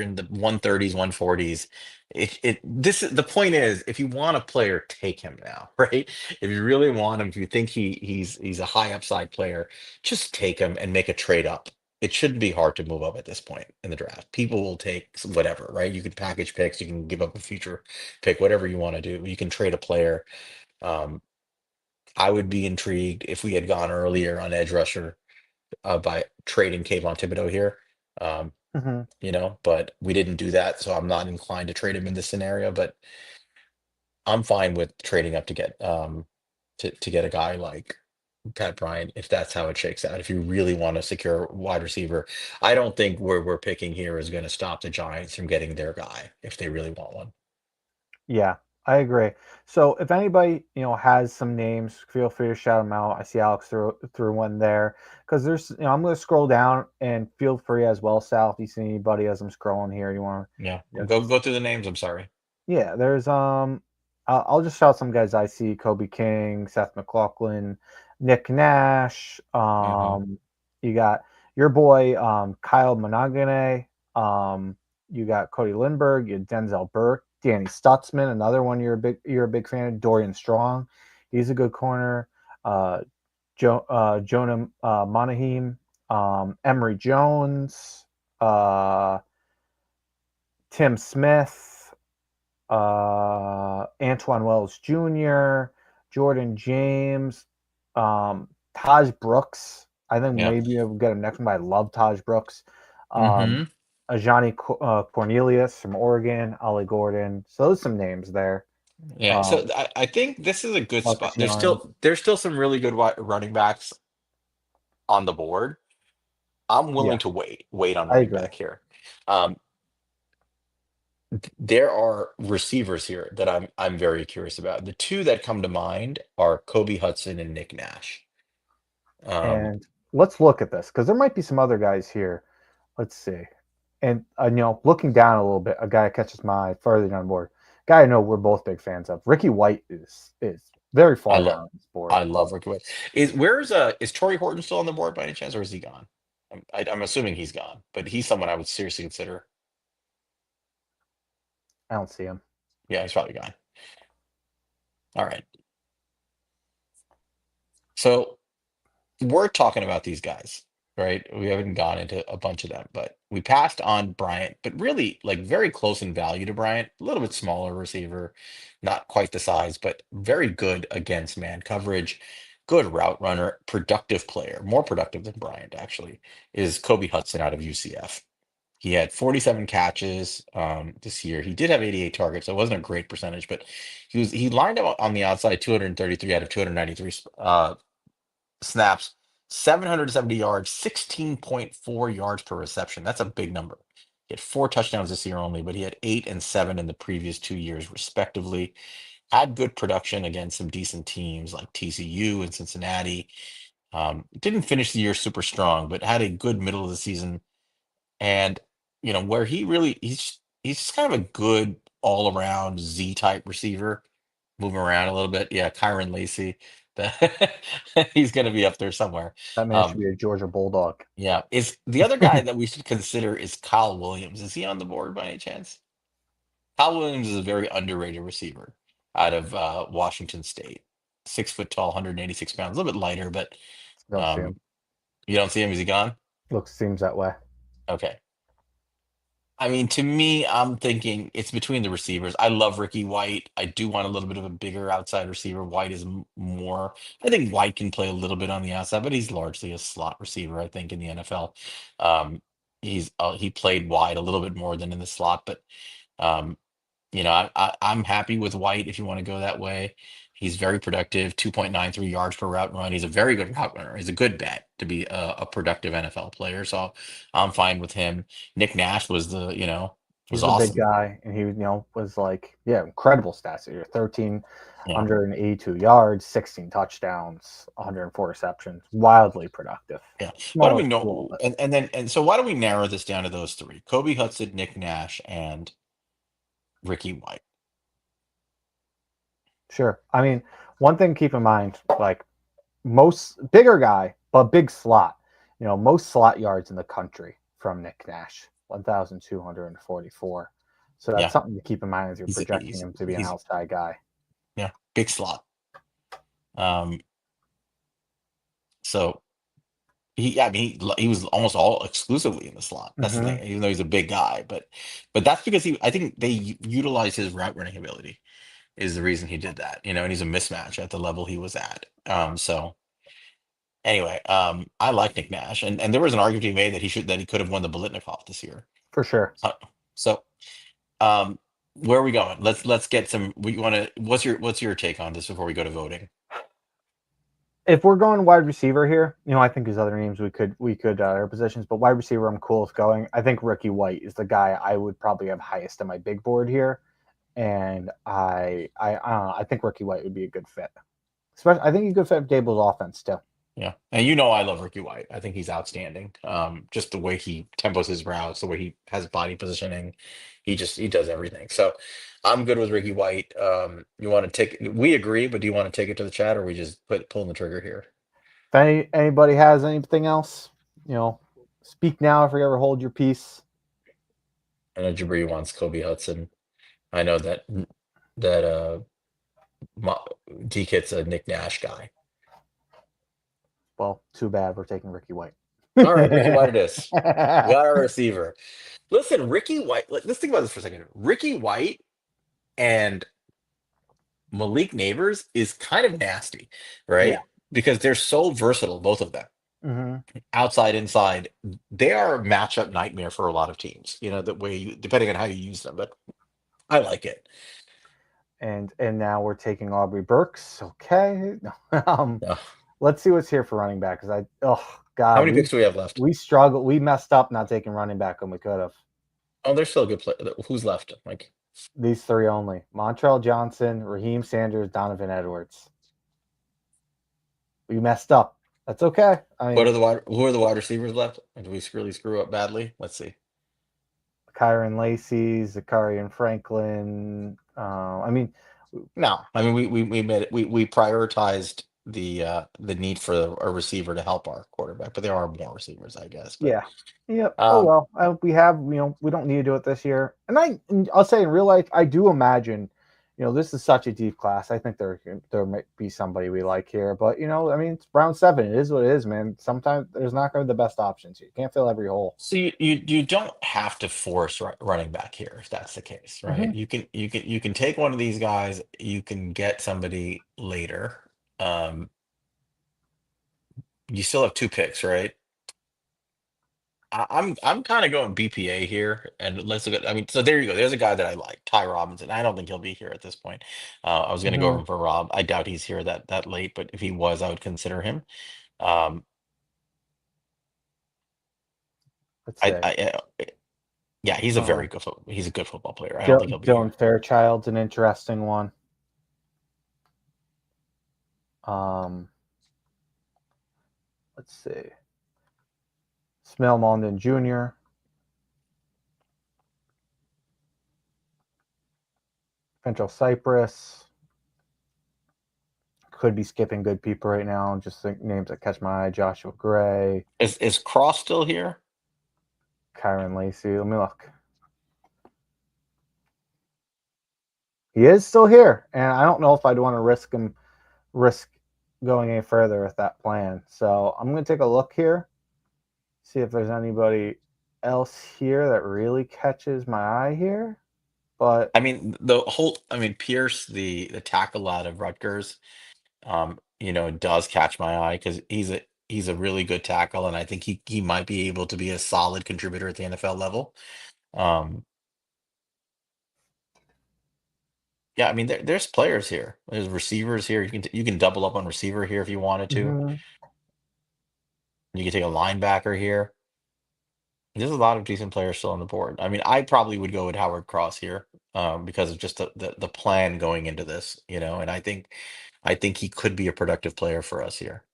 in the 130s, 140s. The point is, if you want a player, take him now, right? If you really want him, if you think he's a high upside player, just take him and make a trade up. It shouldn't be hard to move up at this point in the draft. People will take whatever, right? You can package picks, you can give up a future pick, whatever you want to do. You can trade a player. Um, I would be intrigued if we had gone earlier on edge rusher by trading Kayvon Thibodeau here. Um, Mhm. but we didn't do that, so I'm not inclined to trade him in this scenario. But I'm fine with trading up to get to get a guy like Pat Bryant if that's how it shakes out. If you really want to secure a wide receiver, I don't think where we're picking here is going to stop the Giants from getting their guy if they really want one. Yeah, I agree. So if anybody has some names, feel free to shout them out. I see Alex threw one there because there's I'm going to scroll down and feel free as well, Sal. If you see anybody as I'm scrolling here, you want Yeah, to go through the names. I'm sorry. yeah, there's I'll just shout some guys I see: Kobe King, Seth McLaughlin, Nick Nash. Hmm. You got your boy Kyle Monagane. You got Cody Lindbergh. You Denzel Burke, Danny Stutzman, another one you're a big fan of. Dorian Strong, he's a good corner. Uh, Jonah Monaheim, Emery Jones, uh, Tim Smith, Antoine Wells Jr., Jordan James, Taj Brooks. I think Yeah. maybe we'll get him next one, but I love Taj Brooks. Um, Hmm. Ajani Cornelius from Oregon, Ollie Gordon. So those some names there. Yeah. So Um, I think this is a good spot. Marcus Young. There's still some really good running backs on the board. I'm Yeah, willing to wait on I running agree. back here. Um, there are receivers here that I'm very curious about. The two that come to mind are Kobe Hudson and Nick Nash. Um, And let's look at this because there might be some other guys here. Let's see. And looking down a little bit, a guy that catches my eye further down the board. Guy I know we're both big fans of. Ricky White is very I far love down this board. I love Ricky White. Is Torrey Horton still on the board by any chance, or is he gone? I'm assuming he's gone, but he's someone I would seriously consider. I don't see him. Yeah, he's probably gone. All right. So we're talking about these guys, right? We haven't gone into a bunch of them, but we passed on Bryant, but really like very close in value to Bryant, a little bit smaller receiver, not quite the size, but very good against man coverage, good route runner, productive player, more productive than Bryant actually, is Kobe Hudson out of UCF. He had 47 catches this year. He did have 88 targets, so it wasn't a great percentage, but he lined up on the outside 233 out of 293 snaps, 770 yards, 16.4 yards per reception. That's a big number. He had 4 touchdowns this year only, but he had 8 and 7 in the previous 2 years, respectively. Had good production against some decent teams like TCU and Cincinnati. Didn't finish the year super strong, but had a good middle of the season. And where he's just kind of a good all around Z type receiver, moving around a little bit. Yeah, Kyron Lacy. The- he's going to be up there somewhere. That man should Um, be a Georgia Bulldog. yeah, is the other guy that we should consider is Kyle Williams. Is he on the board by any chance? Kyle Williams is a very underrated receiver out of Washington State. 6 foot tall, 186 pounds, a little bit lighter, but Don't see um, him. you don't see him. Is he gone? Seems that way. Okay. I mean, to me, I'm thinking it's between the receivers. I love Ricky White. I do want a little bit of a bigger outside receiver. White is more. I think White can play a little bit on the outside, but he's largely a slot receiver, I think, in the NFL. He played wide a little bit more than in the slot, but um, I'm happy with White if you want to go that way. He's very productive, 2.93 yards per route run. He's a very good route runner. He's a good bet to be a productive NFL player. So I'm fine with him. Nick Nash was He's a big awesome. guy, and he was like, yeah, incredible stats here: Yeah, 1,382 yards, 16 touchdowns, 104 receptions, wildly productive. yeah. Why do Smaller we school, know? but And so why do we narrow this down to those three? Kobe Hudson, Nick Nash, and Ricky White. sure. I mean, one thing to keep in mind, like most bigger guy, but big slot. Most slot yards in the country from Nick Nash, 1,244. So that's Yeah, something to keep in mind as you're he's projecting he's him to be an he's outside guy. yeah, big slot. Um, so I mean, he was almost all exclusively in the slot. That's the Hmm. thing, even though he's a big guy. But that's because I think they utilize his route running ability is the reason he did that. And he's a mismatch at the level he was at. So anyway, I like Nick Nash, and there was an argument to be made that he could have won the Bolitnikoff this year. For sure. Uh, so um, where are we going? Let's get some. We want to. What's your take on this before we go to voting? If we're going wide receiver here, I think there's other names we could our positions, but wide receiver I'm cool with going. I think Ricky White is the guy I would probably have highest on my big board here, and I think Ricky White would be a good fit. Especially, I think he could fit Dable's offense too. Yeah, and I love Ricky White. I think he's outstanding. Just the way he tempos his routes, the way he has body positioning, he does everything. So I'm good with Ricky White. You want to take? We agree, but do you want to take it to the chat, or we just pulling the trigger here? If anybody has anything else, speak now if you ever hold your peace. I know Jabri wants Kobe Hudson. I know that Mo- D-Kit's a Nick Nash guy. Well, too bad we're taking Ricky White. All right, Ricky White it is. We got our receiver. Listen, Ricky White. Let's think about this for a second. Ricky White and Malik Neighbors is kind of nasty, Yeah. right? Because they're so versatile, both of them, Hmm. outside, inside. They are a matchup nightmare for a lot of teams, the way depending on how you use them. But I like it. And now we're taking Aubrey Burks. Okay. um, Uh, let's see what's here for running back because how God, many we picks do we have left? we struggled. We messed up not taking running back when we could have. Oh, they're still a good player. Who's left? Like, These three only: Montrell Johnson, Raheem Sanders, Donovan Edwards. We messed up. That's okay. I what mean, are who are the wide receivers left? Did we really screw up badly? Let's see. Kyron Lacey, Zakarian Franklin. I mean, No, I mean we made it. We prioritized the need for a receiver to help our quarterback, but there are more receivers, I guess. But yeah, yeah. Oh um, well, we have. We don't need to do it this year. And I'll say in real life, I do imagine. This is such a deep class. I think there might be somebody we like here, but I mean, it's round 7. It is what it is, man. Sometimes there's not going to be the best options. You can't fill every hole. so you don't have to force running back here if that's the case, right? Hmm. You can take one of these guys. You can get somebody later. Um, you still have 2 picks, right? I'm kind of going BPA here, and let's look at. I mean, so there you go. There's a guy that I like, Ty Robinson. I don't think he'll be here at this point. I was going to go over Hmm. him for Rob. I doubt he's here that late, but if he was, I would consider him. Um, Let's say yeah, he's a uh, very good he's a good football player. I don't think he'll be Dylan here. Fairchild's an interesting one. Um, let's see, Smell Mondon Jr., Central Cypress. Could be skipping good people right now. Just think names that catch my eye: Joshua Gray, Is Cross still here? Kyron Lacey. Let me look. He is still here, and I don't know if I'd want to risk going any further with that plan. So I'm going to take a look here, see if there's anybody else here that really catches my eye here. But I mean, the whole. I mean, Pierce, the tackle out of Rutgers, does catch my eye because he's a really good tackle, and I think he might be able to be a solid contributor at the NFL level. Um, yeah, I mean, there's players here. There's receivers here. You can double up on receiver here if you wanted to. mhm, You can take a linebacker here. There's a lot of decent players still on the board. I mean, I probably would go with Howard Cross here, because of just the plan going into this, and I think he could be a productive player for us here.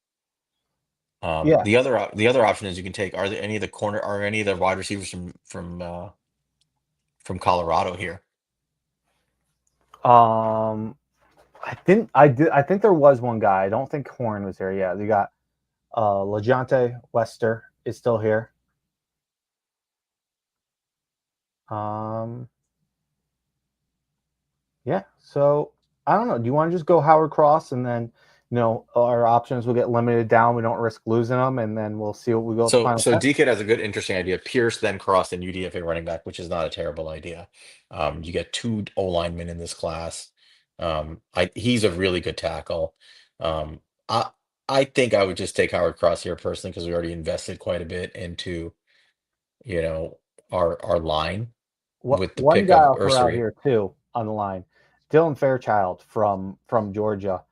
yeah, The other option is you can take are any of the wide receivers from Colorado here. um, I think there was one guy. I don't think Horn was here. Yeah, you got Lejante Wester is still here. Um, yeah. So I don't know. Do you want to just go Howard Cross and then our options will get limited down. We don't risk losing them, and then we'll see what we go with the So final so pick. DK has a good interesting idea. Pierce, then Cross, and UDFA running back, which is not a terrible idea. You get two O linemen in this class. He's a really good tackle. Um, I I think I would just take Howard Cross here personally because we already invested quite a bit into you know our line with the One pick guy of I'll throw out Ursary. here too on the line, Dylan Fairchild from Georgia.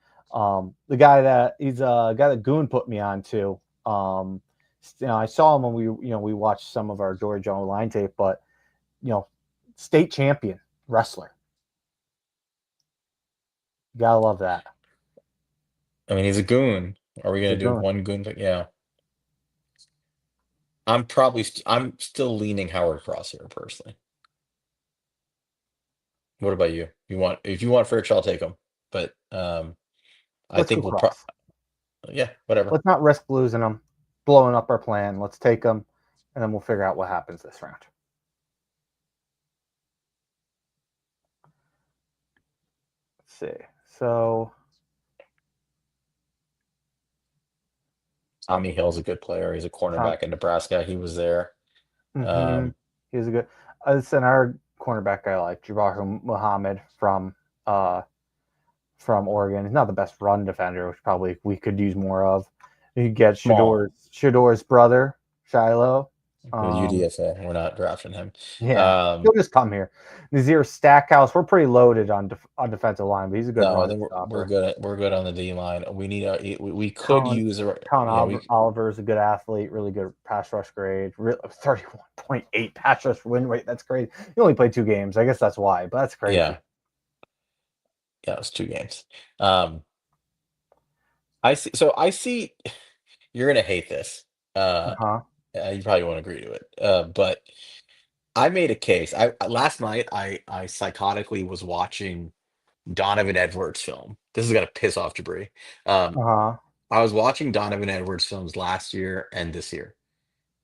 The guy that he's a guy that Goon put me on to. I saw him when we watched some of our Georgia line tape, but you know, state champion wrestler. You gotta love that. I mean, he's a goon. Are we He's a gonna do goon. one goon pick? Yeah, I'm still leaning Howard Cross here personally. What about you? If you want Fairchild, take him. But I Let's go think cross. yeah, whatever. Let's not risk losing them, blowing up our plan. Let's take them, and then we'll figure out what happens this round. Let's see. So, Tommy Hill's a good player. He's a Tom. cornerback in Nebraska. He was there. Mm-hmm. Um, He's a good. It's an our cornerback I like, Jabbar Muhammad uh from Oregon. He's not the best run defender, which probably we could use more of. You get Small. Shador's brother, Shiloh. The Um, UDFA. We're not drafting him. yeah, Um, he'll just come here. Nazir Stackhouse, we're pretty loaded on defensive line, but he's a good no, I run think we're stopper. good. We're good on the D line. We could Colin use a Colin yeah we Oliver is a good athlete, really good pass rush grade, 31.8 pass rush win rate. That's crazy. He only played 2 games. I guess that's why, but that's crazy. yeah yeah it was 2 games. Um, I see. So I see. You're gonna hate this. Uh, Uh-huh. you probably won't agree to it. But I made a case. Last night I psychotically was watching Donovan Edwards film. This is gonna piss off Jabri. Um, Uh-huh. I was watching Donovan Edwards films last year and this year,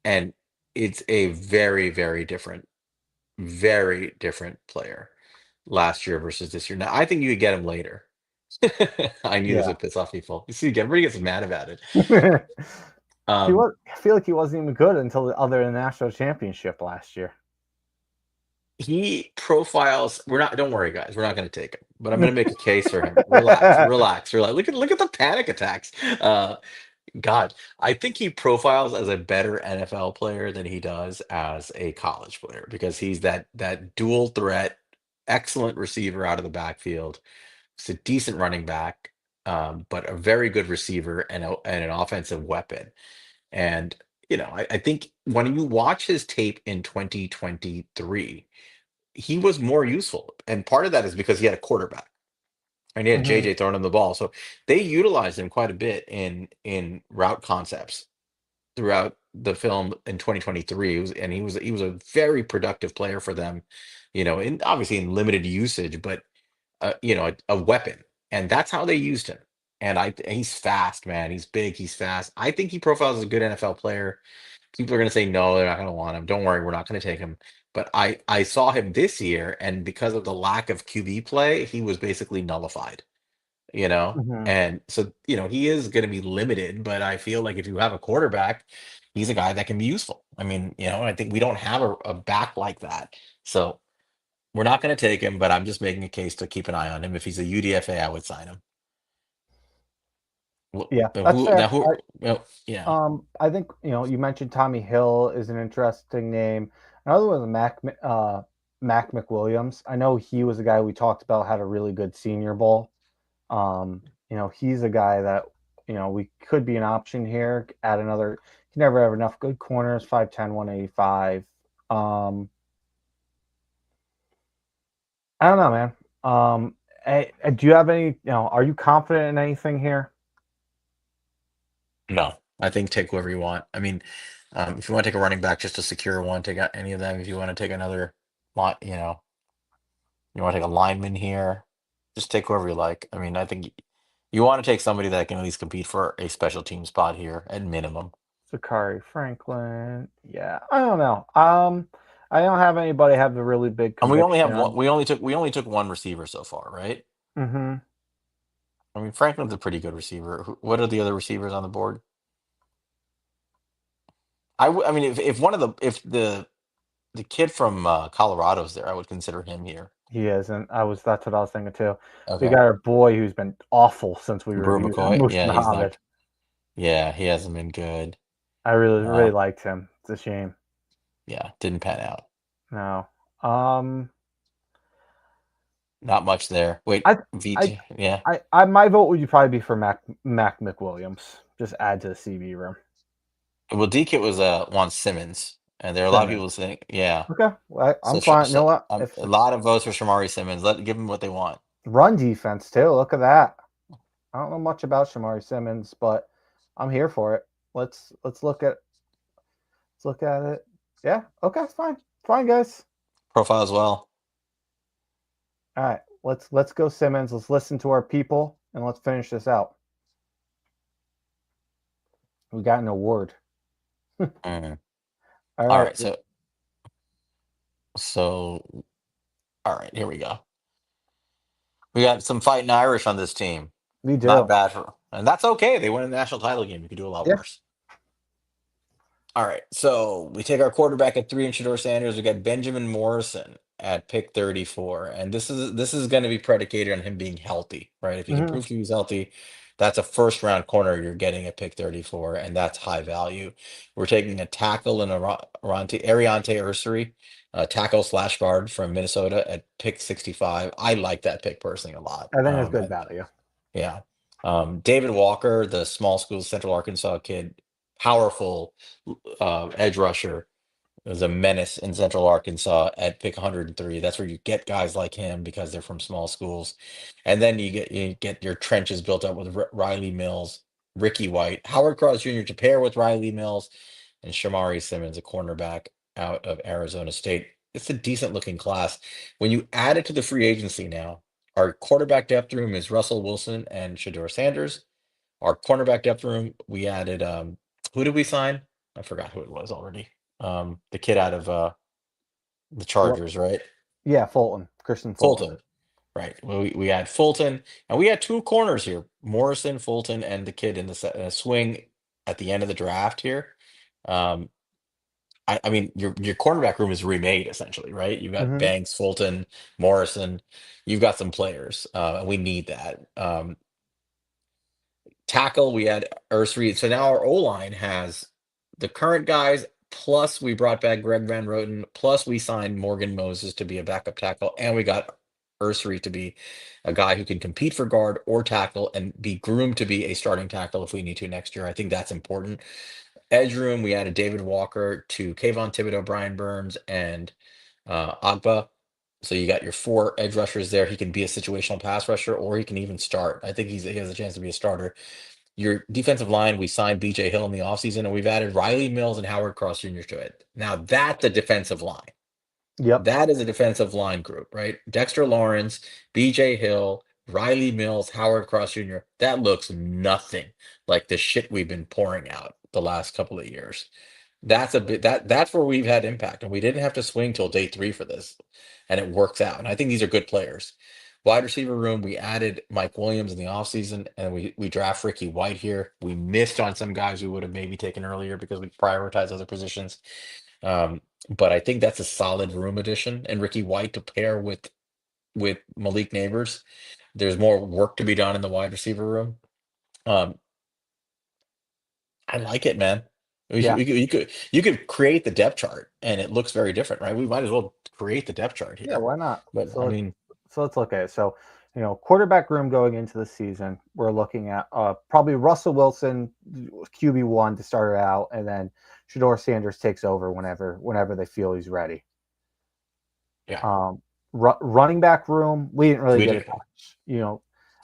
and it's a very different player last year versus this year. Now I think you could get him later. I knew this Yeah. would piss off people. You see, everybody gets mad about it. He Um, was. I feel like he wasn't even good until the other national championship last year. he profiles. We're not. Don't worry, guys. We're not going to take him. But I'm going to make a case for him. Relax, relax, relax. Look at the panic attacks. God, I think he profiles as a better NFL player than he does as a college player because he's that dual threat, excellent receiver out of the backfield. He's a decent running back, but a very good receiver and an offensive weapon. And I think when you watch his tape in 2023, he was more useful. And part of that is because he had a quarterback and he had Hmm. JJ throwing him the ball. So they utilized him quite a bit in route concepts throughout the film in 2023. He was a very productive player for them, in obviously in limited usage, but a weapon. And that's how they used him. And he's fast, man. He's big, he's fast. I think he profiles as a good NFL player. People are going to say no, they're not going to want him. Don't worry, we're not going to take him. But I saw him this year, and because of the lack of QB play, he was basically nullified. Hmm. And so he is going to be limited. But I feel like if you have a quarterback, he's a guy that can be useful. I mean, I think we don't have a back like that, so we're not going to take him. But I'm just making a case to keep an eye on him. If he's a UDFA, I would sign him. Yeah, that's Who now? fair. Who? Well, yeah, I think you mentioned Tommy Hill is an interesting name. Another one is Mac McWilliams. I know he was a guy we talked about had a really good Senior Bowl. He's a guy that we could be an option here. Add another. You never have enough good corners. 5'10", 185. I don't know, man. Do you have any? Are you confident in anything here? no. I think take whoever you want. I mean, if you want to take a running back just to secure one, take out any of them. If you want to take another lot, you want to take a lineman here, just take whoever you like. I mean, I think you want to take somebody that can at least compete for a special team spot here at minimum. Zakari Franklin. Yeah, I don't know. I don't have anybody have the really big And we only conviction have one. on. We only took one receiver so far, right? Hmm. I mean, Franklin's a pretty good receiver. What are the other receivers on the board? I mean, if one of the kid from Colorado's there, I would consider him here. He is, and that's what I was thinking too. We Okay, got our boy who's been awful since we Brew reviewed McCoy. Mush Yeah, he's Muhammad. not. Yeah, he hasn't been good. I really really Uh, liked him. It's a shame. yeah, didn't pan out. No. Um. Not much there. Wait, I I VT. Yeah. my vote would probably be for Mac McWilliams. Just add to the CB room. Well, DK was Juan Simmons, and there are a lot of Simmons. people saying, yeah. Okay. Well, I'm So, fine. You know what? If a it's lot of votes for Shamari Simmons. Give them what they want. run defense too, look at that. I don't know much about Shamari Simmons, but I'm here for it. Let's look at it. Yeah. Okay. Fine. Fine, guys. Profile as well. All right. Let's go Simmons. Let's listen to our people and let's finish this out. We got an award. Mm. All All right. right. So, all right. Here we go. We got some fighting Irish on this team. We Not do. bad and that's okay. They won a national title game. You could do a lot Yeah. worse. All right. So we take our quarterback at 3 and Shador Sanders. We got Benjamin Morrison at pick 34. And this is going to be predicated on him being healthy, right? If he can Hmm. prove he's healthy, That's a first round corner you're getting at pick 34, and that's high value. We're taking a tackle in Ariante Ursary, tackle slash guard from Minnesota at pick 65. I like that pick personally a lot. I think it's good value. Yeah. David Walker, the small school Central Arkansas kid, powerful edge rusher, was a menace in Central Arkansas at pick 103. That's where you get guys like him because they're from small schools. And then you get your trenches built up with Riley Mills, Ricky White, Howard Cross Jr. to pair with Riley Mills, and Shamari Simmons, a cornerback out of Arizona State. It's a decent looking class. When you add it to the free agency now, our quarterback depth room is Russell Wilson and Shador Sanders. Our cornerback depth room, we added who did we sign? I forgot who it was already. The kid out of the What? Chargers, right? Yeah, Fulton, Christian Fulton. Fulton. Right. Well, we had Fulton, and we had two corners here: Morrison, Fulton, and the kid in the swing at the end of the draft here. Um, I mean, your cornerback room is remade essentially, right? You got Hmm. Banks, Fulton, Morrison. You've got some players, and we need that. Tackle, we had Ursary. So now our O line has the current guys, plus we brought back Greg Van Roten, plus we signed Morgan Moses to be a backup tackle, and we got Ursary to be a guy who can compete for guard or tackle and be groomed to be a starting tackle if we need to next year. I think that's important. Edge room, we added David Walker to Kayvon Thibodeau, Brian Burns, and Agba. So you got your four edge rushers there. He can be a situational pass rusher, or he can even start. I think he has a chance to be a starter. Your defensive line, we signed BJ Hill in the offseason, and we've added Riley Mills and Howard Cross Jr. to it. Now that's a defensive line. Yep. That is a defensive line group, right? Dexter Lawrence, BJ Hill, Riley Mills, Howard Cross Jr. That looks nothing like the shit we've been pouring out the last couple of years. That's a bit that's where we've had impact, and we didn't have to swing till day three for this, and it works out. And I think these are good players. Wide receiver room, we added Mike Williams in the offseason, and we draft Ricky White here. We missed on some guys we would have maybe taken earlier because we prioritized other positions. But I think that's a solid room addition, and Ricky White to pair with Malik Neighbors. There's more work to be done in the wide receiver room. Um, I like it, man. Yeah. You could create the depth chart, and it looks very different, right? We might as well create the depth chart Yeah. here. Why not? But I mean, So let's look at it. So, quarterback room going into the season, we're looking at probably Russell Wilson, QB1 to start it out, and then Shador Sanders takes over whenever they feel he's ready. yeah, Running back room, we didn't really we get a did. touch.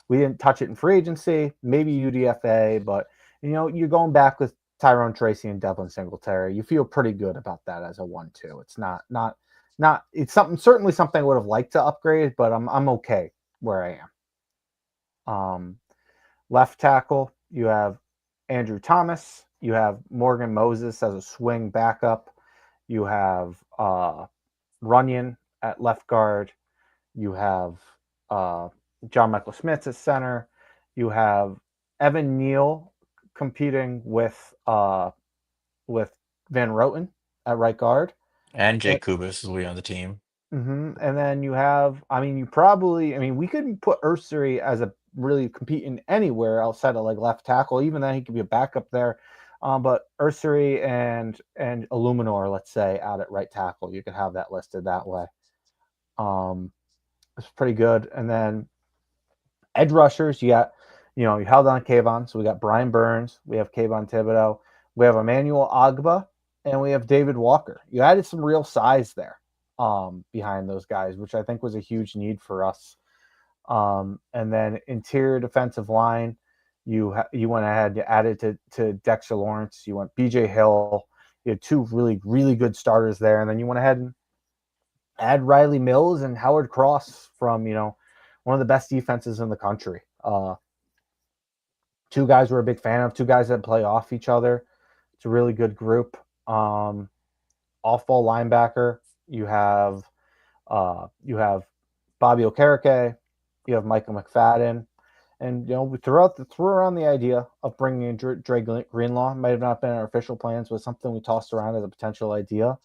We didn't touch it in free agency, maybe UDFA, but you're going back with Tyrone Tracy and Devlin Singletary. You feel pretty good about that as a 1-2. It's not. It's certainly something I would have liked to upgrade, but I'm okay where I am. Left tackle, you have Andrew Thomas. You have Morgan Moses as a swing backup. You have Runyon at left guard. You have John Michael Smith as center. You have Evan Neal competing with Van Roten at right guard. And Jake Kubis is we on the team. And then we could put Ursary as a really competing anywhere outside of like left tackle. Even then, he could be a backup there. But Ursary and Illuminor, let's say, out at right tackle, you could have that listed that way. It's pretty good. And then edge rushers, you held on Kayvon. So we got Brian Burns, we have Kayvon Thibodeau, we have Emmanuel Agba, and we have David Walker. You added some real size there behind those guys, which I think was a huge need for us. And then interior defensive line, you went ahead, you added to Dexter Lawrence, you went BJ Hill. You had two really, really good starters there. And then you went ahead and add Riley Mills and Howard Cross from, one of the best defenses in the country. Two guys we're a big fan of, two guys that play off each other. It's a really good group. Off-ball linebacker, you have Bobby Okereke, you have Michael McFadden, and we threw around the idea of bringing in Dre Greenlaw. Might have not been our official plans, but something we tossed around as a potential idea.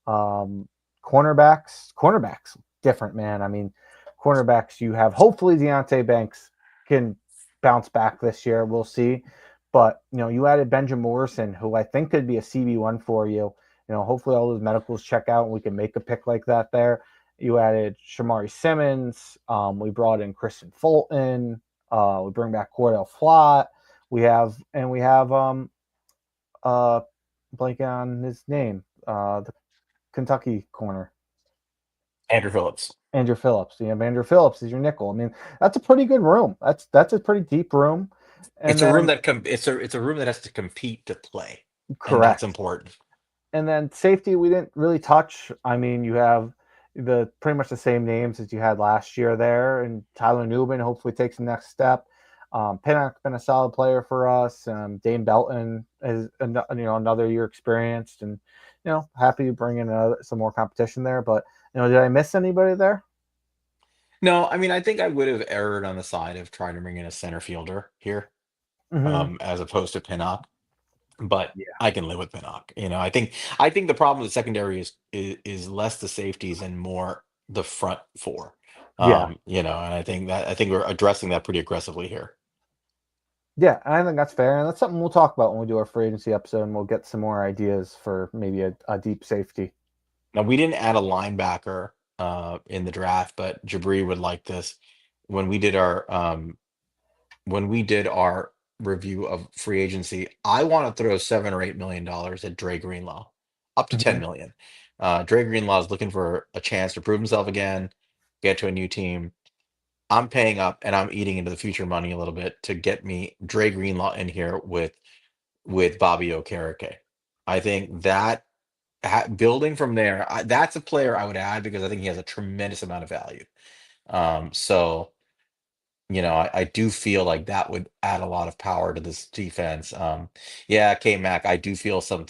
Cornerbacks, different, man. I mean, cornerbacks, you have hopefully Deontay Banks can bounce back this year. We'll see. But you added Benjamin Morrison, who I think could be a CB1 for you. Hopefully all those medicals check out and we can make a pick like that there. You added Shamari Simmons. We brought in Kristen Fulton. We bring back Cordell Flott. We have uh blanking on his name. The Kentucky corner. Andrew Phillips. Andrew Phillips. You have Andrew Phillips as your nickel. I mean, that's a pretty good room. That's a pretty deep room. And It's a room then that it's a room that has to compete to play, and that's correct. important. And then safety we didn't really touch. I mean, you have the pretty much the same names as you had last year there, and Tyler Newman hopefully takes the next step. Pinnock been a solid player for us. Dane Belton is another year experienced, and happy to bring in some more competition there. But did I miss anybody there? No, I mean I think I would have erred on the side of trying to bring in a center fielder here, Mm-hmm. as opposed to Pinnock. But Yeah. I can live with Pinnock. I think the problem with the secondary is less the safeties and more the front four. Yeah. And I think we're addressing that pretty aggressively here. Yeah, I think that's fair, and that's something we'll talk about when we do our free agency episode, and we'll get some more ideas for maybe a deep safety. Now we didn't add a linebacker in the draft, but Jabri would like this. When we did our when we did our review of free agency, I want to throw $7 or $8 million at Dre Greenlaw, up to 10 Hmm. million. Dre Greenlaw is looking for a chance to prove himself again, get to a new team. I'm paying up and I'm eating into the future money a little bit to get me Dre Greenlaw in here with Bobby Okereke. I think that building from there, that's a player I would add because I think he has a tremendous amount of value. So I do feel like that would add a lot of power to this defense. Yeah, K Mac, I do feel some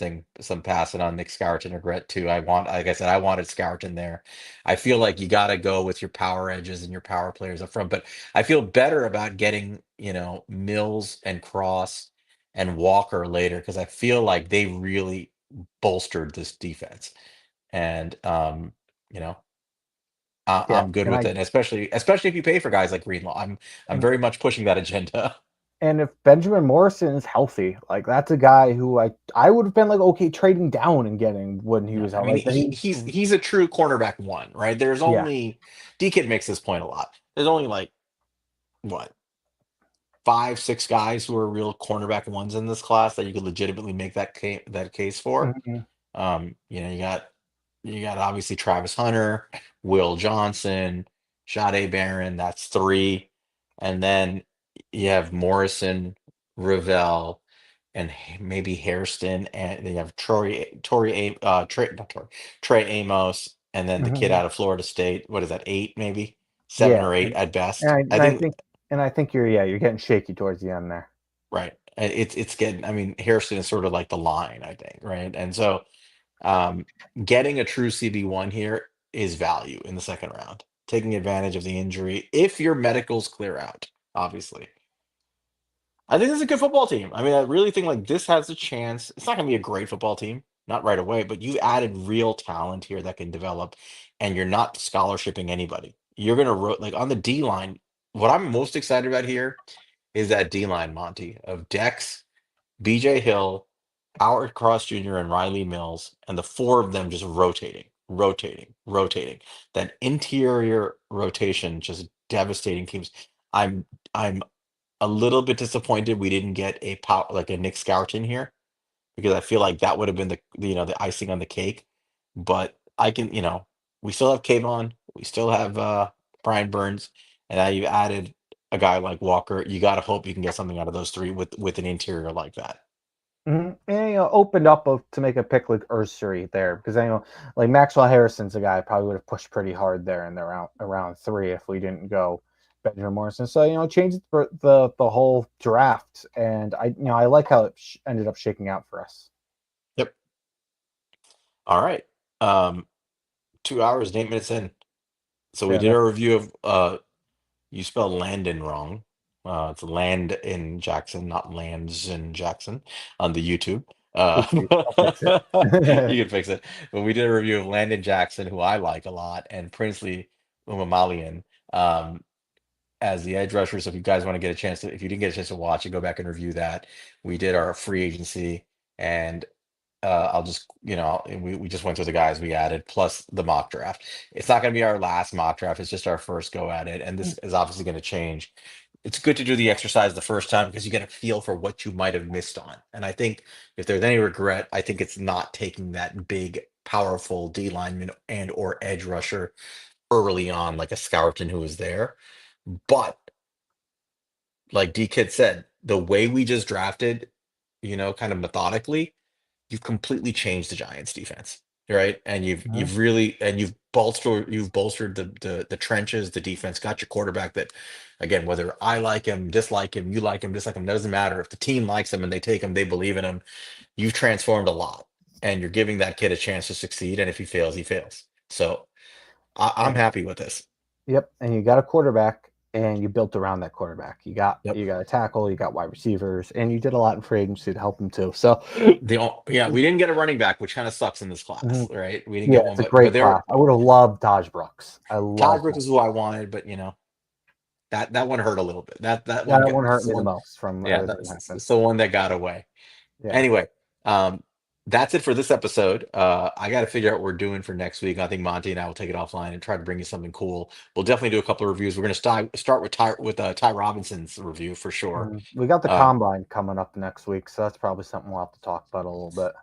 passing on Nick Scourton regret too. Like I said, I wanted Scourton there. I feel like you got to go with your power edges and your power players up front, but I feel better about getting, Mills and Cross and Walker later because I feel like they really bolstered this defense. And, you know, Yeah, I'm good and with I it, and especially if you pay for guys like Greenlaw. I'm and very much pushing that agenda. and if Benjamin Morrison is healthy, like that's a guy who I would have been like okay trading down and getting when he Yeah, was I out. mean Like he, he's he's a true cornerback one, right? There's yeah. only D-Kid makes this point a lot. There's only like what 5, 6 guys who are real cornerback ones in this class that you could legitimately make that case for. Mhm. You got obviously Travis Hunter, Will Johnson, Sade Barron. That's three, and then you have Morrison, Ravel, and maybe Hairston, and they have not Trey Amos, and then the kid Mhm. out of Florida State. What is that? 8, maybe seven Yeah, or eight and, at and best. I I and I think think and I think you're getting shaky towards the end there. right. It's getting. I mean, Hairston is sort of like the line. I think right, and so. Um, Getting a true CB1 here is value in the second round, taking advantage of the injury if your medicals clear out, obviously. I think this is a good football team. I mean, I really think like this has a chance. It's not going to be a great football team, not right away, but you added real talent here that can develop, and you're not scholarshiping anybody. You're going to like on the D line. What I'm most excited about here is that D line, Monty, of Dex, BJ Hill, Howard Cross Jr., and Riley Mills, and the four of them just rotating, rotating, rotating. That interior rotation just devastating teams. I'm a little bit disappointed we didn't get a power like a Nick Scourton here because I feel like that would have been the icing on the cake. But I can, we still have Kayvon, we still have Brian Burns, and now you've added a guy like Walker. You got to hope you can get something out of those three with an interior like that. And opened up to make a pick like Ursary there because like Maxwell Harrison's a guy I probably would have pushed pretty hard there in the around 3 if we didn't go Benjamin Morrison. So changed the whole draft, and I like how it ended up shaking out for us. Yep. All right. Um, 2 hours and 8 minutes in. So we Yeah, did a review of you spelled Landon wrong. It's Land in Jackson, not Lands in Jackson on the YouTube. oopsie, I'll fix it. You can fix it. But we did a review of Landon Jackson, who I like a lot, and Princely Umanmielen. Um, as the edge rusher. So if you guys want to get a chance to, if you didn't get a chance to watch it, go back and review that. We did our free agency, and I'll just, we just went through the guys we added plus the mock draft. It's not going to be our last mock draft. It's just our first go at it. And this is obviously going to change. It's good to do the exercise the first time because you get a feel for what you might have missed on. And I think if there's any regret, I think it's not taking that big, powerful D lineman and or edge rusher early on, like a Scourton who was there. But like D Kid said, the way we just drafted, kind of methodically, you've completely changed the Giants defense, right? And you've really and you've bolstered the trenches, the defense, got your quarterback that, again, whether I like him, dislike him, you like him, dislike him, doesn't matter. If the team likes him and they take him, they believe in him, you've transformed a lot. And you're giving that kid a chance to succeed. And if he fails, he fails. So I'm And happy with this. yep, and you got a quarterback, and you built around that quarterback. You got Yep. you got a tackle, you got wide receivers, and you did a lot in free agency to help him too. So, Yeah, we didn't get a running back, which kind of sucks in this class, mhm, right? We didn't yeah, get one, it's a but great there. class. I would have loved Taj Brooks. I Todd love Brooks that. is who I wanted, but that one hurt a little bit. That one That got one hurt it's the me the one, most from yeah, everything that that's happened. it's the one that got away. Yeah. Anyway, that's it for this episode. I got to figure out what we're doing for next week. I think Monty and I will take it offline and try to bring you something cool. We'll definitely do a couple of reviews. We're going to start with Ty Robinson's review for sure. We got the Um, combine coming up next week, so that's probably something we'll have to talk about a little bit.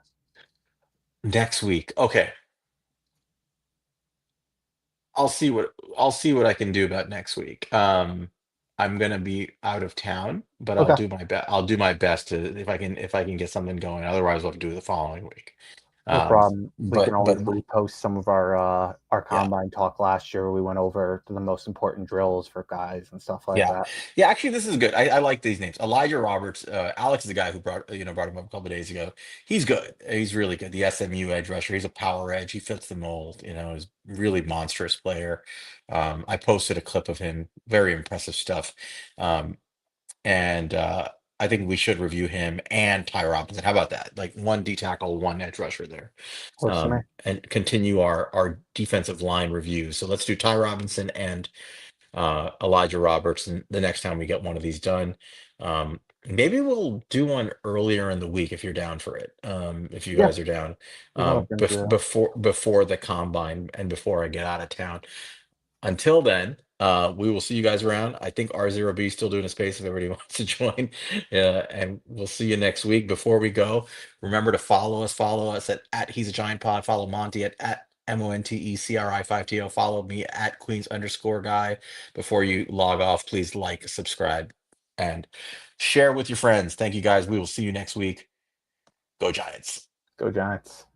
Next week, okay. I'll see what I can do about next week. I'm gonna be out of town, but I'll Okay, do my best. I'll do my best to if I can get something going. Otherwise, we'll have to do it the following week. no Um, problem. We can but always repost some of our yeah. combine talk last year. We went over the most important drills for guys and stuff like Yeah, that. yeah. Actually, this is good. I like these names. Elijah Roberts. Alex is the guy who brought him up a couple of days ago. He's good. He's really good. The SMU edge rusher. He's a power edge. He fits the mold. He's a really monstrous player. I posted a clip of him. Very impressive stuff. Um, and I think we should review him and Ty Robinson. How about that? Like one D tackle, one edge rusher there, Works for me. and continue our defensive line review. So let's do Ty Robinson and Elijah Robertson the next time we get one of these done. Maybe we'll do one earlier in the week if you're down for it. If you Yeah, guys are down, we can look into it. before the combine and before I get out of town. Until then, we will see you guys around. I think R0B is still doing a space if everybody wants to join. And we'll see you next week. Before we go, remember to follow us. Follow us at He's a Giant Pod. Follow Monty at MONTECRI5TO. Follow me at Queens_guy. Before you log off, please like, subscribe, and share with your friends. Thank you guys. We will see you next week. Go Giants. Go Giants.